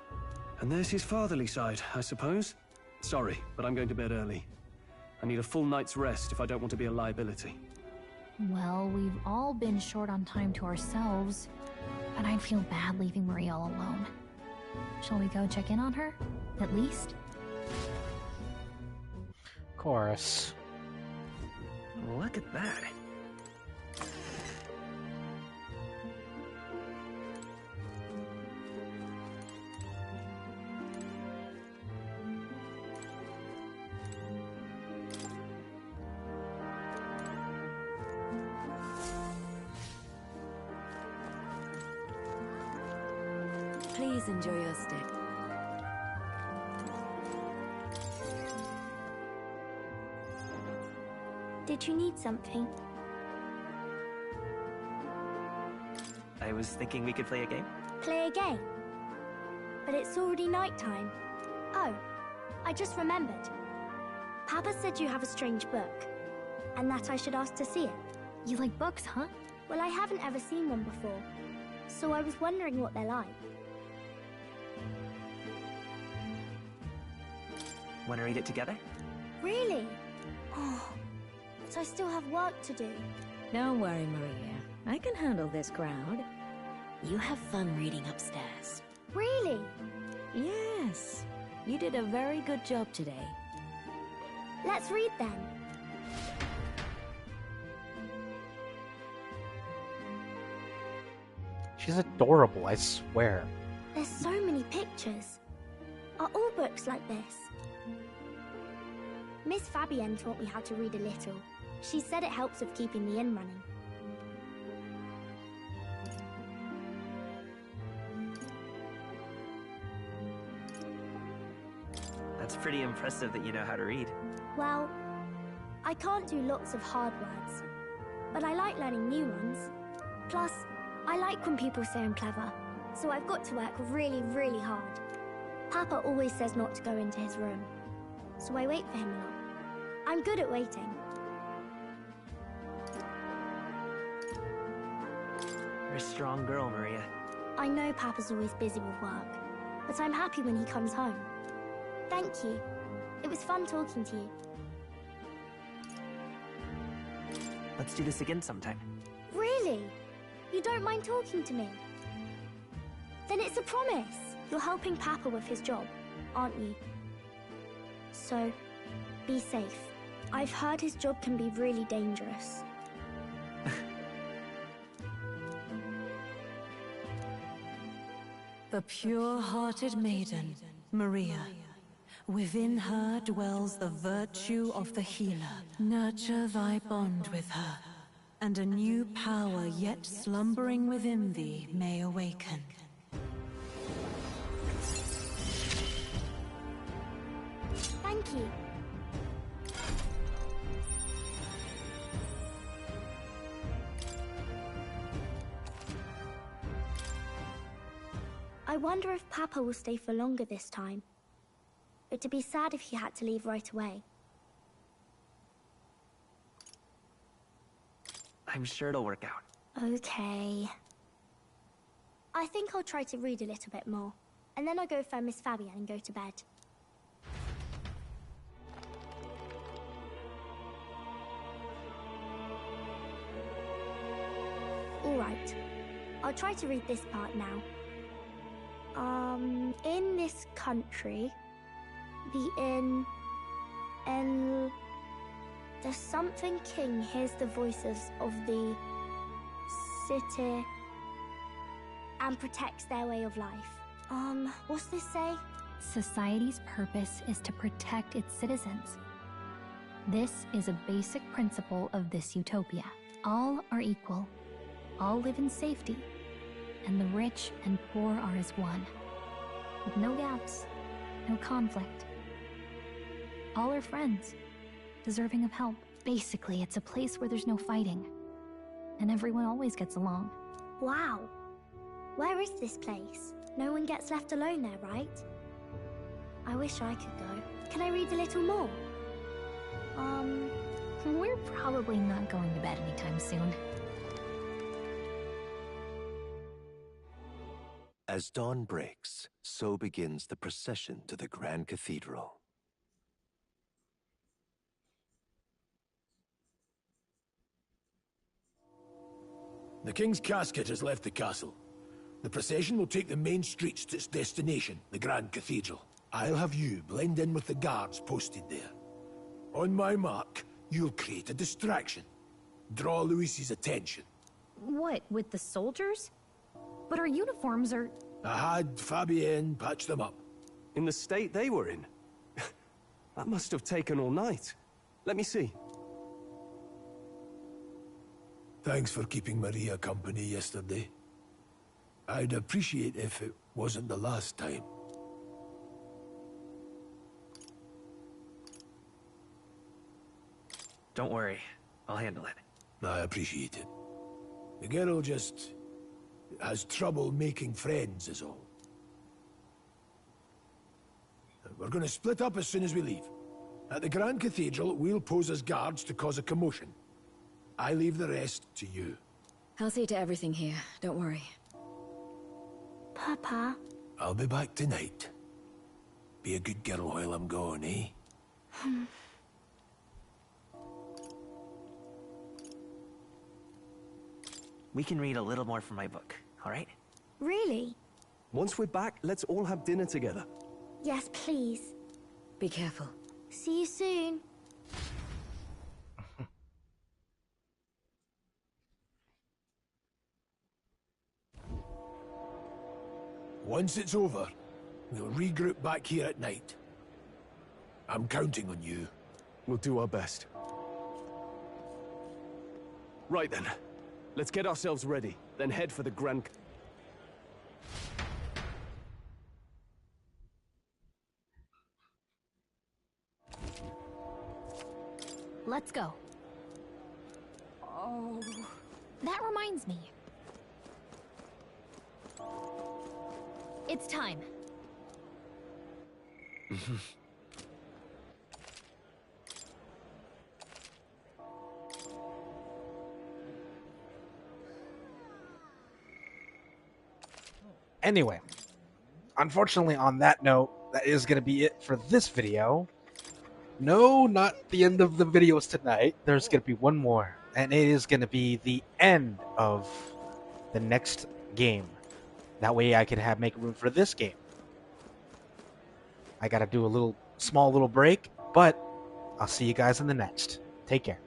And there's his fatherly side, I suppose. Sorry, but I'm going to bed early. I need a full night's rest if I don't want to be a liability. Well, we've all been short on time to ourselves, but I'd feel bad leaving Maria all alone. Shall we go check in on her, at least? Chorus. Look at that. Please enjoy your stay. Did you need something? I was thinking we could play a game. Play a game? But it's already nighttime. Oh, I just remembered. Papa said you have a strange book, and that I should ask to see it. You like books, huh? Well, I haven't ever seen one before, so I was wondering what they're like. Want to read it together? Really? Oh, but I still have work to do. Don't worry, Maria. I can handle this crowd. You have fun reading upstairs. Really? Yes. You did a very good job today. Let's read then. She's adorable, I swear. There's so many pictures. Are all books like this? Miss Fabienne taught me how to read a little. She said it helps with keeping the inn running. That's pretty impressive that you know how to read. Well, I can't do lots of hard words, but I like learning new ones. Plus, I like when people say I'm clever, so I've got to work really, really hard. Papa always says not to go into his room, so I wait for him a lot. I'm good at waiting. You're a strong girl, Maria. I know Papa's always busy with work, but I'm happy when he comes home. Thank you. It was fun talking to you. Let's do this again sometime. Really? You don't mind talking to me? Then it's a promise. You're helping Papa with his job, aren't you? So, be safe. I've heard his job can be really dangerous. The pure-hearted maiden, Maria. Within her dwells the virtue of the healer. Nurture thy bond with her, and a new power yet slumbering within thee may awaken. Thank you. I wonder if Papa will stay for longer this time. It'd be sad if he had to leave right away. I'm sure it'll work out. Okay. I think I'll try to read a little bit more, and then I'll go find Miss Fabienne and go to bed. Alright. I'll try to read this part now. In this country, the inn, the something king hears the voices of the city and protects their way of life. What's this say? Society's purpose is to protect its citizens. This is a basic principle of this utopia. All are equal, all live in safety, and the rich and poor are as one, with no gaps, no conflict. All are friends, deserving of help. Basically, it's a place where there's no fighting, and everyone always gets along. Wow. Where is this place? No one gets left alone there, right? I wish I could go. Can I read a little more? We're probably not going to bed anytime soon. As dawn breaks, so begins the procession to the Grand Cathedral. The King's casket has left the castle. The procession will take the main streets to its destination, the Grand Cathedral. I'll have you blend in with the guards posted there. On my mark, you'll create a distraction. Draw Luis's attention. What, with the soldiers? But our uniforms are... I had Fabienne patch them up. In the state they were in? That must have taken all night. Let me see. Thanks for keeping Maria company yesterday. I'd appreciate if it wasn't the last time. Don't worry, I'll handle it. I appreciate it. The girl just Has trouble making friends, is all. We're going to split up as soon as we leave. At the Grand Cathedral, we'll pose as guards to cause a commotion. I leave the rest to you. I'll see to everything here. Don't worry. Papa. I'll be back tonight. Be a good girl while I'm gone, eh? We can read a little more from my book, all right? Really? Once we're back, let's all have dinner together. Yes, please. Be careful. See you soon. Once it's over, we'll regroup back here at night. I'm counting on you. We'll do our best. Right then. Let's get ourselves ready, then head for the Grand... Let's go. Oh. That reminds me. It's time. Anyway, unfortunately on that note, that is going to be it for this video. No, not the end of the videos tonight. There's going to be one more, and it is going to be the end of the next game. That way I can make room for this game. I got to do a small little break, but I'll see you guys in the next. Take care.